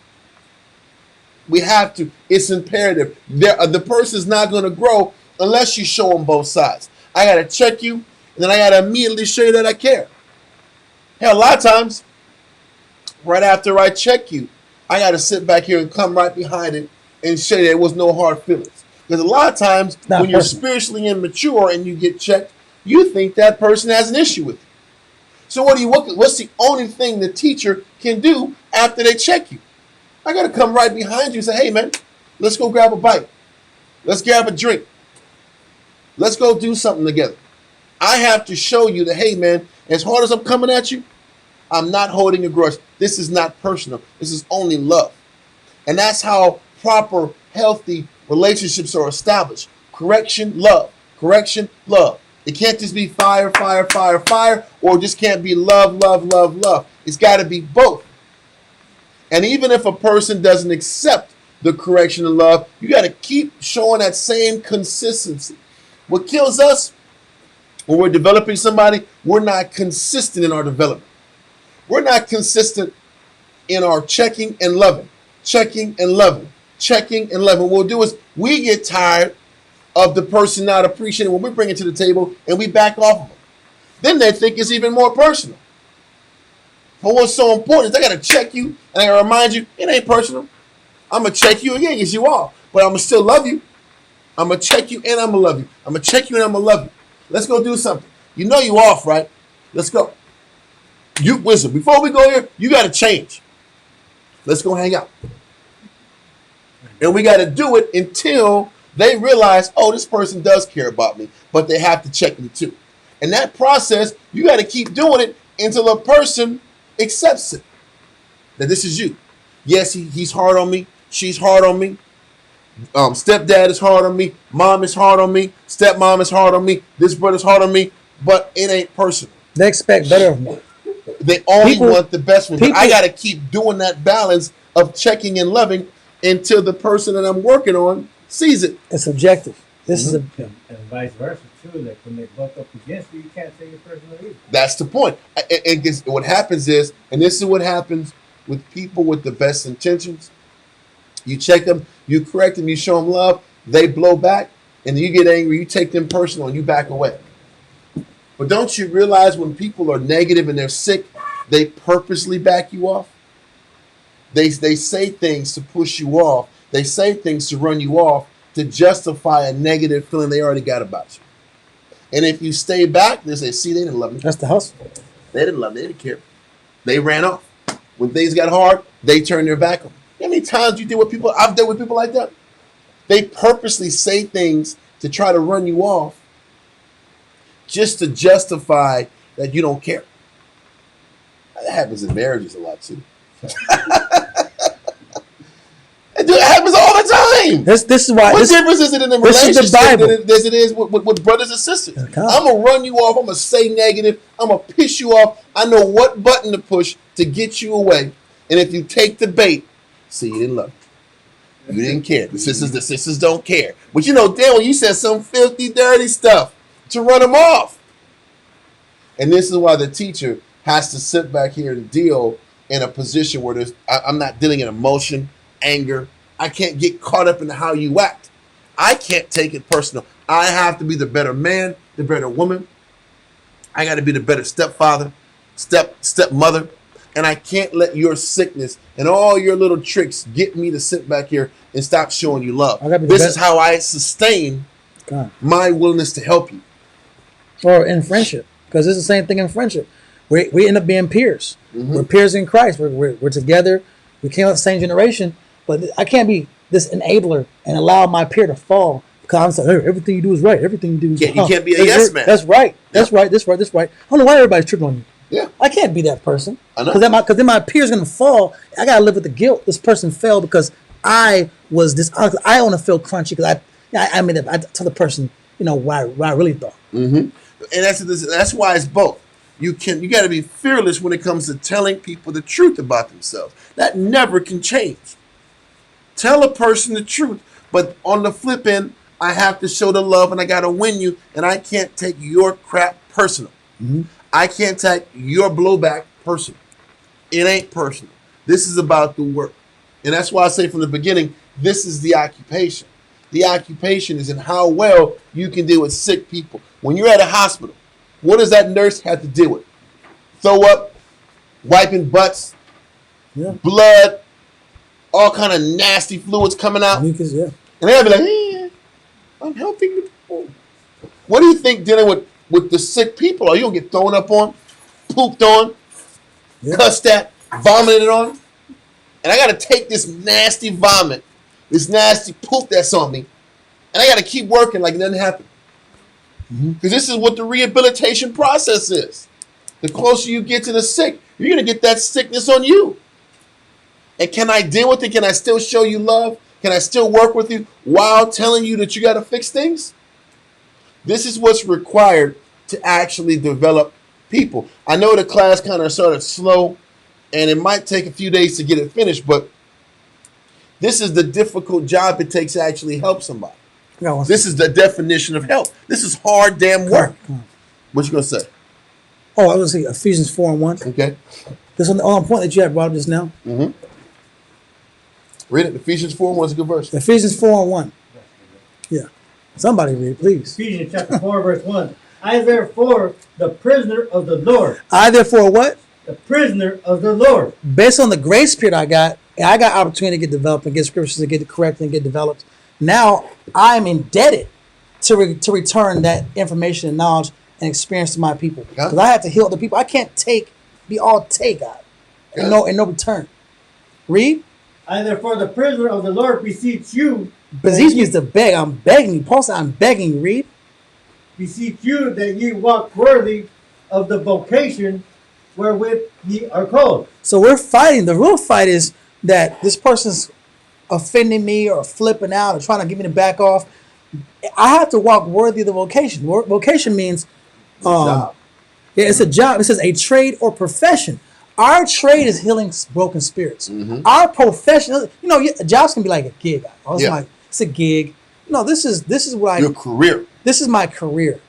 We have to. It's imperative. The person's not going to grow unless you show them both sides. I got to check you, and then I got to immediately show you that I care. Hell, a lot of times, right after I check you, I got to sit back here and come right behind it and show you there was no hard feelings. Because a lot of times, when you're spiritually immature and you get checked, you think that person has an issue with you. So what's the only thing the teacher can do after they check you? I got to come right behind you and say, hey, man, let's go grab a bite. Let's grab a drink. Let's go do something together. I have to show you that, hey, man, as hard as I'm coming at you, I'm not holding a grudge. This is not personal. This is only love. And that's how proper, healthy relationships are established. Correction, love. Correction, love. It can't just be fire, fire, fire, fire, or it just can't be love, love, love, love. It's got to be both. And even if a person doesn't accept the correction and love, you got to keep showing that same consistency. What kills us when we're developing somebody, we're not consistent in our development. We're not consistent in our checking and loving, checking and loving, checking and loving. What we'll do is we get tired of the person not appreciating what we bring it to the table and we back off of them. Then they think it's even more personal. But what's so important is I got to check you and I got to remind you, it ain't personal. I'm going to check you again because you are. But I'm going to still love you. I'm going to check you and I'm going to love you. I'm going to check you and I'm going to love you. Let's go do something. You know you off, right? Let's go. You listen, before we go here, you got to change. Let's go hang out. And we got to do it until they realize, oh, this person does care about me, but they have to check me too. And that process, you got to keep doing it until a person accepts it. That this is you. Yes, he's hard on me. She's hard on me. Stepdad is hard on me. Mom is hard on me. Stepmom is hard on me. This brother's hard on me. But it ain't personal. They expect better of me. They only want the best for me. But I got to keep doing that balance of checking and loving until the person that I'm working on sees it. It's objective. This is a And vice versa, too. Like when they buck up against you, you can't take it personally either. That's the point. And what happens is, and this is what happens with people with the best intentions. You check them, you correct them, you show them love, they blow back, and you get angry, you take them personal, and you back away. But don't you realize when people are negative and they're sick, they purposely back you off? They say things to push you off. They say things to run you off to justify a negative feeling they already got about you. And if you stay back, they say, see, they didn't love me. That's the hustle. They didn't love me. They didn't care. They ran off. When things got hard, they turn their back on me. How many times you deal with people? I've dealt with people like that. They purposely say things to try to run you off just to justify that you don't care. That happens in marriages a lot too. It happens all the time. This is why. What difference is it in the this is relationship the Bible. as it is with brothers and sisters? Yeah, I'm going to run you off. I'm going to say negative. I'm going to piss you off. I know what button to push to get you away. And if you take the bait, see, you didn't love me. You didn't care. The sisters don't care. But you know, damn, well, you said some filthy, dirty stuff to run them off. And this is why the teacher has to sit back here and deal in a position where I'm not dealing in emotion, anger. I can't get caught up in how you act. I can't take it personal. I have to be the better man, the better woman. I got to be the better stepfather, stepmother. And I can't let your sickness and all your little tricks get me to sit back here and stop showing you love. This is how I sustain my willingness to help you. Or in friendship, because it's the same thing in friendship. We end up being peers. Mm-hmm. We're peers in Christ. We're together. We came out the same generation. But I can't be this enabler and allow my peer to fall because I'm saying, hey, everything you do is right. Everything you do is right. You can't be a yes man. That's right. That's right. That's right. That's right. I don't know why everybody's tripping on you. Yeah. I can't be that person. I know. Because then my peer's going to fall. I got to live with the guilt. This person fell because I was dishonest. I want to feel crunchy because I tell the person, what I really thought. Mm-hmm. And that's why it's both. You got to be fearless when it comes to telling people the truth about themselves. That never can change. Tell a person the truth, but on the flip end, I have to show the love and I got to win you, and I can't take your crap personal. Mm-hmm. I can't take your blowback personal. It ain't personal. This is about the work. And that's why I say from the beginning, this is the occupation. The occupation is in how well you can deal with sick people. When you're at a hospital, what does that nurse have to deal with? Throw up, wiping butts, blood, all kind of nasty fluids coming out. Mucus, yeah. And they'll be like, hey, I'm helping the people. What do you think dealing with the sick people? Are you going to get thrown up on, pooped on, cussed at, vomited on? And I got to take this nasty vomit, this nasty poop that's on me, and I got to keep working like nothing happened. Because this is what the rehabilitation process is. The closer you get to the sick, you're going to get that sickness on you. And can I deal with it? Can I still show you love? Can I still work with you while telling you that you got to fix things? This is what's required to actually develop people. I know the class kind of started slow, and it might take a few days to get it finished, but this is the difficult job it takes to actually help somebody. This is the definition of help. This is hard damn work. What you going to say? Oh, I was going to say Ephesians 4:1. Okay. This on the point that you had brought up just now. Mm-hmm. Read it. Ephesians 4:1 is a good verse. Ephesians 4:1. Yeah. Somebody read, please. Ephesians chapter 4, verse 1. I therefore, the prisoner of the Lord. I therefore what? The prisoner of the Lord. Based on the grace period I got opportunity to get developed and get scriptures to get corrected and get developed. Now I'm indebted to return that information and knowledge and experience to my people. Because I have to heal the people. I can't be all take God. And no return. Read. I therefore, the prisoner of the Lord, beseech you. Beseech means to beg. I'm begging you. Paul said, I'm begging you. Read. Beseech you that ye walk worthy of the vocation wherewith ye are called. So we're fighting. The real fight is that this person's offending me or flipping out or trying to get me to back off. I have to walk worthy of the vocation. Vocation means, it's a job. It says a trade or profession. Our trade is healing broken spirits. Mm-hmm. Our profession, jobs can be like a gig. It's a gig. This is what your career. This is my career.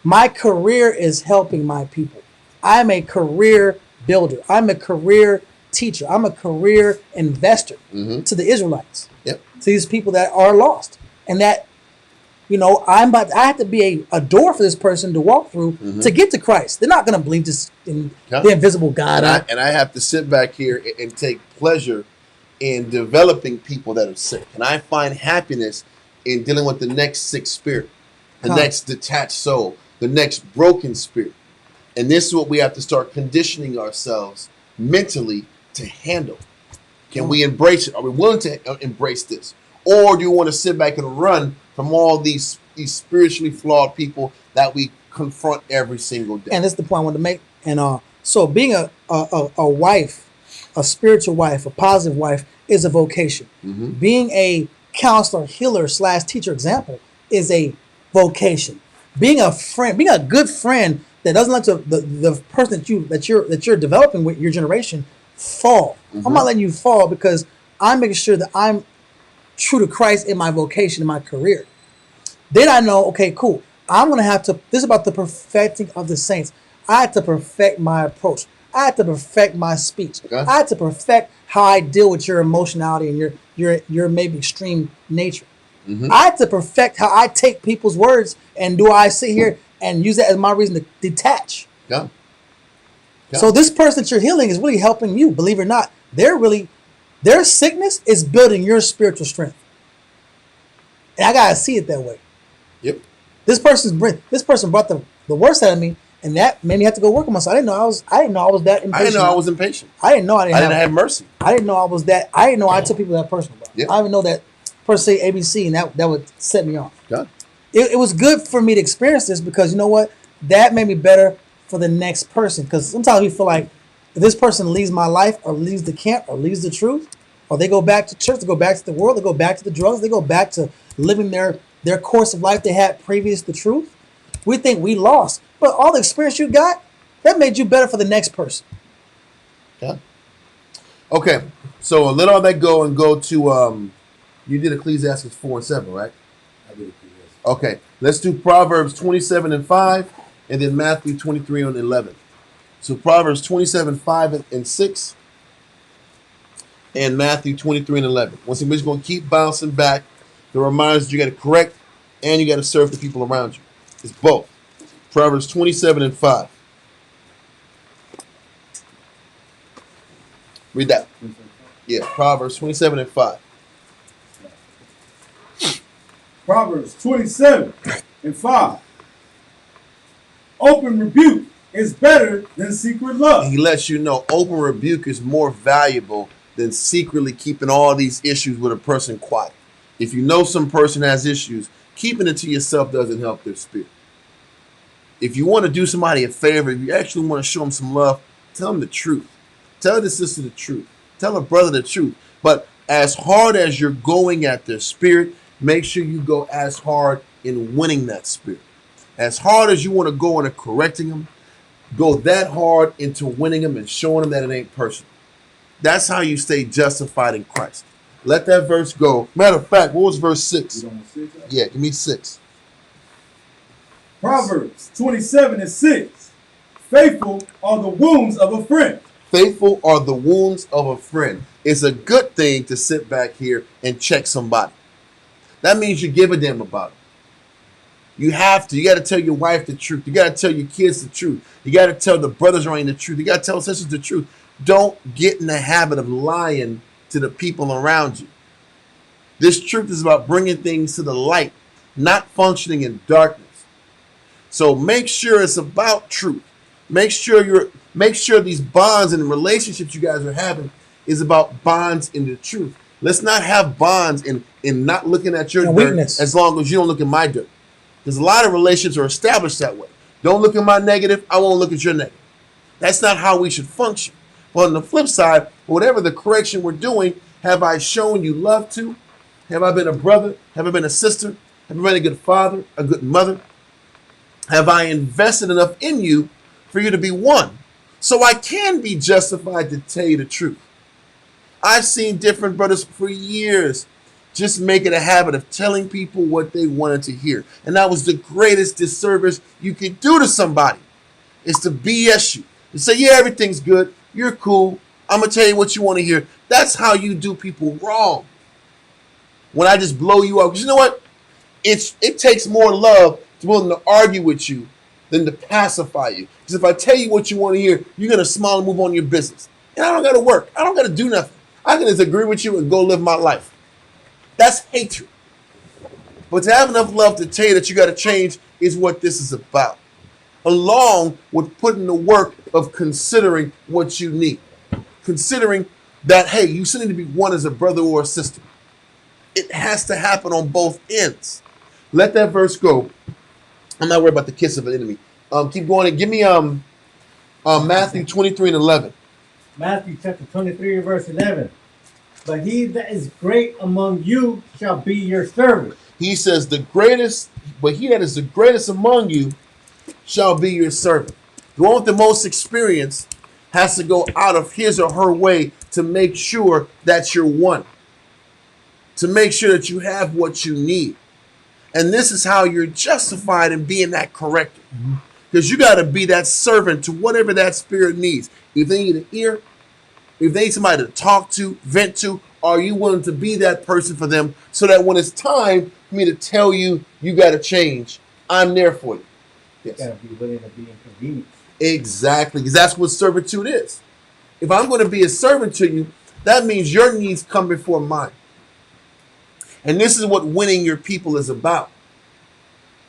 My career is helping my people. I'm a career builder. I'm a career teacher. I'm a career investor to the Israelites. Yep. To these people that are lost, and that I have to be a door for this person to walk through to get to Christ. They're not going to believe this in the invisible God. And I have to sit back here and take pleasure in developing people that are sick. And I find happiness in dealing with the next sick spirit, the next detached soul, the next broken spirit. And this is what we have to start conditioning ourselves mentally to handle? Can we embrace it? Are we willing to embrace this? Or do you want to sit back and run from all these spiritually flawed people that we confront every single day? And that's the point I wanted to make. And so being a wife, a spiritual wife, a positive wife is a vocation. Being a counselor, healer / teacher example is a vocation. Being a friend, being a good friend that doesn't let the person that you're developing with your generation fall. I'm not letting you fall because I'm making sure that I'm true to Christ in my vocation, in my career. Then I know, okay, cool. I'm going to have to, this is about the perfecting of the saints. I had to perfect my approach. I had to perfect my speech. Okay. I had to perfect how I deal with your emotionality and your maybe extreme nature. I had to perfect how I take people's words and do I sit here and use that as my reason to detach. Yeah. So this person that you're healing is really helping you, believe it or not. Their sickness is building your spiritual strength. And I gotta see it that way. Yep. This person brought the worst out of me, and that made me have to go work on myself. I didn't know I was that impatient. I didn't know I was impatient. I didn't know I didn't have mercy. I didn't know I was that. I didn't know I took people that personal. Bro. Yep. I didn't know that person say ABC, and that would set me off. God. It was good for me to experience this because you know what? That made me better for the next person. Because sometimes we feel like if this person leaves my life or leaves the camp or leaves the truth, or they go back to church, they go back to the world, they go back to the drugs, they go back to living their course of life they had previous to truth, we think we lost. But all the experience you got, that made you better for the next person. Yeah. Okay. So let all that go and go to you did Ecclesiastes 4 and 7, right? I did Ecclesiastes. Okay. Let's do Proverbs 27 and 5 and then Matthew 23 and 11. So Proverbs 27, 5 and 6 and Matthew 23 and 11. Once again, we're just going to keep bouncing back. The reminders you got to correct and you got to serve the people around you. It's both. Proverbs 27 and 5. Read that. Yeah, Proverbs 27 and 5. Proverbs 27 and 5. Open rebuke is better than secret love. He lets you know open rebuke is more valuable than secretly keeping all these issues with a person quiet. If you know some person has issues, keeping it to yourself doesn't help their spirit. If you want to do somebody a favor, if you actually want to show them some love, tell them the truth. Tell the sister the truth. Tell a brother the truth. But as hard as you're going at their spirit, make sure you go as hard in winning that spirit. As hard as you want to go into correcting them, go that hard into winning them and showing them that it ain't personal. That's how you stay justified in Christ. Let that verse go. Matter of fact, what was verse 6? You don't want 6? Yeah, give me 6. Proverbs 27 and 6. Faithful are the wounds of a friend. Faithful are the wounds of a friend. It's a good thing to sit back here and check somebody. That means you give a damn about them. You have to. You got to tell your wife the truth. You got to tell your kids the truth. You got to tell the brothers around you the truth. You got to tell sisters the truth. Don't get in the habit of lying to the people around you. This truth is about bringing things to the light, not functioning in darkness. So make sure it's about truth. Make sure these bonds and relationships you guys are having is about bonds in the truth. Let's not have bonds in not looking at your dirt weakness. as long as you don't look at my dirt. Because a lot of relationships are established that way. Don't look at my negative, I won't look at your negative. That's not how we should function. But on the flip side, whatever the correction we're doing, have I shown you love to? Have I been a brother? Have I been a sister? Have I been a good father, a good mother? Have I invested enough in you for you to be one? So I can be justified to tell you the truth. I've seen different brothers for years just make it a habit of telling people what they wanted to hear. And that was the greatest disservice you could do to somebody, is to BS you. To say, yeah, everything's good. You're cool. I'm going to tell you what you want to hear. That's how you do people wrong. When I just blow you up. Because you know what? It takes more love to be willing to argue with you than to pacify you. Because if I tell you what you want to hear, you're going to smile and move on your business. And I don't got to work. I don't got to do nothing. I can just agree with you and go live my life. That's hatred. But to have enough love to tell you that you got to change is what this is about. Along with putting the work of considering what you need. considering that, hey, you still need to be one as a brother or a sister. It has to happen on both ends. Let that verse go. I'm not worried about the kiss of the enemy. Keep going and give me Matthew 23 and 11. Matthew chapter 23 verse 11. But he that is great among you shall be your servant. He says the greatest, but he that is the greatest among you shall be your servant. The one with the most experience has to go out of his or her way to make sure that you're one, to make sure that you have what you need. And this is how you're justified in being that corrector. Because you got to be that servant to whatever that spirit needs. If they need an ear, if they need somebody to talk to, vent to, are you willing to be that person for them so that when it's time for me to tell you, you got to change, I'm there for you. Yes. You gotta be willing to be inconvenienced. Exactly, because that's what servitude is. If I'm going to be a servant to you, that means your needs come before mine. And this is what winning your people is about.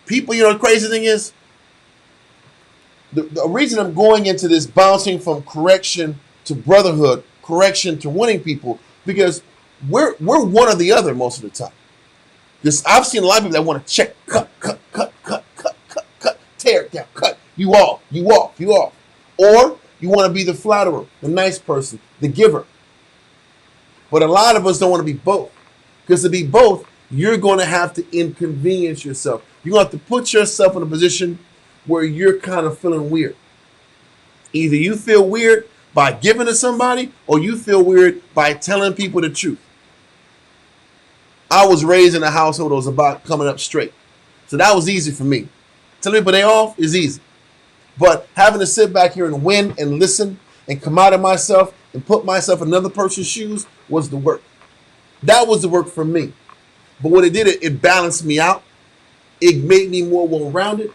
People, you know, the crazy thing is, the reason I'm going into this bouncing from correction to brotherhood, correction to winning people, because we're one or the other most of the time. Because I've seen a lot of people that want to check, cut, tear it down, cut, you off. Or you want to be the flatterer, the nice person, the giver. But a lot of us don't want to be both. Because to be both, you're going to have to inconvenience yourself. You're going to have to put yourself in a position where you're kind of feeling weird. Either you feel weird by giving to somebody, or you feel weird by telling people the truth. I was raised in a household that was about coming up straight. So that was easy for me. Telling people they off is easy. But having to sit back here and win and listen and come out of myself and put myself in another person's shoes was the work. That was the work for me. But what it did, it balanced me out. It made me more well-rounded.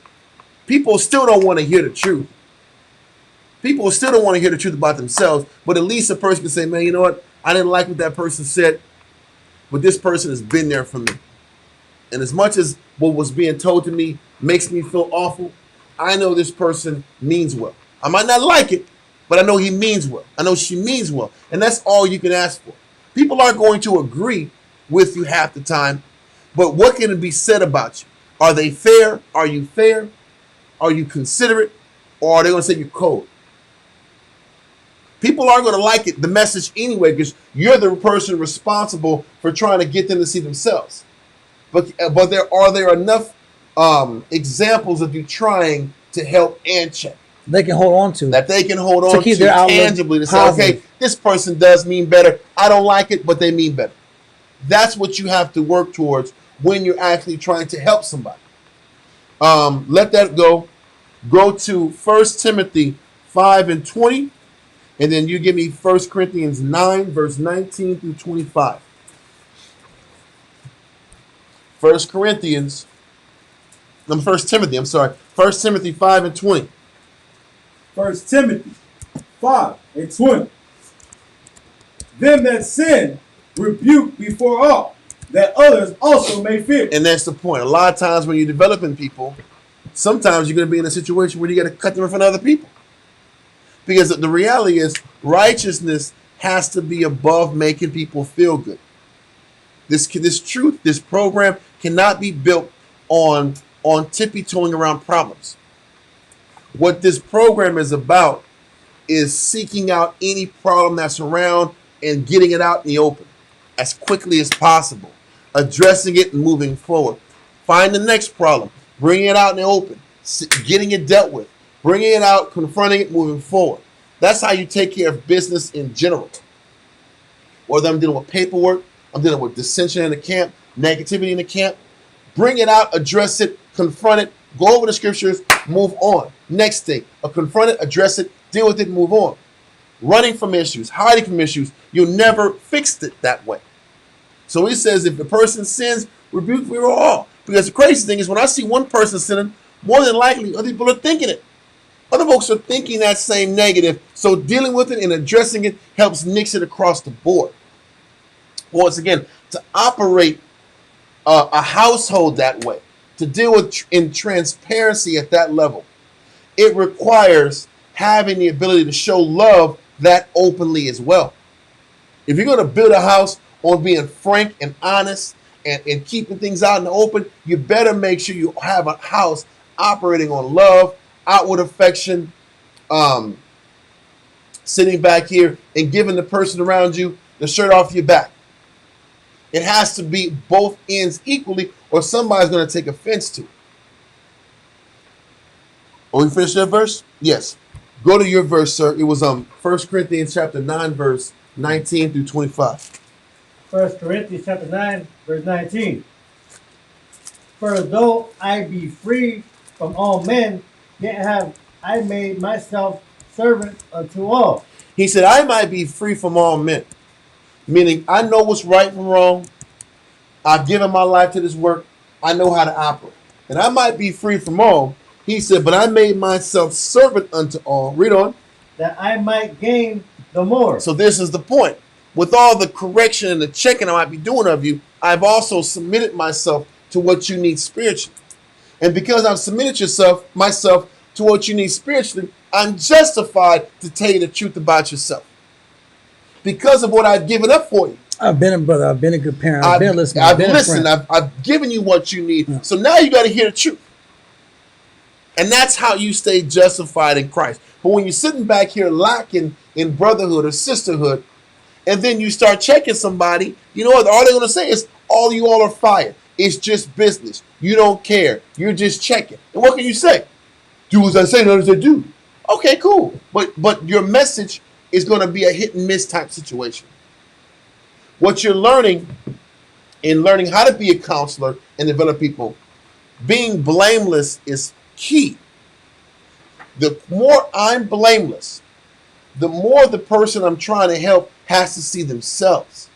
People still don't want to hear the truth. People still don't want to hear the truth about themselves, but at least a person can say, man, you know what? I didn't like what that person said, but this person has been there for me. And as much as what was being told to me makes me feel awful, I know this person means well. I might not like it, but I know he means well. I know she means well. And that's all you can ask for. People aren't going to agree with you half the time, but what can be said about you? Are they fair? Are you fair? Are you considerate? Or are they going to say you're cold? People aren't going to like it, the message anyway, because you're the person responsible for trying to get them to see themselves. But are there enough examples of you trying to help and check? They can hold on to. That they can hold on keep to their outlook tangibly to say, positive. okay, this person does mean better. I don't like it, but they mean better. That's what you have to work towards when you're actually trying to help somebody. Let that go. Go to 1 Timothy 5 and 20. And then you give me 1 Corinthians 9, verse 19 through 25. 1 Timothy 5 and 20. 1 Timothy 5 and 20. Them that sin, rebuke before all, that others also may fear. And that's the point. A lot of times when you're developing people, sometimes you're going to be in a situation where you got to cut them in front of other people. Because the reality is, righteousness has to be above making people feel good. This truth, this program cannot be built on tippy-toeing around problems. What this program is about is seeking out any problem that's around and getting it out in the open as quickly as possible, addressing it and moving forward. Find the next problem, bringing it out in the open, getting it dealt with, bringing it out, confronting it, moving forward. That's how you take care of business in general. Whether I'm dealing with paperwork, I'm dealing with dissension in the camp, negativity in the camp. Bring it out, address it, confront it, go over the scriptures, move on. Next thing, confront it, address it, deal with it, move on. Running from issues, hiding from issues, you'll never fix it that way. So he says if the person sins, rebuke we all. Because the crazy thing is when I see one person sinning, more than likely other people are thinking it. Other folks are thinking that same negative. So dealing with it and addressing it helps nix it across the board. Once again, to operate a household that way, to deal with in transparency at that level, it requires having the ability to show love that openly as well. If you're going to build a house on being frank and honest and keeping things out in the open, you better make sure you have a house operating on love, outward affection, um, sitting back here and giving the person around you the shirt off your back. It has to be both ends equally, or somebody's going to take offense to it. Oh, we finished that verse? Yes. Go to your verse, sir. It was 1 Corinthians chapter 9, verse 19 through 25. 1 Corinthians chapter 9, verse 19. For though I be free from all men, yet have I made myself servant unto all. He said, I might be free from all men. Meaning, I know what's right from wrong. I've given my life to this work. I know how to operate. And I might be free from all. He said, but I made myself servant unto all. Read on. That I might gain the more. So this is the point. With all the correction and the checking I might be doing of you, I've also submitted myself to what you need spiritually. And because I've submitted myself to what you need spiritually, I'm justified to tell you the truth about yourself. Because of what I've given up for you. I've been a brother. I've been a good parent. I've been a listener. I've listened. I've given you what you need. Yeah. So now you got to hear the truth. And that's how you stay justified in Christ. But when you're sitting back here lacking in brotherhood or sisterhood, and then you start checking somebody, you know what? All they're going to say is, all you all are fired. It's just business. You don't care. You're just checking. And what can you say? Do as I say, not as I do. Okay, cool. But your message is going to be a hit and miss type situation. What you're learning in learning how to be a counselor and develop people, being blameless is key. The more I'm blameless, the more the person I'm trying to help has to see themselves.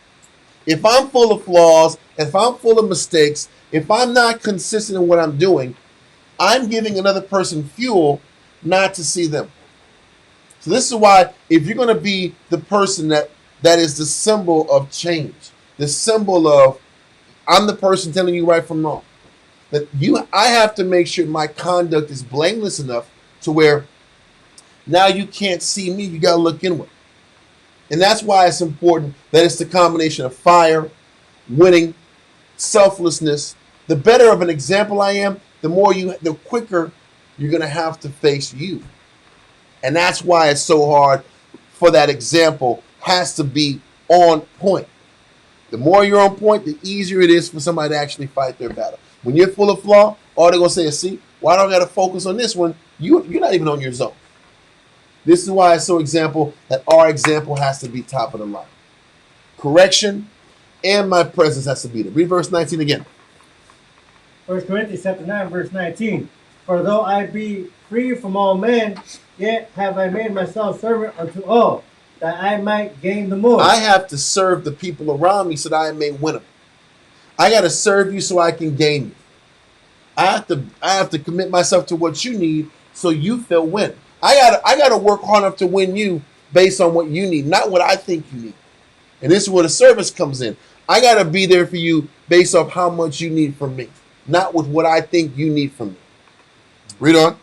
If I'm full of flaws, if I'm full of mistakes, if I'm not consistent in what I'm doing, I'm giving another person fuel not to see them. So this is why if you're going to be the person that is the symbol of change, the symbol of I'm the person telling you right from wrong, I have to make sure my conduct is blameless enough to where now you can't see me, you got to look inward. And that's why it's important that it's the combination of fire, winning, selflessness. The better of an example I am, the quicker you're going to have to face you. And that's why it's so hard for that example has to be on point. The more you're on point, the easier it is for somebody to actually fight their battle. When you're full of flaw, all they're going to say is, see, why don't I got to focus on this one? You're not even on your zone. This is why it's so example that our example has to be top of the line. Correction and my presence has to be there. Read verse 19 again. 1 Corinthians chapter 9, verse 19. For though I be free from all men, yet have I made myself servant unto all, that I might gain the more. I have to serve the people around me so that I may win them. I got to serve you so I can gain you. I have to commit myself to what you need so you feel win. I gotta work hard enough to win you based on what you need, not what I think you need. And this is where the service comes in. I gotta be there for you based off how much you need from me, not with what I think you need from me. Read on.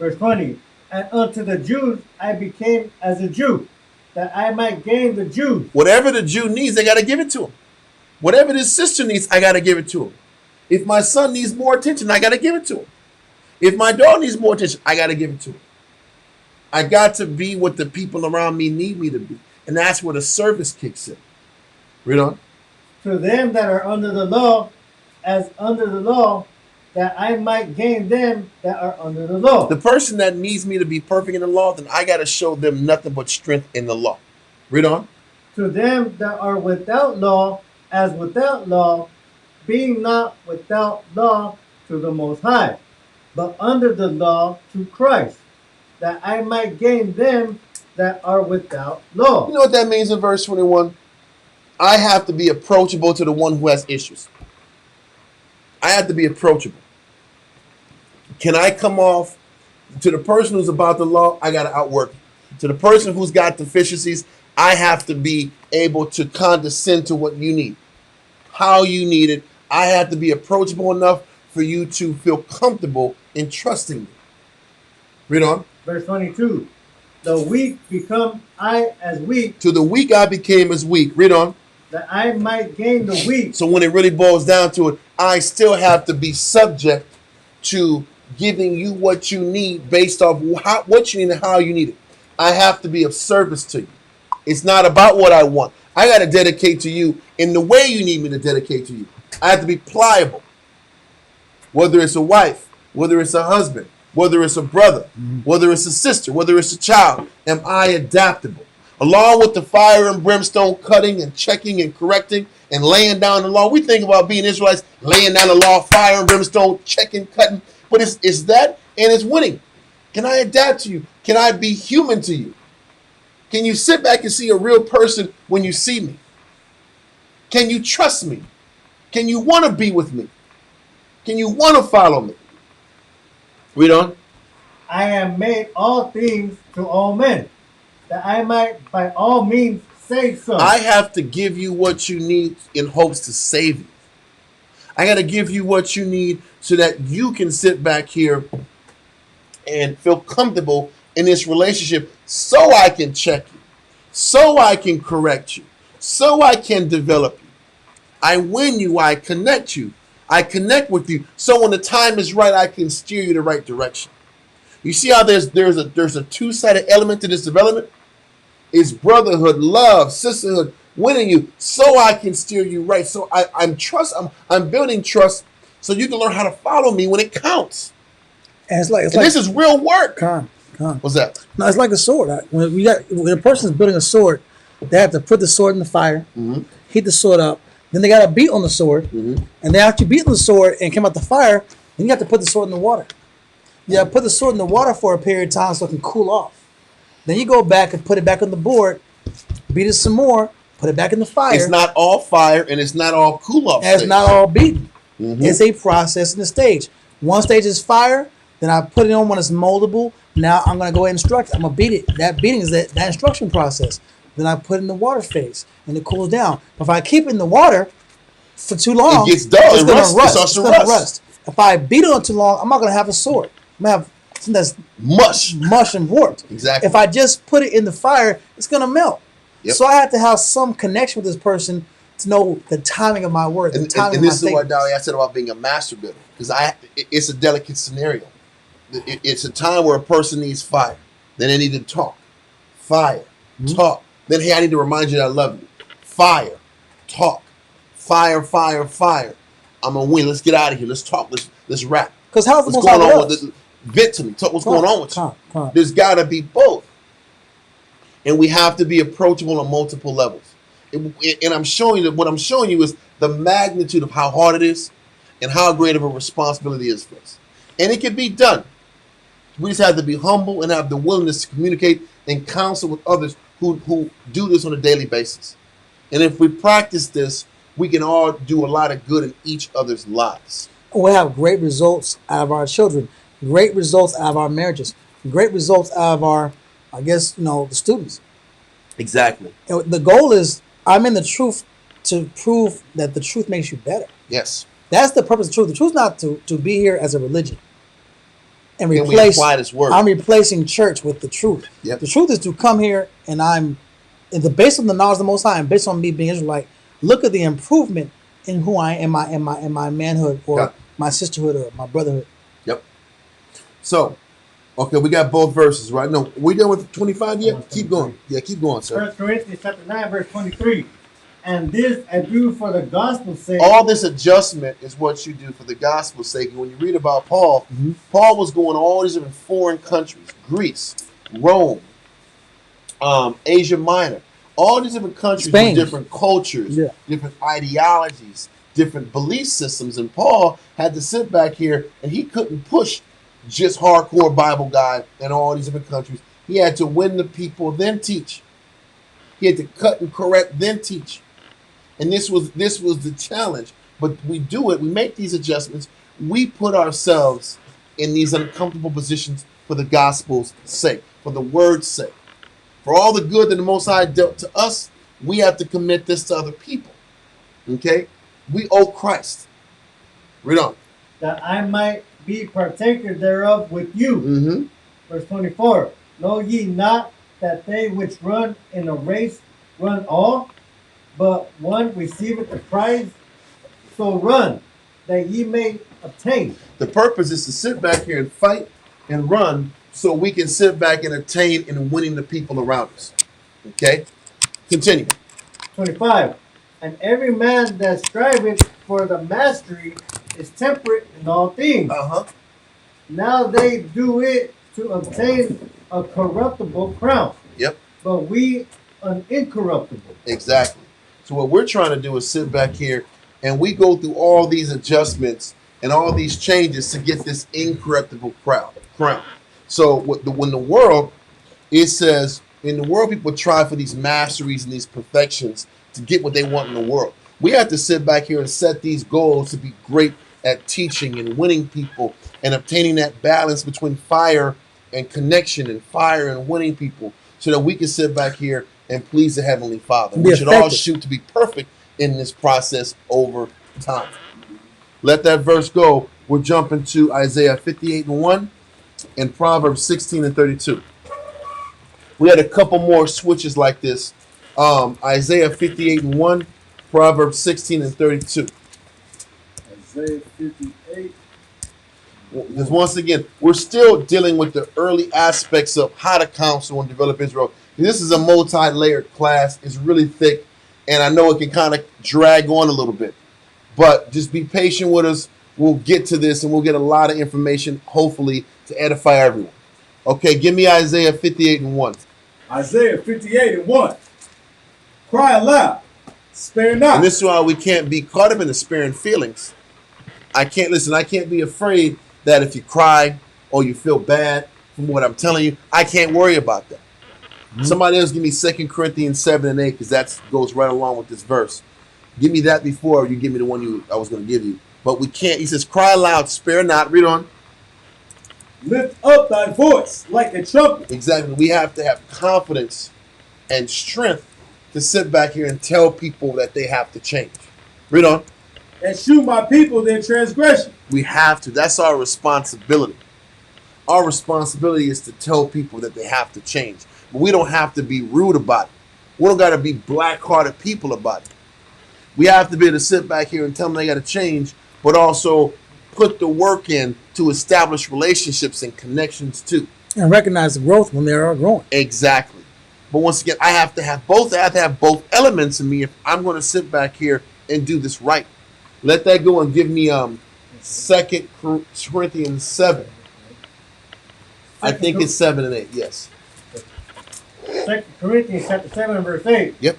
Verse 20. And unto the Jews I became as a Jew, that I might gain the Jews. Whatever the Jew needs, I gotta give it to him. Whatever this sister needs, I gotta give it to him. If my son needs more attention, I gotta give it to him. If my daughter needs more attention, I gotta give it to him. I got to be what the people around me need me to be. And that's where the service kicks in. Read on. To them that are under the law, as under the law, that I might gain them that are under the law. The person that needs me to be perfect in the law, then I got to show them nothing but strength in the law. Read on. To them that are without law, as without law, being not without law to the Most High, but under the law to Christ, that I might gain them that are without law. You know what that means in verse 21? I have to be approachable to the one who has issues. I have to be approachable. Can I come off to the person who's about the law? I got to outwork. To the person who's got deficiencies, I have to be able to condescend to what you need, how you need it. I have to be approachable enough for you to feel comfortable in trusting me. Read on. Verse 22. the weak become I as weak, To the weak I became as weak. Read on. that I might gain the weak. So when it really boils down to it, I still have to be subject to giving you what you need based off what you need and how you need it. I have to be of service to you. It's not about what I want. I got to dedicate to you in the way you need me to dedicate to you. I have to be pliable. Whether it's a wife, whether it's a husband, whether it's a brother, whether it's a sister, whether it's a child, am I adaptable? Along with the fire and brimstone cutting and checking and correcting and laying down the law. We think about being Israelites, laying down the law, fire and brimstone, checking, cutting. But it's that and it's winning. Can I adapt to you? Can I be human to you? Can you sit back and see a real person when you see me? Can you trust me? Can you want to be with me? Can you want to follow me? Read on. I am made all things to all men, that I might by all means save some. I have to give you what you need in hopes to save you. I got to give you what you need so that you can sit back here and feel comfortable in this relationship so I can check you, so I can correct you, so I can develop you. I win you, I connect you, I connect with you, so when the time is right, I can steer you the right direction. You see how there's a two-sided element to this development? It's brotherhood, love, sisterhood, winning you, so I can steer you right. So I'm building trust so you can learn how to follow me when it counts. And it's like This is real work. Con. What's that? No, it's like a sword. When a person is building a sword, they have to put the sword in the fire, heat the sword up. Then they got to beat on the sword, and then after you beat on the sword and come out the fire, then you have to put the sword in the water. You got to put the sword in the water for a period of time so it can cool off. Then you go back and put it back on the board, beat it some more, put it back in the fire. It's not all fire and it's not all cool off. And it's not all beaten. It's a process in the stage. One stage is fire, then I put it on when it's moldable. Now I'm going to go ahead and instruct it. I'm going to beat it. That beating is that instruction process. Then I put it in the water phase and it cools down. But if I keep it in the water for too long, it gets dull. it's going to rust. It's It's going to rust. If I beat it on too long, I'm not going to have a sword. I'm going to have something that's mush and warped. Exactly. If I just put it in the fire, it's going to melt. Yep. So I have to have some connection with this person to know the timing of my words, the timing and of this my is what statements. I said about being a master builder, because it's a delicate scenario. It's a time where a person needs fire. Then they need to talk. Fire. Talk. Then, hey, I need to remind you that I love you. Fire. Talk. Fire. I'm gonna win. Let's get out of here. Let's talk. Let's rap. Because how's the What's most going High on loves? with this? Vent to me. Talk what's going on with you. Come on. There's got to be both. And we have to be approachable on multiple levels. And I'm showing you that what I'm showing you is the magnitude of how hard it is and how great of a responsibility it is for us. And it can be done. We just have to be humble and have the willingness to communicate and counsel with others who do this on a daily basis. And if we practice this, we can all do a lot of good in each other's lives. We'll have great results out of our children, great results out of our marriages, great results out of our, the students. Exactly. And the goal is, I'm in the truth to prove that the truth makes you better. Yes. That's the purpose of truth. The truth is not to be here as a religion and we replace. apply this word? I'm replacing church with the truth. Yep. The truth is to come here and based on the knowledge of the Most High and based on me being Israelite, look at the improvement in who I am, in my manhood or my sisterhood or my brotherhood. Yep. So, okay, we got both verses, right? No, we done with 25 yet? Keep going. Yeah, keep going, sir. 1 Corinthians chapter 9, verse 23. And this I do for the gospel's sake. All this adjustment is what you do for the gospel's sake. And when you read about Paul, Paul was going to all these different foreign countries, Greece, Rome, Asia Minor, all these different countries Spain. with different cultures, different ideologies, different belief systems. And Paul had to sit back here and he couldn't push just hardcore Bible guy in all these different countries. He had to win the people, then teach. He had to cut and correct, then teach. And this was the challenge. But we do it. We make these adjustments. We put ourselves in these uncomfortable positions for the gospel's sake, for the word's sake. For all the good that the Most High dealt to us, we have to commit this to other people. Okay? We owe Christ. Read on. That I might be partaker thereof with you. Verse 24. Know ye not that they which run in a race run all, but one receiveth the prize? So run, that ye may obtain. The purpose is to sit back here and fight and run so we can sit back and attain in winning the people around us. Okay? Continue. 25. And every man that striveth for the mastery is temperate in all things. Uh-huh. Now they do it to obtain a corruptible crown, Yep. but we an incorruptible. Exactly. So what we're trying to do is sit back here and we go through all these adjustments and all these changes to get this incorruptible crown. So when the world, it says, in the world people try for these masteries and these perfections to get what they want in the world. We have to sit back here and set these goals to be great at teaching and winning people and obtaining that balance between fire and connection and fire and winning people so that we can sit back here and please the Heavenly Father. Be We should all effective. shoot to be perfect in this process over time. Let that verse go. We're jumping to Isaiah 58:1 and Proverbs 16:32. We had a couple more switches like this. Isaiah 58:1, Proverbs 16:32. Isaiah 58. Because once again, we're still dealing with the early aspects of how to counsel and develop Israel. This is a multi-layered class. It's really thick, and I know it can kind of drag on a little bit. But just be patient with us. We'll get to this, and we'll get a lot of information, hopefully, to edify everyone. Okay, give me Isaiah 58:1. Isaiah 58:1. Cry aloud, spare not. And this is why we can't be caught up in the sparing feelings. I can't be afraid that if you cry or you feel bad from what I'm telling you, I can't worry about that. Somebody else give me 2 Corinthians 7:8 because that goes right along with this verse. Give me that before you give me the one I was going to give you. But we can't. He says, cry aloud, spare not. Read on. Lift up thy voice like a trumpet. Exactly. We have to have confidence and strength to sit back here and tell people that they have to change. Read on. And shew my people their transgression. We have to. That's our responsibility. Our responsibility is to tell people that they have to change. But we don't have to be rude about it. We don't got to be black-hearted people about it. We have to be able to sit back here and tell them they got to change, but also put the work in to establish relationships and connections too. And recognize the growth when they are growing. Exactly. But once again, I have to have both. I have to have both elements in me if I'm going to sit back here and do this right. Let that go and give me 2 Corinthians 7. I think it's 7 and 8. Yes. 2 Corinthians chapter 7 verse 8. Yep.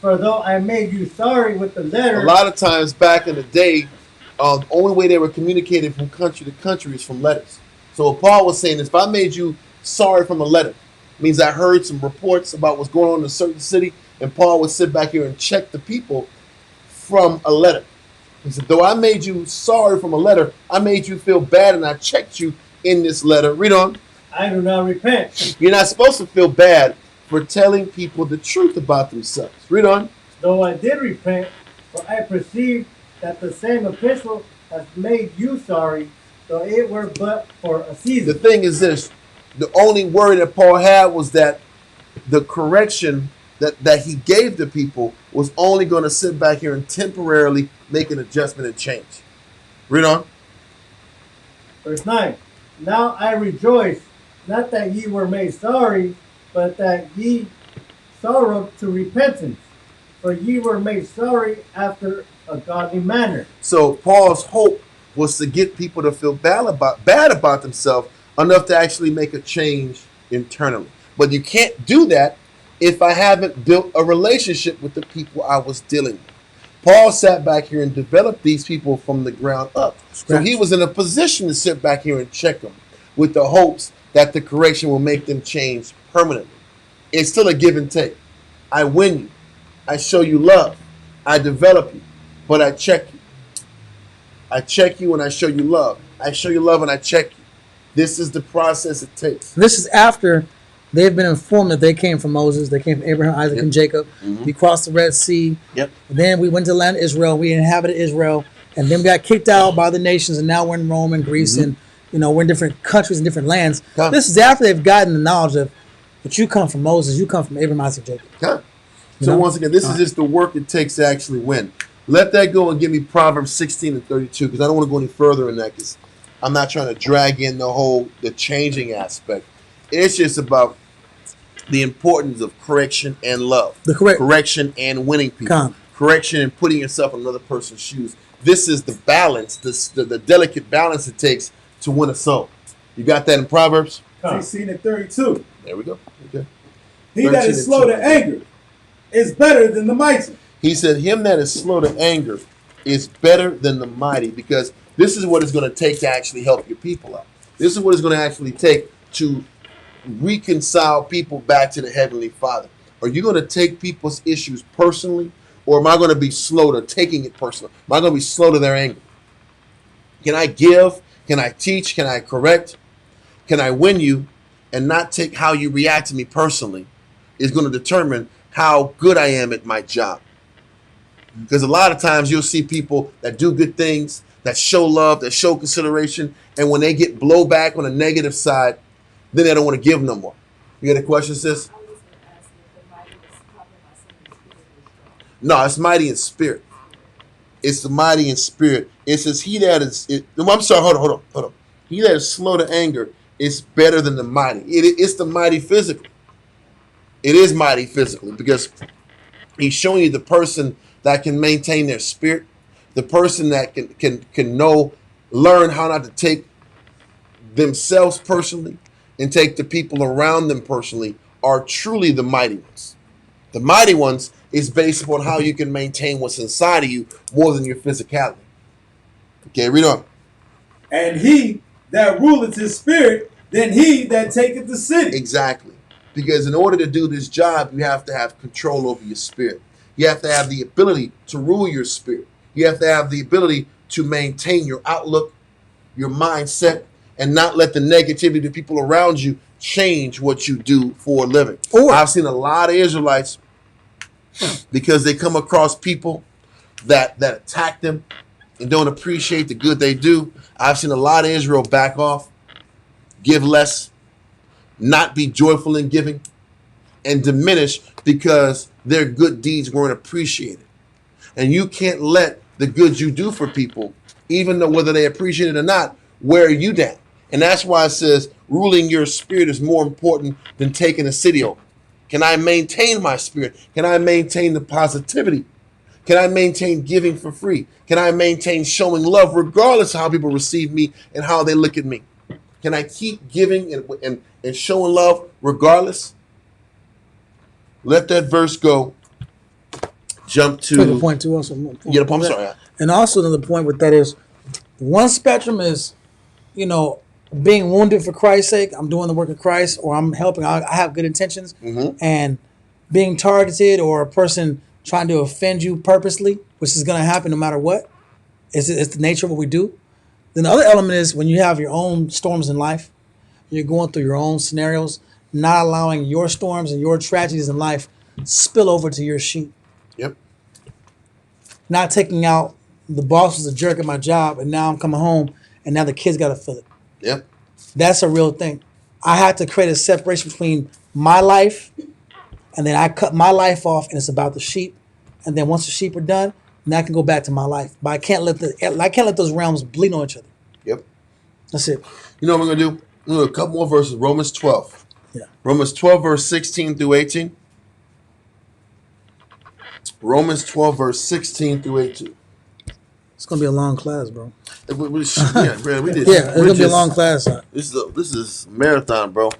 For though I made you sorry with the letter. A lot of times back in the day, the only way they were communicating from country to country is from letters. So what Paul was saying is, if I made you sorry from a letter, it means I heard some reports about what's going on in a certain city, and Paul would sit back here and check the people from a letter. He said, though I made you sorry from a letter, I made you feel bad, and I checked you in this letter. Read on. I do not repent. You're not supposed to feel bad for telling people the truth about themselves. Read on. Though I did repent, for I perceived that the same epistle has made you sorry, though it were but for a The season. thing is this, the only worry that Paul had was that the correction that he gave the people was only going to sit back here and temporarily make an adjustment and change. Read on. Verse 9. Now I rejoice, not that ye were made sorry, but that ye sorrowed to repentance. For ye were made sorry after a godly manner. So Paul's hope was to get people to feel bad about themselves enough to actually make a change internally. But you can't do that if I haven't built a relationship with the people I was dealing with. Paul sat back here and developed these people from the ground up. So he was in a position to sit back here and check them with the hopes that the correction will make them change permanently. It's still a give and take. I win you. I show you love. I develop you. But I check you. I check you and I show you love. I show you love and I check you. This is the process it takes. This is after they've been informed that they came from Moses, they came from Abraham, Isaac, and Jacob. We crossed the Red Sea. Yep. Then we went to the land of Israel. We inhabited Israel. And then we got kicked out by the nations, and now we're in Rome and Greece. And we're in different countries and different lands. Huh. This is after they've gotten the knowledge of that you come from Moses, you come from Abraham, Isaac, Jacob. Okay. You So know? once again, this is just the work it takes to actually win. Let that go and give me Proverbs 16 and 32, because I don't want to go any further in that, because I'm not trying to drag in the changing aspect. It's just about the importance of correction and love. Correction and winning people. Correction and putting yourself in another person's shoes. This is the balance, the delicate balance it takes to win a soul. You got that in Proverbs? 16 and 32. There we go. Okay. He that is slow to anger is better than the mighty. He said, him that is slow to anger is better than the mighty, because this is what it's going to take to actually help your people out. This is what it's going to actually take to reconcile people back to the Heavenly Father. Are you going to take people's issues personally, or am I going to be slow to taking it personal? Am I going to be slow to their anger? Can I give? Can I teach? Can I correct? Can I win you and not take how you react to me personally is going to determine how good I am at my job. Because a lot of times you'll see people that do good things, that show love, that show consideration, and when they get blowback on the negative side, then they don't want to give no more. You got a question, sis? I was going to ask if the mighty was talking about something spiritually strong. No, it's mighty in spirit. It's the mighty in spirit. It says, he that is, I'm sorry, hold on. He that is slow to anger is better than the mighty. It's the mighty physically. It is mighty physically, because he's showing you the person that can maintain their spirit, the person that can learn how not to take themselves personally and take the people around them personally, are truly the mighty ones. The mighty ones is based upon how you can maintain what's inside of you more than your physicality. Okay, read on. And he that ruleth his spirit, than he that taketh the city. Exactly. Because in order to do this job, you have to have control over your spirit. You have to have the ability to rule your spirit. You have to have the ability to maintain your outlook, your mindset, and not let the negativity of people around you change what you do for a living. I've seen a lot of Israelites, because they come across people that attack them and don't appreciate the good they do. I've seen a lot of Israel back off, give less, not be joyful in giving, and diminish because their good deeds weren't appreciated. And you can't let the good you do for people, even though whether they appreciate it or not, wear you down. And that's why it says ruling your spirit is more important than taking a city over. Can I maintain my spirit? Can I maintain the positivity? Can I maintain giving for free? Can I maintain showing love regardless of how people receive me and how they look at me? Can I keep giving and showing love regardless? Let that verse go. Jump to the point too. Also, yeah, I'm sorry. And also another point with that is, one spectrum is, being wounded for Christ's sake. I'm doing the work of Christ, or I'm helping. I have good intentions, and being targeted, or a person trying to offend you purposely, which is going to happen no matter what. It's the nature of what we do. Then the other element is when you have your own storms in life, you're going through your own scenarios, not allowing your storms and your tragedies in life spill over to your sheep. Yep. Not taking out, the boss was a jerk at my job, and now I'm coming home, and now the kids got to feel it. Yep. That's a real thing. I had to create a separation between my life, and then I cut my life off, and it's about the sheep. And then once the sheep are done, then I can go back to my life. But I can't let those realms bleed on each other. Yep. That's it. You know what we're gonna do? We're gonna do a couple more verses. Romans 12. Yeah. Romans 12, verse 16 through 18. Romans 12, verse 16 through 18. It's gonna be a long class, bro. We did. Yeah, it's gonna be a long class. This is a marathon, bro.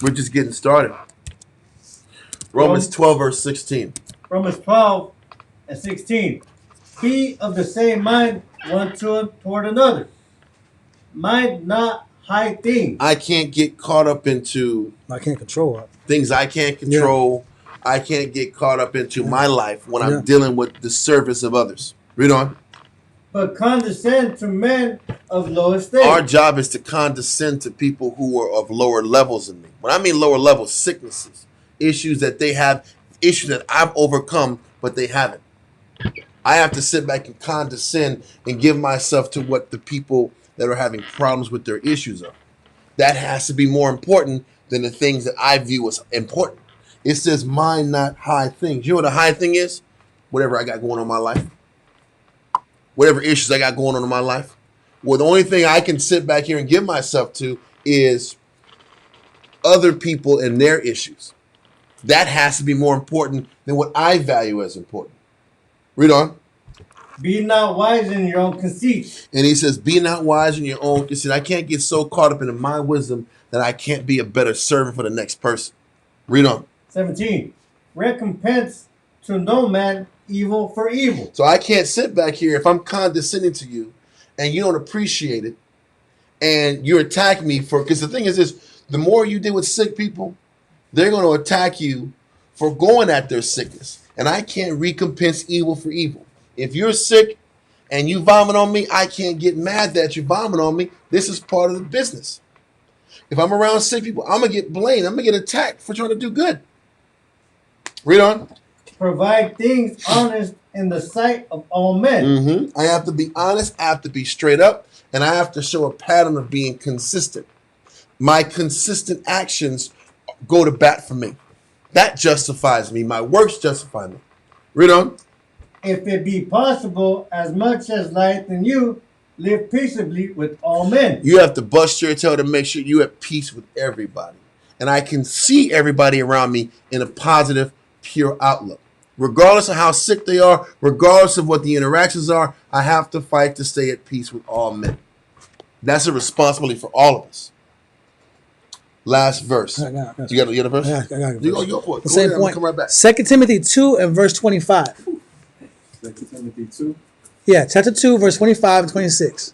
We're just getting started. Romans 12, verse 16. Romans 12 and 16. Be of the same mind one toward another. Mind not high things. I can't get caught up into I can't control it. things I can't control. Yeah. I can't get caught up into my life when I'm dealing with the service of others. Read on. But condescend to men of low estate. Our job is to condescend to people who are of lower levels than me. When I mean lower levels, sicknesses, issues that they have, issues that I've overcome, but they haven't. I have to sit back and condescend and give myself to what the people that are having problems with their issues are. That has to be more important than the things that I view as important. It says mind not high things. You know what a high thing is? Whatever I got going on in my life. Whatever issues I got going on in my life. Well, the only thing I can sit back here and give myself to is other people and their issues. That has to be more important than what I value as important. Read on. Be not wise in your own conceit. And he says, be not wise in your own conceit. I can't get so caught up in my wisdom that I can't be a better servant for the next person. Read on. 17. Recompense to no man evil for evil. So I can't sit back here if I'm condescending to you and you don't appreciate it and you attack me for, because the thing is this, the more you deal with sick people, they're going to attack you for going at their sickness. And I can't recompense evil for evil. If you're sick and you vomit on me, I can't get mad that you vomit on me. This is part of the business. If I'm around sick people, I'm going to get blamed. I'm going to get attacked for trying to do good. Read on. Provide things honest in the sight of all men. I have to be honest. I have to be straight up. And I have to show a pattern of being consistent. My consistent actions go to bat for me. That justifies me. My works justify me. Read on. If it be possible, as much as lieth in you, live peaceably with all men. You have to bust your tail to make sure you're at peace with everybody. And I can see everybody around me in a positive, pure outlook. Regardless of how sick they are, regardless of what the interactions are, I have to fight to stay at peace with all men. That's a responsibility for all of us. Last verse. I got You got a verse? I got a You verse. go for it. The Go same ahead, I'm point. gonna come right back. 2 Timothy 2 and verse 25. 2 Timothy 2. Yeah, chapter 2, verse 25 and 26.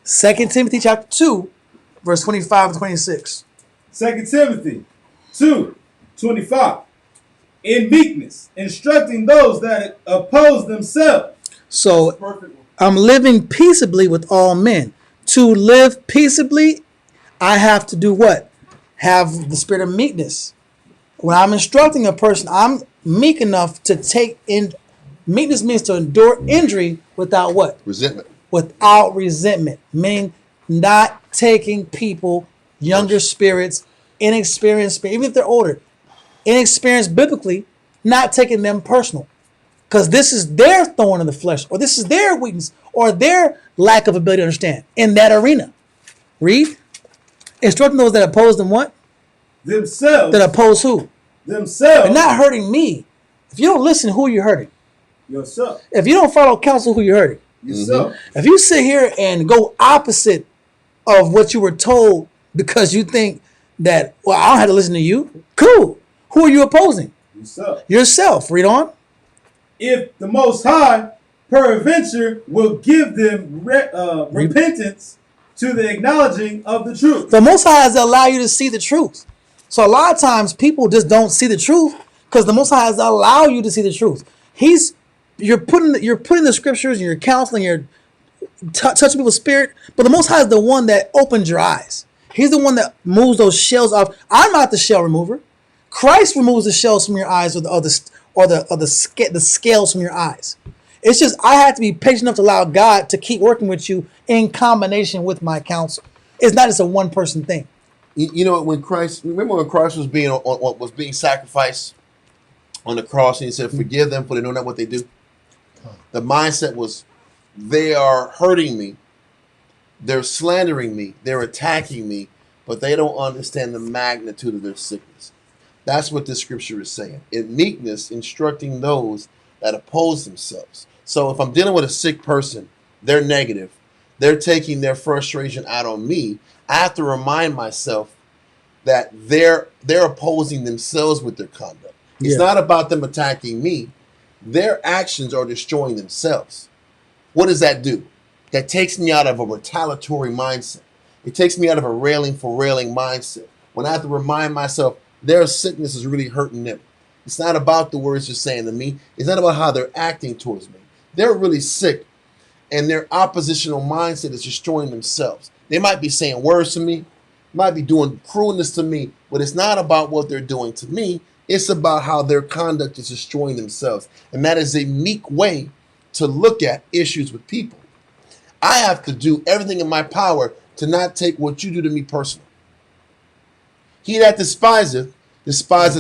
2 Timothy chapter 2, verse 25 and 26. 2 Timothy 2:25. In meekness, instructing those that oppose themselves. So Perfect. I'm living peaceably with all men. To live peaceably, I have to do what? Have the spirit of meekness. When I'm instructing a person, I'm meek enough to take in. Meekness means to endure injury without what? Resentment. Without resentment. Meaning not taking people, younger spirits, inexperienced spirits, even if they're older, inexperienced biblically, not taking them personal. Because this is their thorn in the flesh, or this is their weakness, or their lack of ability to understand in that arena. Read. Instructing those that oppose them what? Themselves. That oppose who? Themselves. They're not hurting me. If you don't listen, who are you hurting? Yourself. If you don't follow counsel, who you hurting? Yourself. If you sit here and go opposite of what you were told because you think that, well, I don't have to listen to you, cool. Who are you opposing? Yourself. Yourself. Read on. If the Most High, peradventure, will give them repentance to the acknowledging of the truth. The Most High has to allow you to see the truth. So a lot of times people just don't see the truth because the Most High has to allow you to see the truth. You're putting the scriptures and you're counseling, you're touching people's spirit, but the Most High is the one that opens your eyes. He's the one that moves those shells off. I'm not the shell remover. Christ removes the shells from your eyes or the scales from your eyes. It's just I have to be patient enough to allow God to keep working with you in combination with my counsel. It's not just a one-person thing. You know, remember when Christ was being sacrificed on the cross, and he said, "Forgive them, for they know not what they do." The mindset was, they are hurting me, they're slandering me, they're attacking me, but they don't understand the magnitude of their sickness. That's what this scripture is saying. In meekness, instructing those that oppose themselves. So if I'm dealing with a sick person, they're negative, they're taking their frustration out on me, I have to remind myself that they're opposing themselves with their conduct. It's not about them attacking me. Their actions are destroying themselves. What does that do? That takes me out of a retaliatory mindset. It takes me out of a railing for railing mindset. When I have to remind myself their sickness is really hurting them. It's not about the words they're saying to me. It's not about how they're acting towards me. They're really sick, and their oppositional mindset is destroying themselves. They might be saying words to me, might be doing cruelness to me, but it's not about what they're doing to me. It's about how their conduct is destroying themselves. And that is a meek way to look at issues with people. I have to do everything in my power to not take what you do to me personal. He that despiseth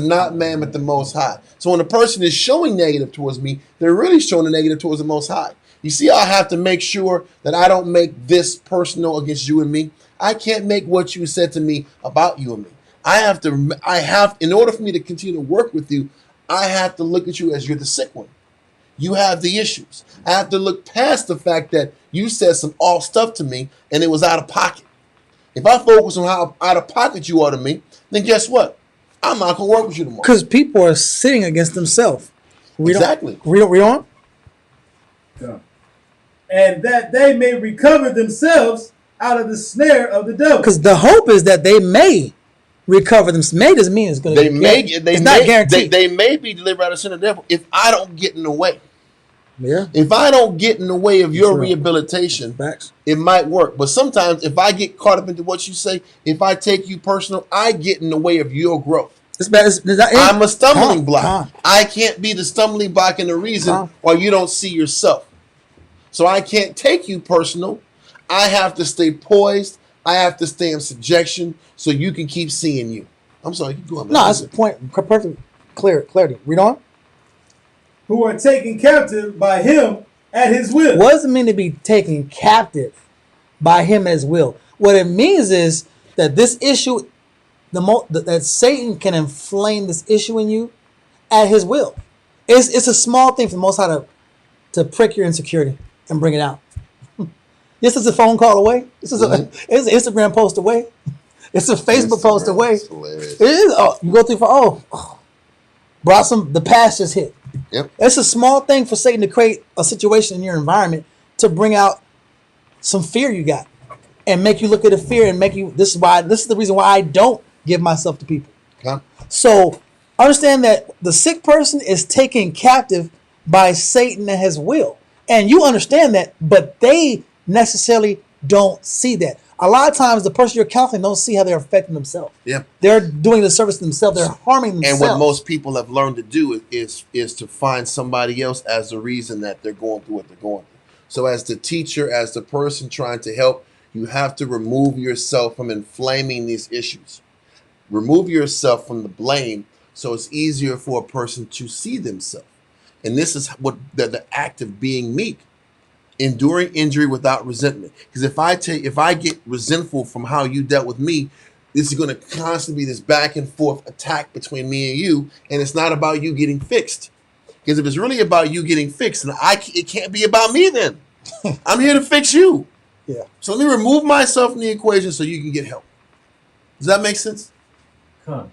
not man but the Most High. So when a person is showing negative towards me, they're really showing a negative towards the Most High. You see, I have to make sure that I don't make this personal against you and me. I can't make what you said to me about you and me. In order for me to continue to work with you, I have to look at you as you're the sick one. You have the issues. I have to look past the fact that you said some off stuff to me and it was out of pocket. If I focus on how out of pocket you are to me, then guess what? I'm not going to work with you tomorrow. Because people are sitting against themselves. Exactly. Read on. And that they may recover themselves out of the snare of the devil. Because the hope is that they may recover them. May doesn't mean it's going to be. It's not guaranteed. They may be delivered out of sin of the devil if I don't get in the way. Yeah. If I don't get in the way of your rehabilitation, Facts. it might work. But sometimes if I get caught up into what you say, if I take you personal, I get in the way of your growth. It's bad. I'm a stumbling block. I can't be the stumbling block and the reason why you don't see yourself. So I can't take you personal. I have to stay poised. I have to stay in subjection so you can keep seeing you. I'm sorry, keep going. No, that's the point. Perfect. Clarity. Read on. Who are taken captive by him at his will. What does it mean to be taken captive by him as will? What it means is that this issue, that Satan can inflame this issue in you at his will. It's a small thing for the Most High to prick your insecurity and bring it out. This is a phone call away. This is it's an Instagram post away. It's a Facebook post away. It is. Oh, you go through the past just hit. Yep. It's a small thing for Satan to create a situation in your environment to bring out some fear you got and make you look at the fear and make you. This is the reason why I don't give myself to people. Okay. So understand that the sick person is taken captive by Satan and his will, and you understand that, but they necessarily don't see that. A lot of times, the person you're counseling don't see how they're affecting themselves. Yeah, they're doing the service to themselves. They're harming themselves. And what most people have learned to do is to find somebody else as the reason that they're going through what they're going through. So, as the teacher, as the person trying to help, you have to remove yourself from inflaming these issues. Remove yourself from the blame, so it's easier for a person to see themselves. And this is what the act of being meek. Enduring injury without resentment. Because if I get resentful from how you dealt with me, this is going to constantly be this back and forth attack between me and you, and it's not about you getting fixed. Because if it's really about you getting fixed, then it can't be about me then. I'm here to fix you. Yeah. So let me remove myself from the equation so you can get help. Does that make sense? Come.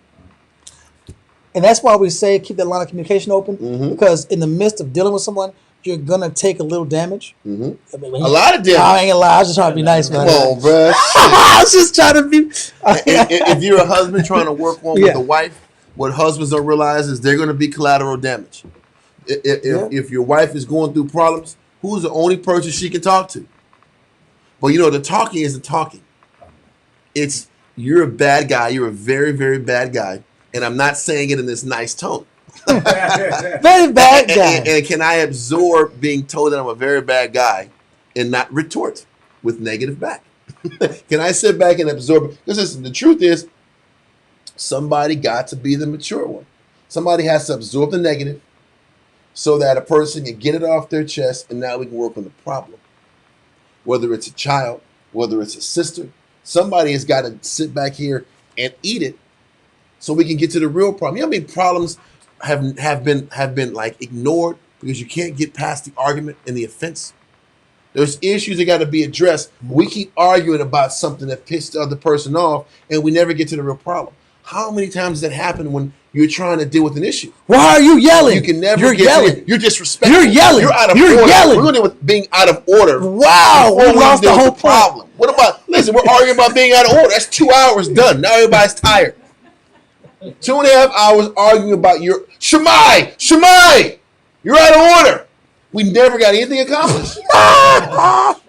And that's why we say keep that line of communication open, because in the midst of dealing with someone, you're gonna take a little damage. I mean, A lot of damage. I ain't gonna lie. I was just trying to be nice, man. Come on, bro. I was just trying to be. If you're a husband trying to work on with a wife, what husbands don't realize is they're going to be collateral damage. If your wife is going through problems, who's the only person she can talk to? But the talking isn't talking. It's you're a bad guy. You're a very, very bad guy. And I'm not saying it in this nice tone. Very bad guy. And can I absorb being told that I'm a very bad guy and not retort with negative back? Can I sit back and absorb it? Because listen, the truth is, somebody got to be the mature one. Somebody has to absorb the negative so that a person can get it off their chest, and now we can work on the problem. Whether it's a child, whether it's a sister, somebody has got to sit back here and eat it so we can get to the real problem. You know how many problems have been like ignored because you can't get past the argument and the offense? There's issues that got to be addressed. We keep arguing about something that pissed the other person off, and we never get to the real problem. How many times does that happen when you're trying to deal with an issue? Why are you yelling? You can never You're get yelling. to it. You're disrespectful. You're yelling. You're out of You're order. yelling. We're going to deal with being out of order. Wow, we lost the whole problem. What about, listen, we're arguing about being out of order. That's 2 hours done. Now everybody's tired. 2.5 hours arguing about your Shemai, you're out of order. We never got anything accomplished.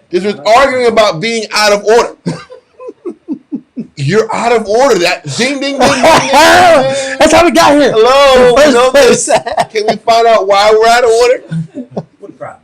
Because we're arguing about being out of order. You're out of order. That ding, ding, ding, ding, ding. That's how we got here. Hello. Can we find out why we're out of order? What a problem.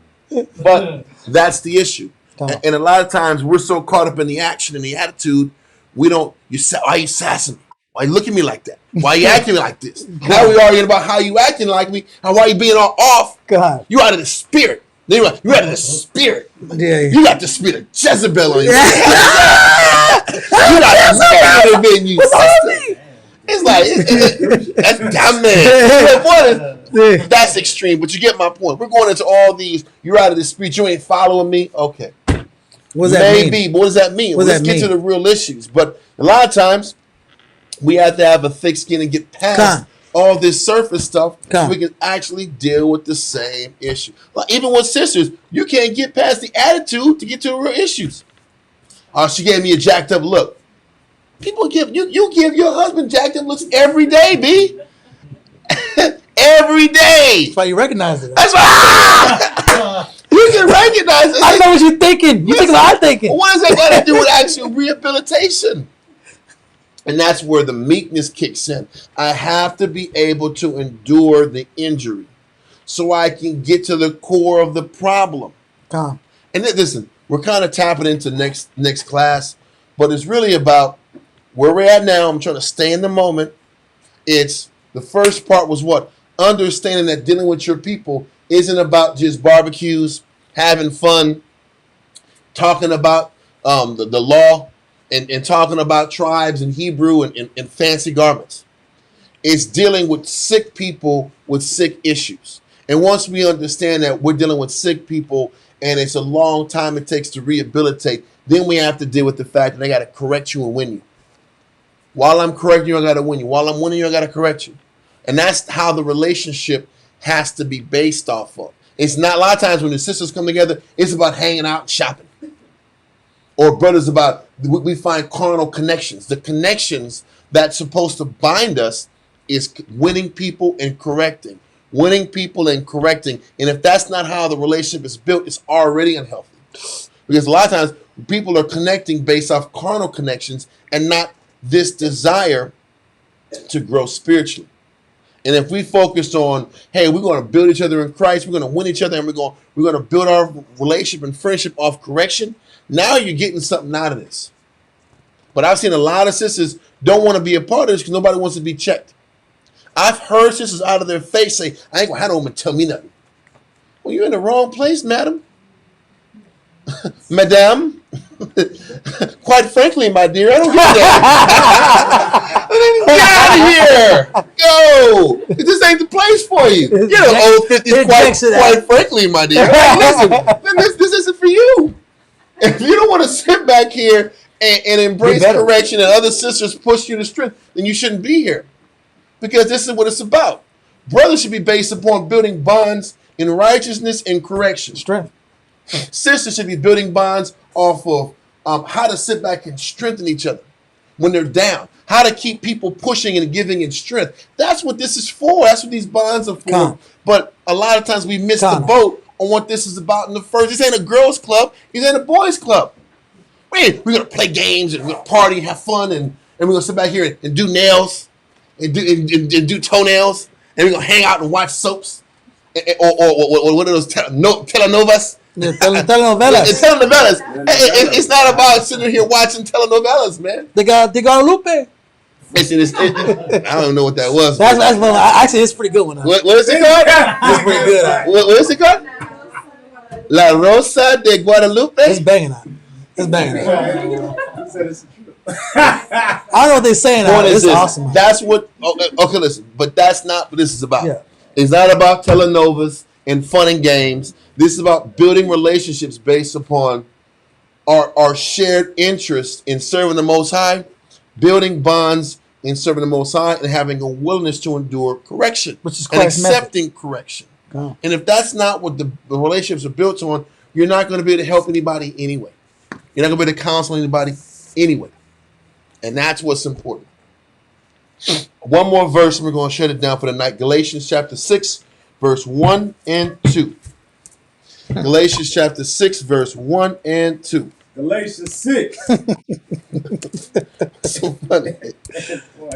But that's the issue. And a lot of times we're so caught up in the action and the attitude, we don't. Why you sassing me? Why you look at me like that? Why you acting like this? Now we arguing about how you acting like me and why you being all off. God. You out of the spirit. You out of the spirit. Yeah. You got the spirit of Jezebel on you. You got the spirit in you. It's like that's dumb, man. That's extreme, but you get my point. We're going into all these. You're out of the spirit. You ain't following me. Okay. What does that mean? Maybe, but what does that mean? What does Let's that get mean? to the real issues. But a lot of times, we have to have a thick skin and get past all this surface stuff so we can actually deal with the same issue. Like even with sisters, you can't get past the attitude to get to the real issues. She gave me a jacked up look. People give you give your husband jacked up looks every day, B. Every day. That's why you recognize it. That's why you can recognize it. I know what you're thinking. You think what I'm thinking. What does that got to do with actual rehabilitation? And that's where the meekness kicks in. I have to be able to endure the injury so I can get to the core of the problem. And then, listen, we're kind of tapping into next class, but it's really about where we're at now. I'm trying to stay in the moment. It's the first part was what? Understanding that dealing with your people isn't about just barbecues, having fun, talking about the law, and talking about tribes and Hebrew and fancy garments. It's dealing with sick people with sick issues. And once we understand that we're dealing with sick people and it's a long time it takes to rehabilitate, then we have to deal with the fact that I got to correct you and win you. While I'm correcting you, I got to win you. While I'm winning you, I got to correct you. And that's how the relationship has to be based off of. It's not, a lot of times when the sisters come together, it's about hanging out and shopping. Or brothers about, we find carnal connections. The connections that's supposed to bind us is winning people and correcting. Winning people and correcting. And if that's not how the relationship is built, it's already unhealthy. Because a lot of times people are connecting based off carnal connections and not this desire to grow spiritually. And if we focused on, hey, we're going to build each other in Christ, we're going to win each other, and we're going to build our relationship and friendship off correction, now you're getting something out of this. But I've seen a lot of sisters don't want to be a part of this because nobody wants to be checked. I've heard sisters out of their face say, I ain't going to have no one tell me nothing. Well, you're in the wrong place, madam. Madame. Quite frankly, my dear, I don't give a damn. Get out of here. Go. This ain't the place for you. You're an old 50s, quite frankly, my dear. Like, listen, this isn't for you. If you don't want to sit back here and embrace correction and other sisters push you to strength, then you shouldn't be here. Because this is what it's about. Brothers should be based upon building bonds in righteousness and correction. Strength. Sisters should be building bonds off of how to sit back and strengthen each other when they're down. How to keep people pushing and giving in strength. That's what this is for. That's what these bonds are for. But a lot of times we miss the boat on what this is about in the first. This ain't a girls' club. This ain't a boys' club. We're going to play games and we're going to party, have fun, and we're going to sit back here and do nails and do toenails. And we're going to hang out and watch soaps. Or what are those telenovas? Yeah, telenovelas. It's not about sitting here watching telenovelas, man. De Guadalupe. I don't know what that was. That's one. Actually, it's a pretty good one. What is it called? It's pretty good. What is it called? La Rosa de Guadalupe. It's banging on. It's banging on. I don't know what they're saying. It's awesome. That's what. Okay, listen. But that's not what this is about. Yeah. It's not about telenovas and fun and games. This is about building relationships based upon our shared interest in serving the Most High, building bonds in serving the Most High, and having a willingness to endure correction, which is and accepting correction. And if that's not what the relationships are built on, you're not going to be able to help anybody anyway. You're not going to be able to counsel anybody anyway. And that's what's important. One more verse, and we're going to shut it down for the night. Galatians chapter 6, verse 1 and 2. Galatians chapter 6, verse 1 and 2. Galatians 6. So funny.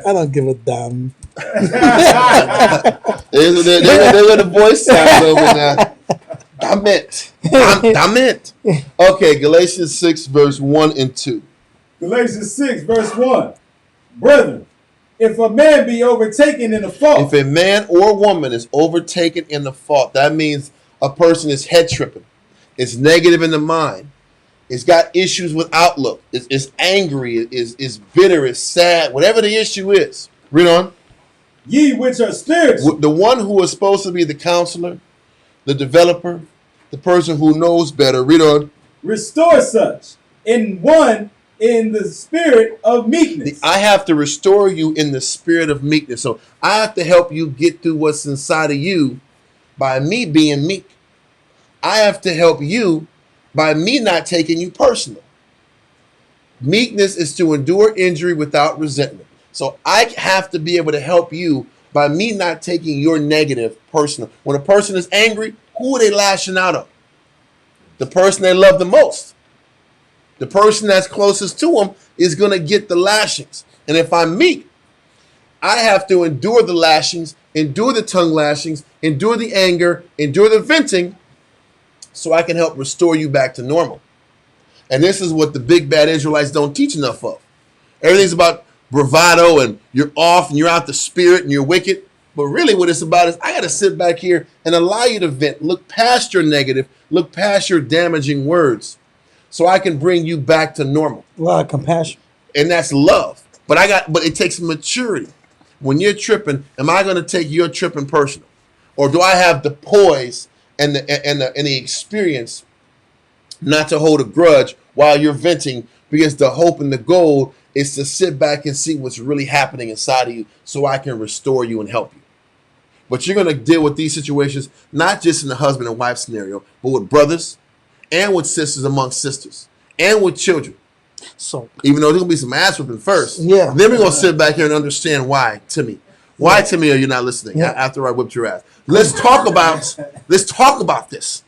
I don't give a damn. There's where the voice sounds over now. Damn it. Damn it. Okay, Galatians 6, verse 1 and 2. Galatians 6, verse 1. Brethren, if a man be overtaken in a fault. If a man or woman is overtaken in the fault, that means a person is head tripping, is negative in the mind, it's got issues with outlook, is angry, is bitter, is sad, whatever the issue is. Read on. Ye which are spiritual. The one who is supposed to be the counselor, the developer, the person who knows better. Read on. Restore such in the spirit of meekness. I have to restore you in the spirit of meekness. So I have to help you get through what's inside of you by me being meek. I have to help you by me not taking you personal. Meekness is to endure injury without resentment. So I have to be able to help you by me not taking your negative personal. When a person is angry, who are they lashing out on? The person they love the most. The person that's closest to them is going to get the lashings. And if I'm meek, I have to endure the lashings, endure the tongue lashings, endure the anger, endure the venting, so I can help restore you back to normal. And this is what the big bad Israelites don't teach enough of. Everything's about bravado and you're off and you're out the spirit and you're wicked. But really what it's about is I got to sit back here and allow you to vent. Look past your negative. Look past your damaging words so I can bring you back to normal. A lot of compassion. And that's love. But it takes maturity. When you're tripping, am I going to take your tripping personal? Or do I have the poise and the experience not to hold a grudge while you're venting, because the hope and the goal is to sit back and see what's really happening inside of you so I can restore you and help you. But you're going to deal with these situations not just in the husband and wife scenario, but with brothers and with sisters amongst sisters and with children. So even though there's going to be some ass whipping first, yeah. Then we're going to sit back here and understand why, Timmy. Why, Timmy, are you not listening after I whipped your ass? Let's talk about this.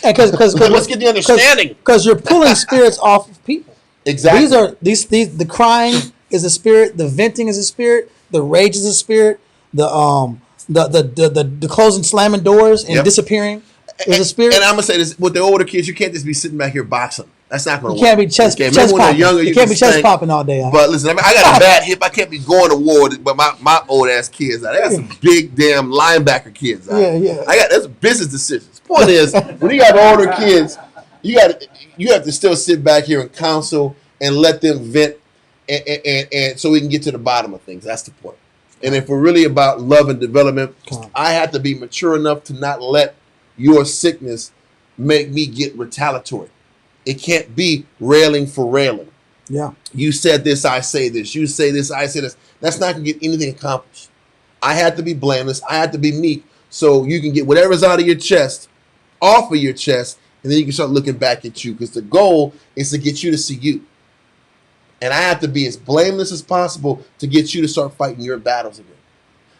Because let's get the understanding. Because you're pulling spirits off of people. Exactly. These the crying is a spirit, the venting is a spirit, the rage is a spirit, the closing, slamming doors and disappearing is a spirit. And I'm gonna say this with the older kids, you can't just be sitting back here boxing. That's not gonna work. You can't be chest popping. You can't be chest popping all day. But listen, I got a bad hip. I can't be going to war. But my old ass kids, they got some big damn linebacker kids. Yeah. That's business decisions. Point is, when you got older kids, you have to still sit back here and counsel and let them vent, and so we can get to the bottom of things. That's the point. And if we're really about love and development, I have to be mature enough to not let your sickness make me get retaliatory. It can't be railing for railing. Yeah. You said this, I say this. You say this, I say this. That's not going to get anything accomplished. I had to be blameless. I had to be meek so you can get whatever's out of your chest off of your chest, and then you can start looking back at you, because the goal is to get you to see you. And I have to be as blameless as possible to get you to start fighting your battles again.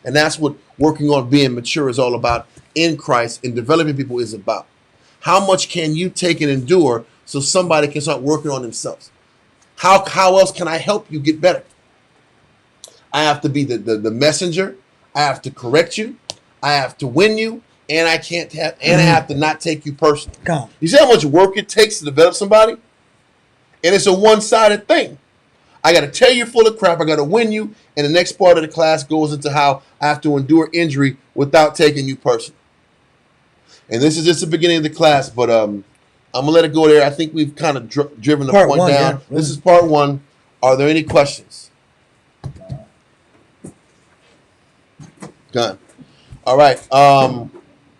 And that's what working on being mature is all about in Christ, and developing people is about. How much can you take and endure so somebody can start working on themselves? How else can I help you get better? I have to be the messenger. I have to correct you. I have to win you, and I have to not take you personally. You see how much work it takes to develop somebody? And it's a one-sided thing. I got to tell you full of crap. I got to win you, and the next part of the class goes into how I have to endure injury without taking you personally. And this is just the beginning of the class, but I'm going to let it go there. I think we've kind of driven the point down. Yeah. This is part one. Are there any questions? Done. All right.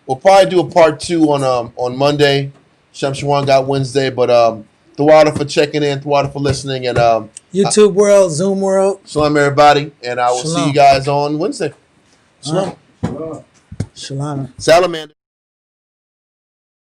We'll probably do a part two on Monday. Shem Shawan got Wednesday, but Thawada for checking in, Thawada for listening, and YouTube world, Zoom world. Shalom, everybody, and I will see you guys on Wednesday. Shalom. Shalom. Salamander.